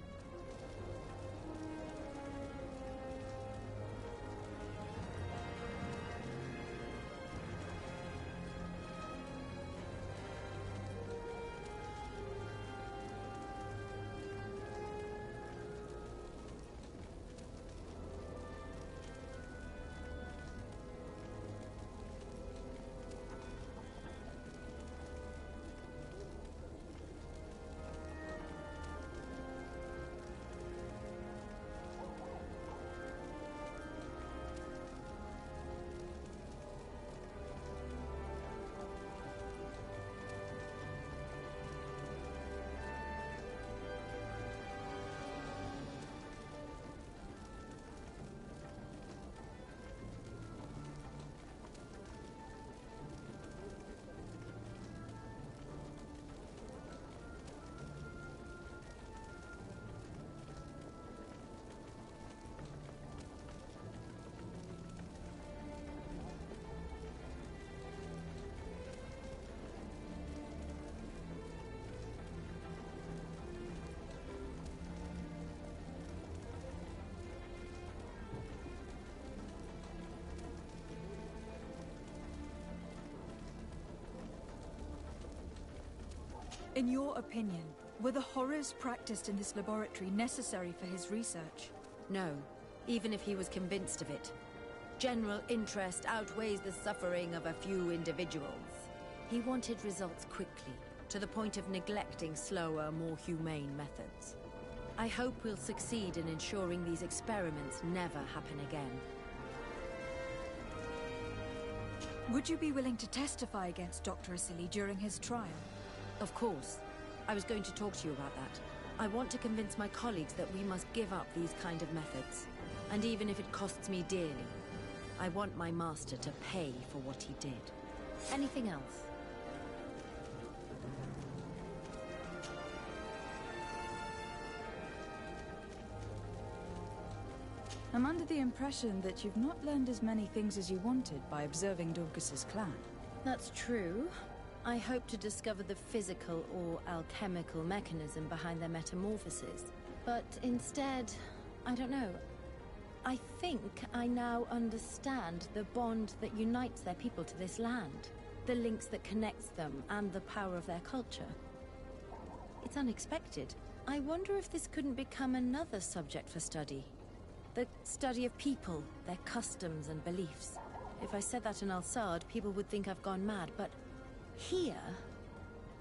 In your opinion, were the horrors practiced in this laboratory necessary for his research? No, even if he was convinced of it. General interest outweighs the suffering of a few individuals. He wanted results quickly, to the point of neglecting slower, more humane methods. I hope we'll succeed in ensuring these experiments never happen again. Would you be willing to testify against Dr. Asili during his trial? Of course. I was going to talk to you about that. I want to convince my colleagues that we must give up these kind of methods. And even if it costs me dearly, I want my master to pay for what he did. Anything else? I'm under the impression that you've not learned as many things as you wanted by observing Dorcas's clan. That's true. I hope to discover the physical or alchemical mechanism behind their metamorphoses. But instead, I don't know. I think I now understand the bond that unites their people to this land. The links that connects them and the power of their culture. It's unexpected. I wonder if this couldn't become another subject for study. The study of people, their customs and beliefs. If I said that in Al-Sad, people would think I've gone mad, but here,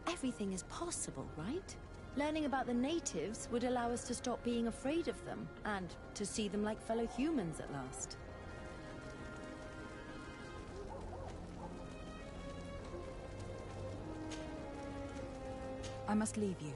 everything is possible, right? Learning about the natives would allow us to stop being afraid of them, and to see them like fellow humans at last. I must leave you.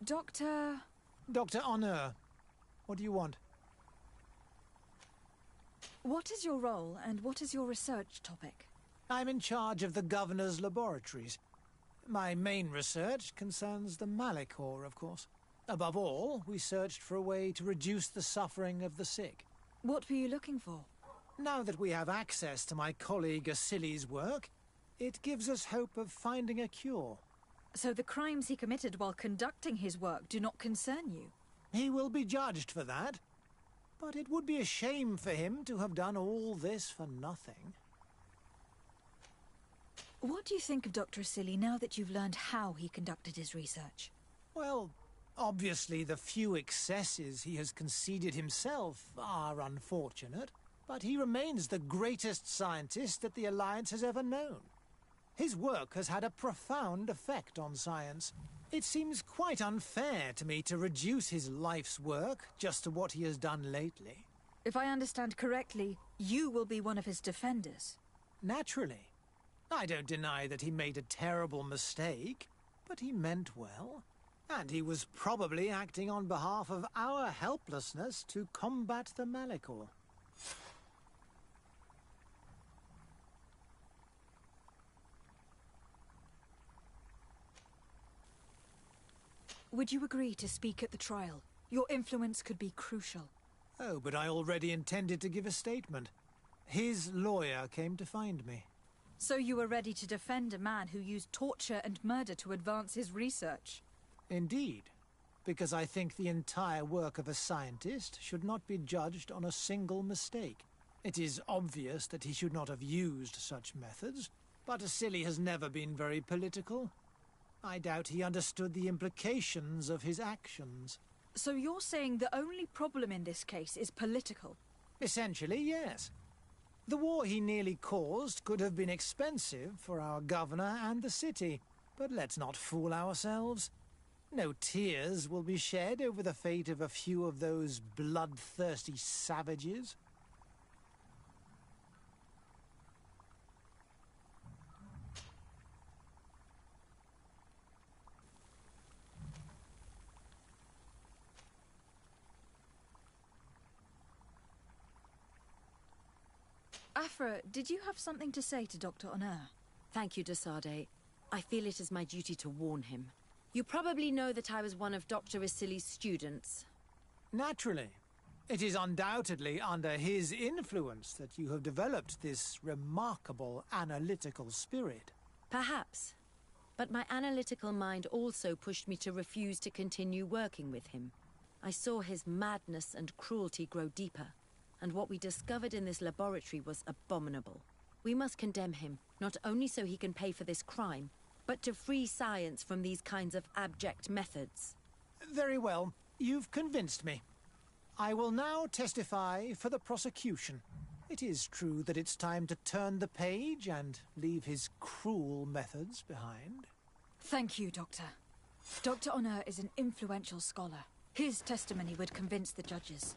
Doctor... Dr. Honor, what do you want? What is your role, and what is your research topic? I'm in charge of the Governor's laboratories. My main research concerns the Malachor, of course. Above all, we searched for a way to reduce the suffering of the sick. What were you looking for? Now that we have access to my colleague Asili's work, it gives us hope of finding a cure. So the crimes he committed while conducting his work do not concern you? He will be judged for that. But it would be a shame for him to have done all this for nothing. What do you think of Dr. Asili now that you've learned how he conducted his research? Well, obviously the few excesses he has conceded himself are unfortunate, but he remains the greatest scientist that the Alliance has ever known. His work has had a profound effect on science. It seems quite unfair to me to reduce his life's work just to what he has done lately. If I understand correctly, you will be one of his defenders. Naturally. I don't deny that he made a terrible mistake, but he meant well. And he was probably acting on behalf of our helplessness to combat the Malachor. Would you agree to speak at the trial? Your influence could be crucial. Oh, but I already intended to give a statement. His lawyer came to find me. So you were ready to defend a man who used torture and murder to advance his research? Indeed, because I think the entire work of a scientist should not be judged on a single mistake. It is obvious that he should not have used such methods, but Asili has never been very political. I doubt he understood the implications of his actions. So you're saying the only problem in this case is political? Essentially, yes. The war he nearly caused could have been expensive for our governor and the city, but let's not fool ourselves. No tears will be shed over the fate of a few of those bloodthirsty savages. Afra, did you have something to say to Dr. Honor? Thank you, Desade. I feel it is my duty to warn him. You probably know that I was one of Dr. Asili's students. Naturally. It is undoubtedly under his influence that you have developed this remarkable analytical spirit. Perhaps. But my analytical mind also pushed me to refuse to continue working with him. I saw his madness and cruelty grow deeper, and what we discovered in this laboratory was abominable. We must condemn him, not only so he can pay for this crime, but to free science from these kinds of abject methods. Very well. You've convinced me. I will now testify for the prosecution. It is true that it's time to turn the page and leave his cruel methods behind. Thank you, Doctor. Dr. Honor is an influential scholar. His testimony would convince the judges.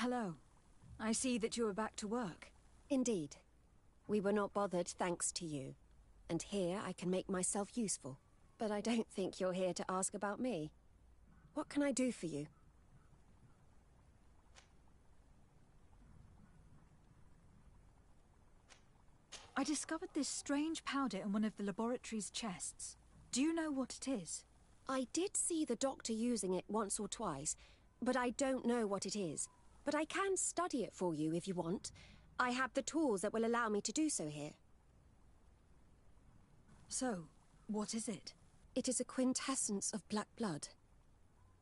Hello. I see that you are back to work. Indeed. We were not bothered thanks to you. And here I can make myself useful. But I don't think you're here to ask about me. What can I do for you? I discovered this strange powder in one of the laboratory's chests. Do you know what it is? I did see the doctor using it once or twice, but I don't know what it is. But I can study it for you if you want. I have the tools that will allow me to do so here. So, what is it? It is a quintessence of black blood.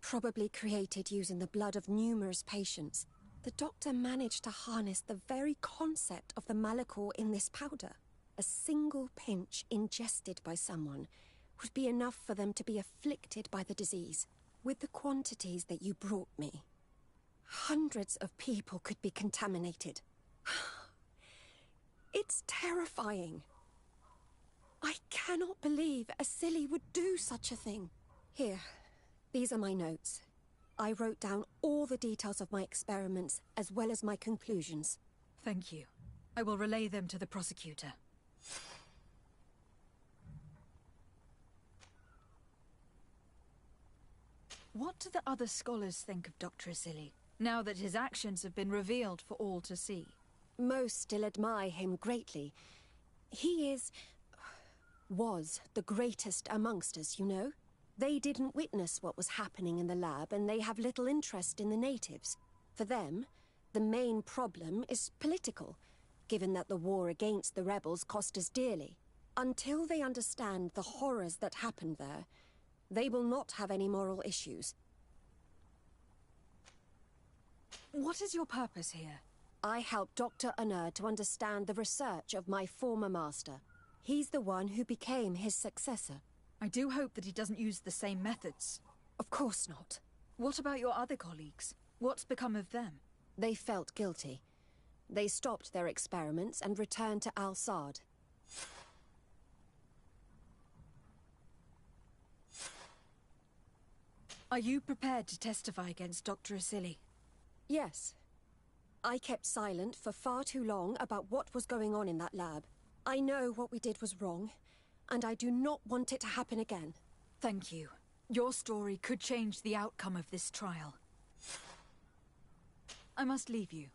Probably created using the blood of numerous patients. The doctor managed to harness the very concept of the Malachor in this powder. A single pinch ingested by someone would be enough for them to be afflicted by the disease. With the quantities that you brought me, hundreds of people could be contaminated. It's terrifying. I cannot believe Asili would do such a thing. Here, these are my notes. I wrote down all the details of my experiments, as well as my conclusions. Thank you. I will relay them to the prosecutor. What do the other scholars think of Dr. Asili, now that his actions have been revealed for all to see? Most still admire him greatly. He was the greatest amongst us, you know? They didn't witness what was happening in the lab, and they have little interest in the natives. For them, the main problem is political, given that the war against the rebels cost us dearly. Until they understand the horrors that happened there, they will not have any moral issues. What is your purpose here? I help Dr. Unur to understand the research of my former master. He's the one who became his successor. I do hope that he doesn't use the same methods. Of course not. What about your other colleagues? What's become of them? They felt guilty. They stopped their experiments and returned to Al-Sad. Are you prepared to testify against Dr. Asili? Yes. I kept silent for far too long about what was going on in that lab. I know what we did was wrong, and I do not want it to happen again. Thank you. Your story could change the outcome of this trial. I must leave you.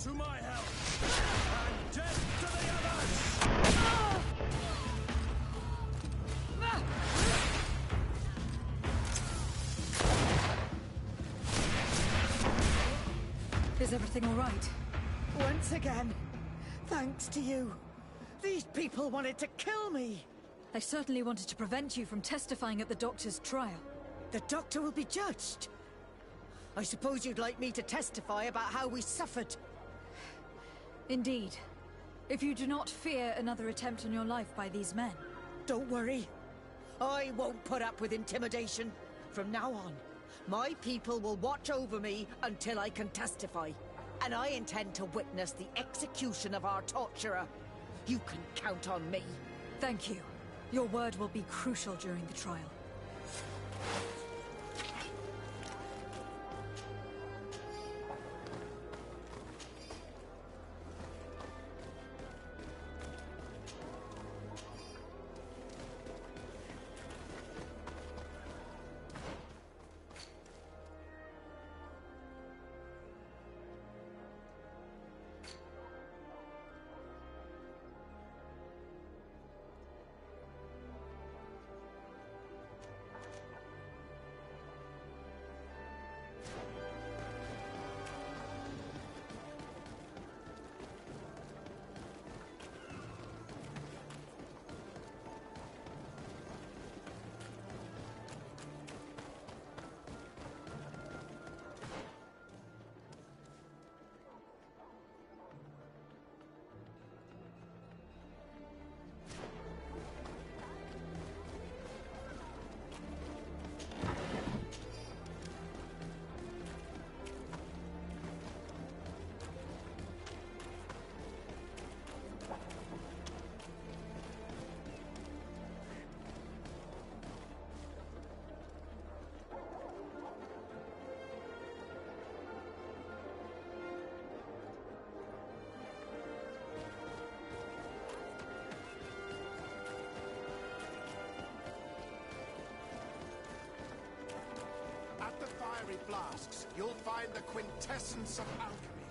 To my help! And death to the others! Is everything all right? Once again, thanks to you. These people wanted to kill me. They certainly wanted to prevent you from testifying at the Doctor's trial. The Doctor will be judged. I suppose you'd like me to testify about how we suffered. Indeed. If you do not fear another attempt on your life by these men. Don't worry. I won't put up with intimidation. From now on, my people will watch over me until I can testify. And I intend to witness the execution of our torturer. You can count on me. Thank you. Your word will be crucial during the trial. Fiery flasks, you'll find the quintessence of alchemy.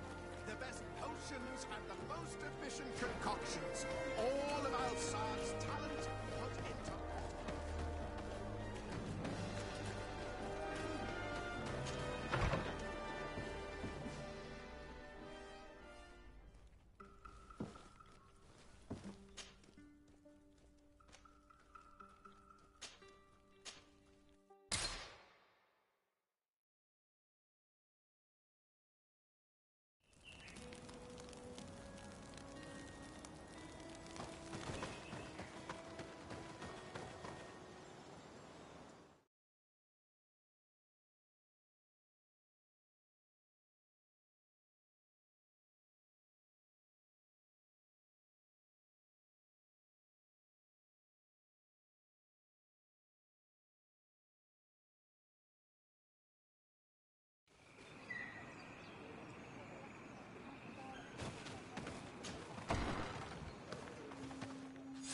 The best potions and the most efficient concoctions. All of Alsad's talent put into...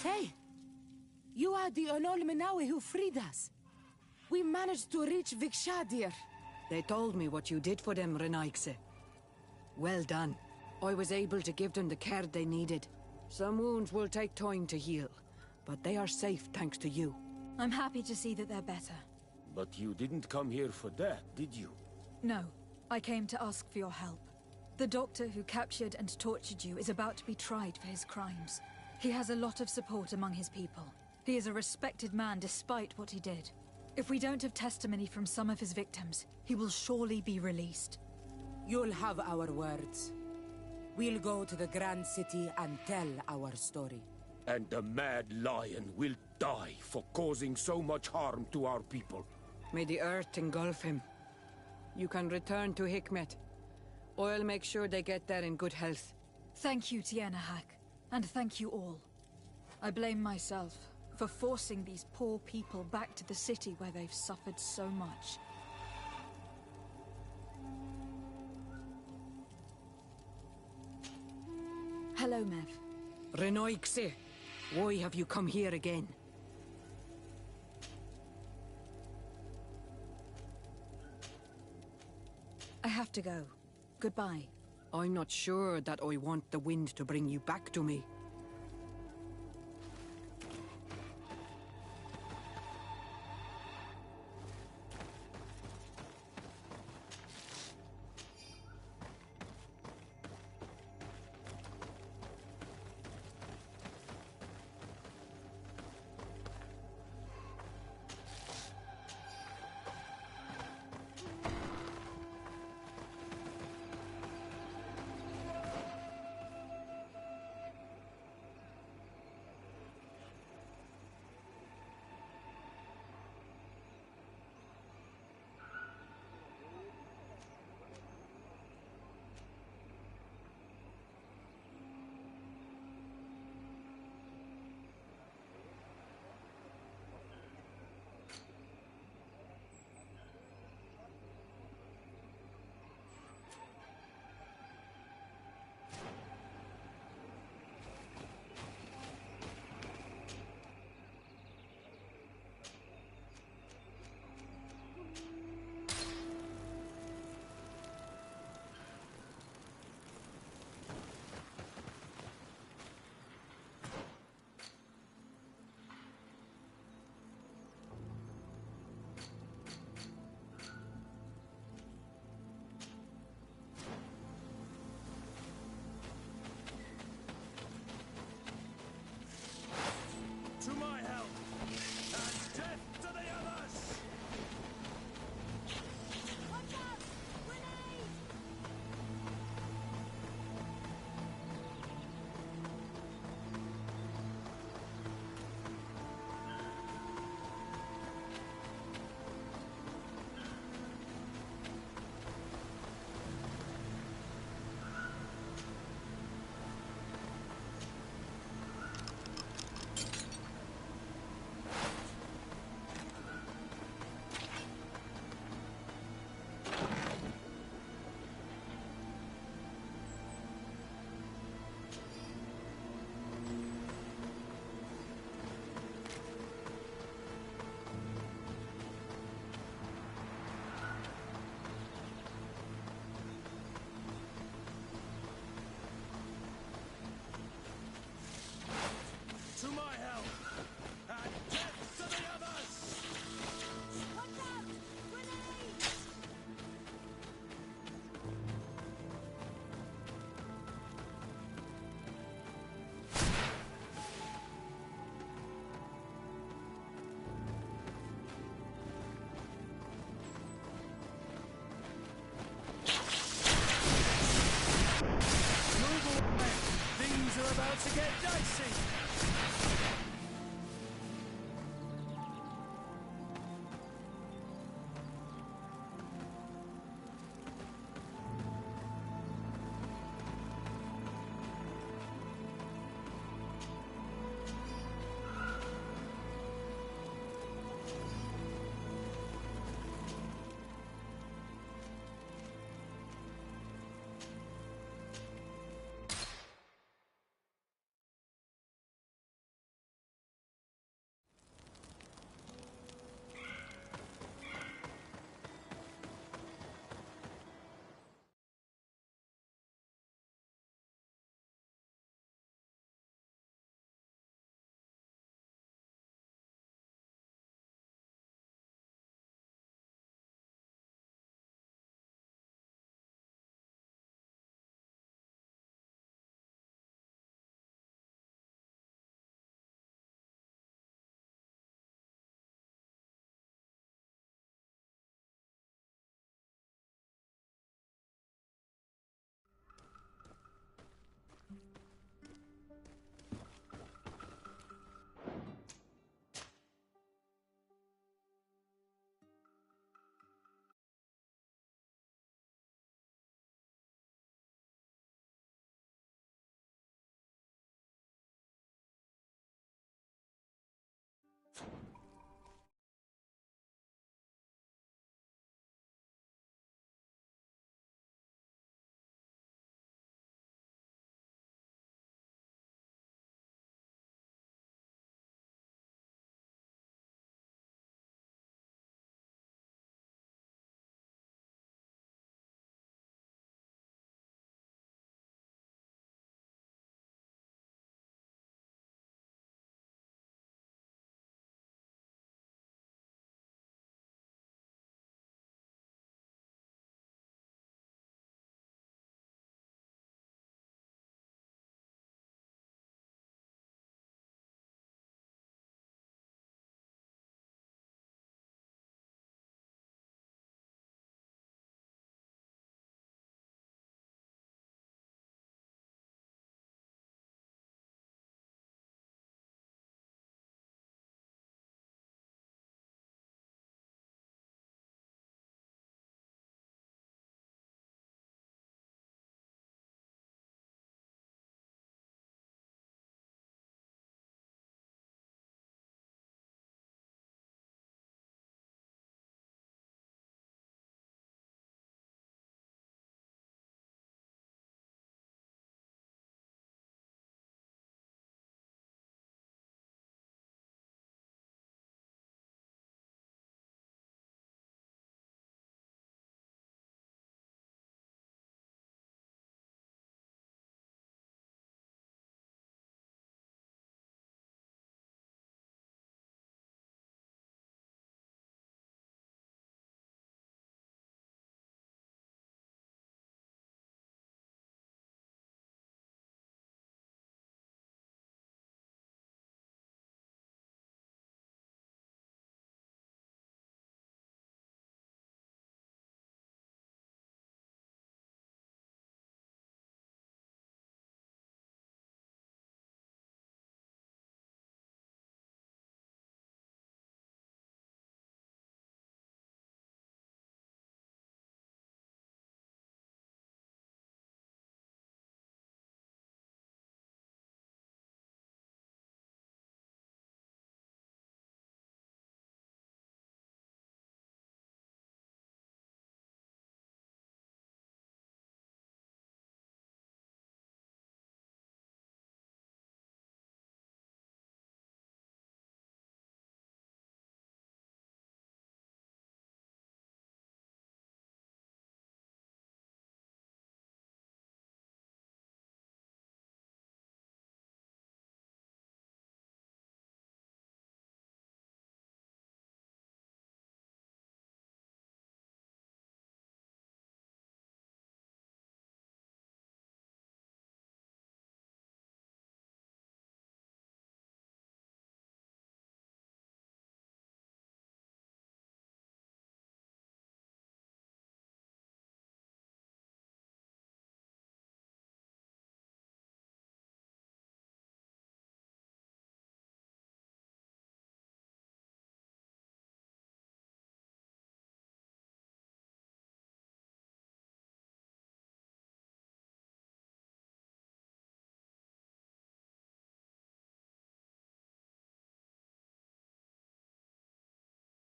Hey! You are the Anol Menawi who freed us. We managed to reach Vikshadir. They told me what you did for them, Renaikse. Well done. I was able to give them the care they needed. Some wounds will take time to heal, but they are safe thanks to you. I'm happy to see that they're better. But you didn't come here for that, did you? No, I came to ask for your help. The doctor who captured and tortured you is about to be tried for his crimes. He has a lot of support among his people. He is a respected man despite what he did. If we don't have testimony from some of his victims, he will surely be released. You'll have our words. We'll go to the Grand City and tell our story. And the Mad Lion will die for causing so much harm to our people. May the earth engulf him. You can return to Hikmet. I'll make sure they get there in good health. Thank you, Tiana Hak. And thank you all. I blame myself for forcing these poor people back to the city where they've suffered so much. Hello, Mev. Renoikse, why have you come here again? I have to go. Goodbye. I'm not sure that I want the wind to bring you back to me.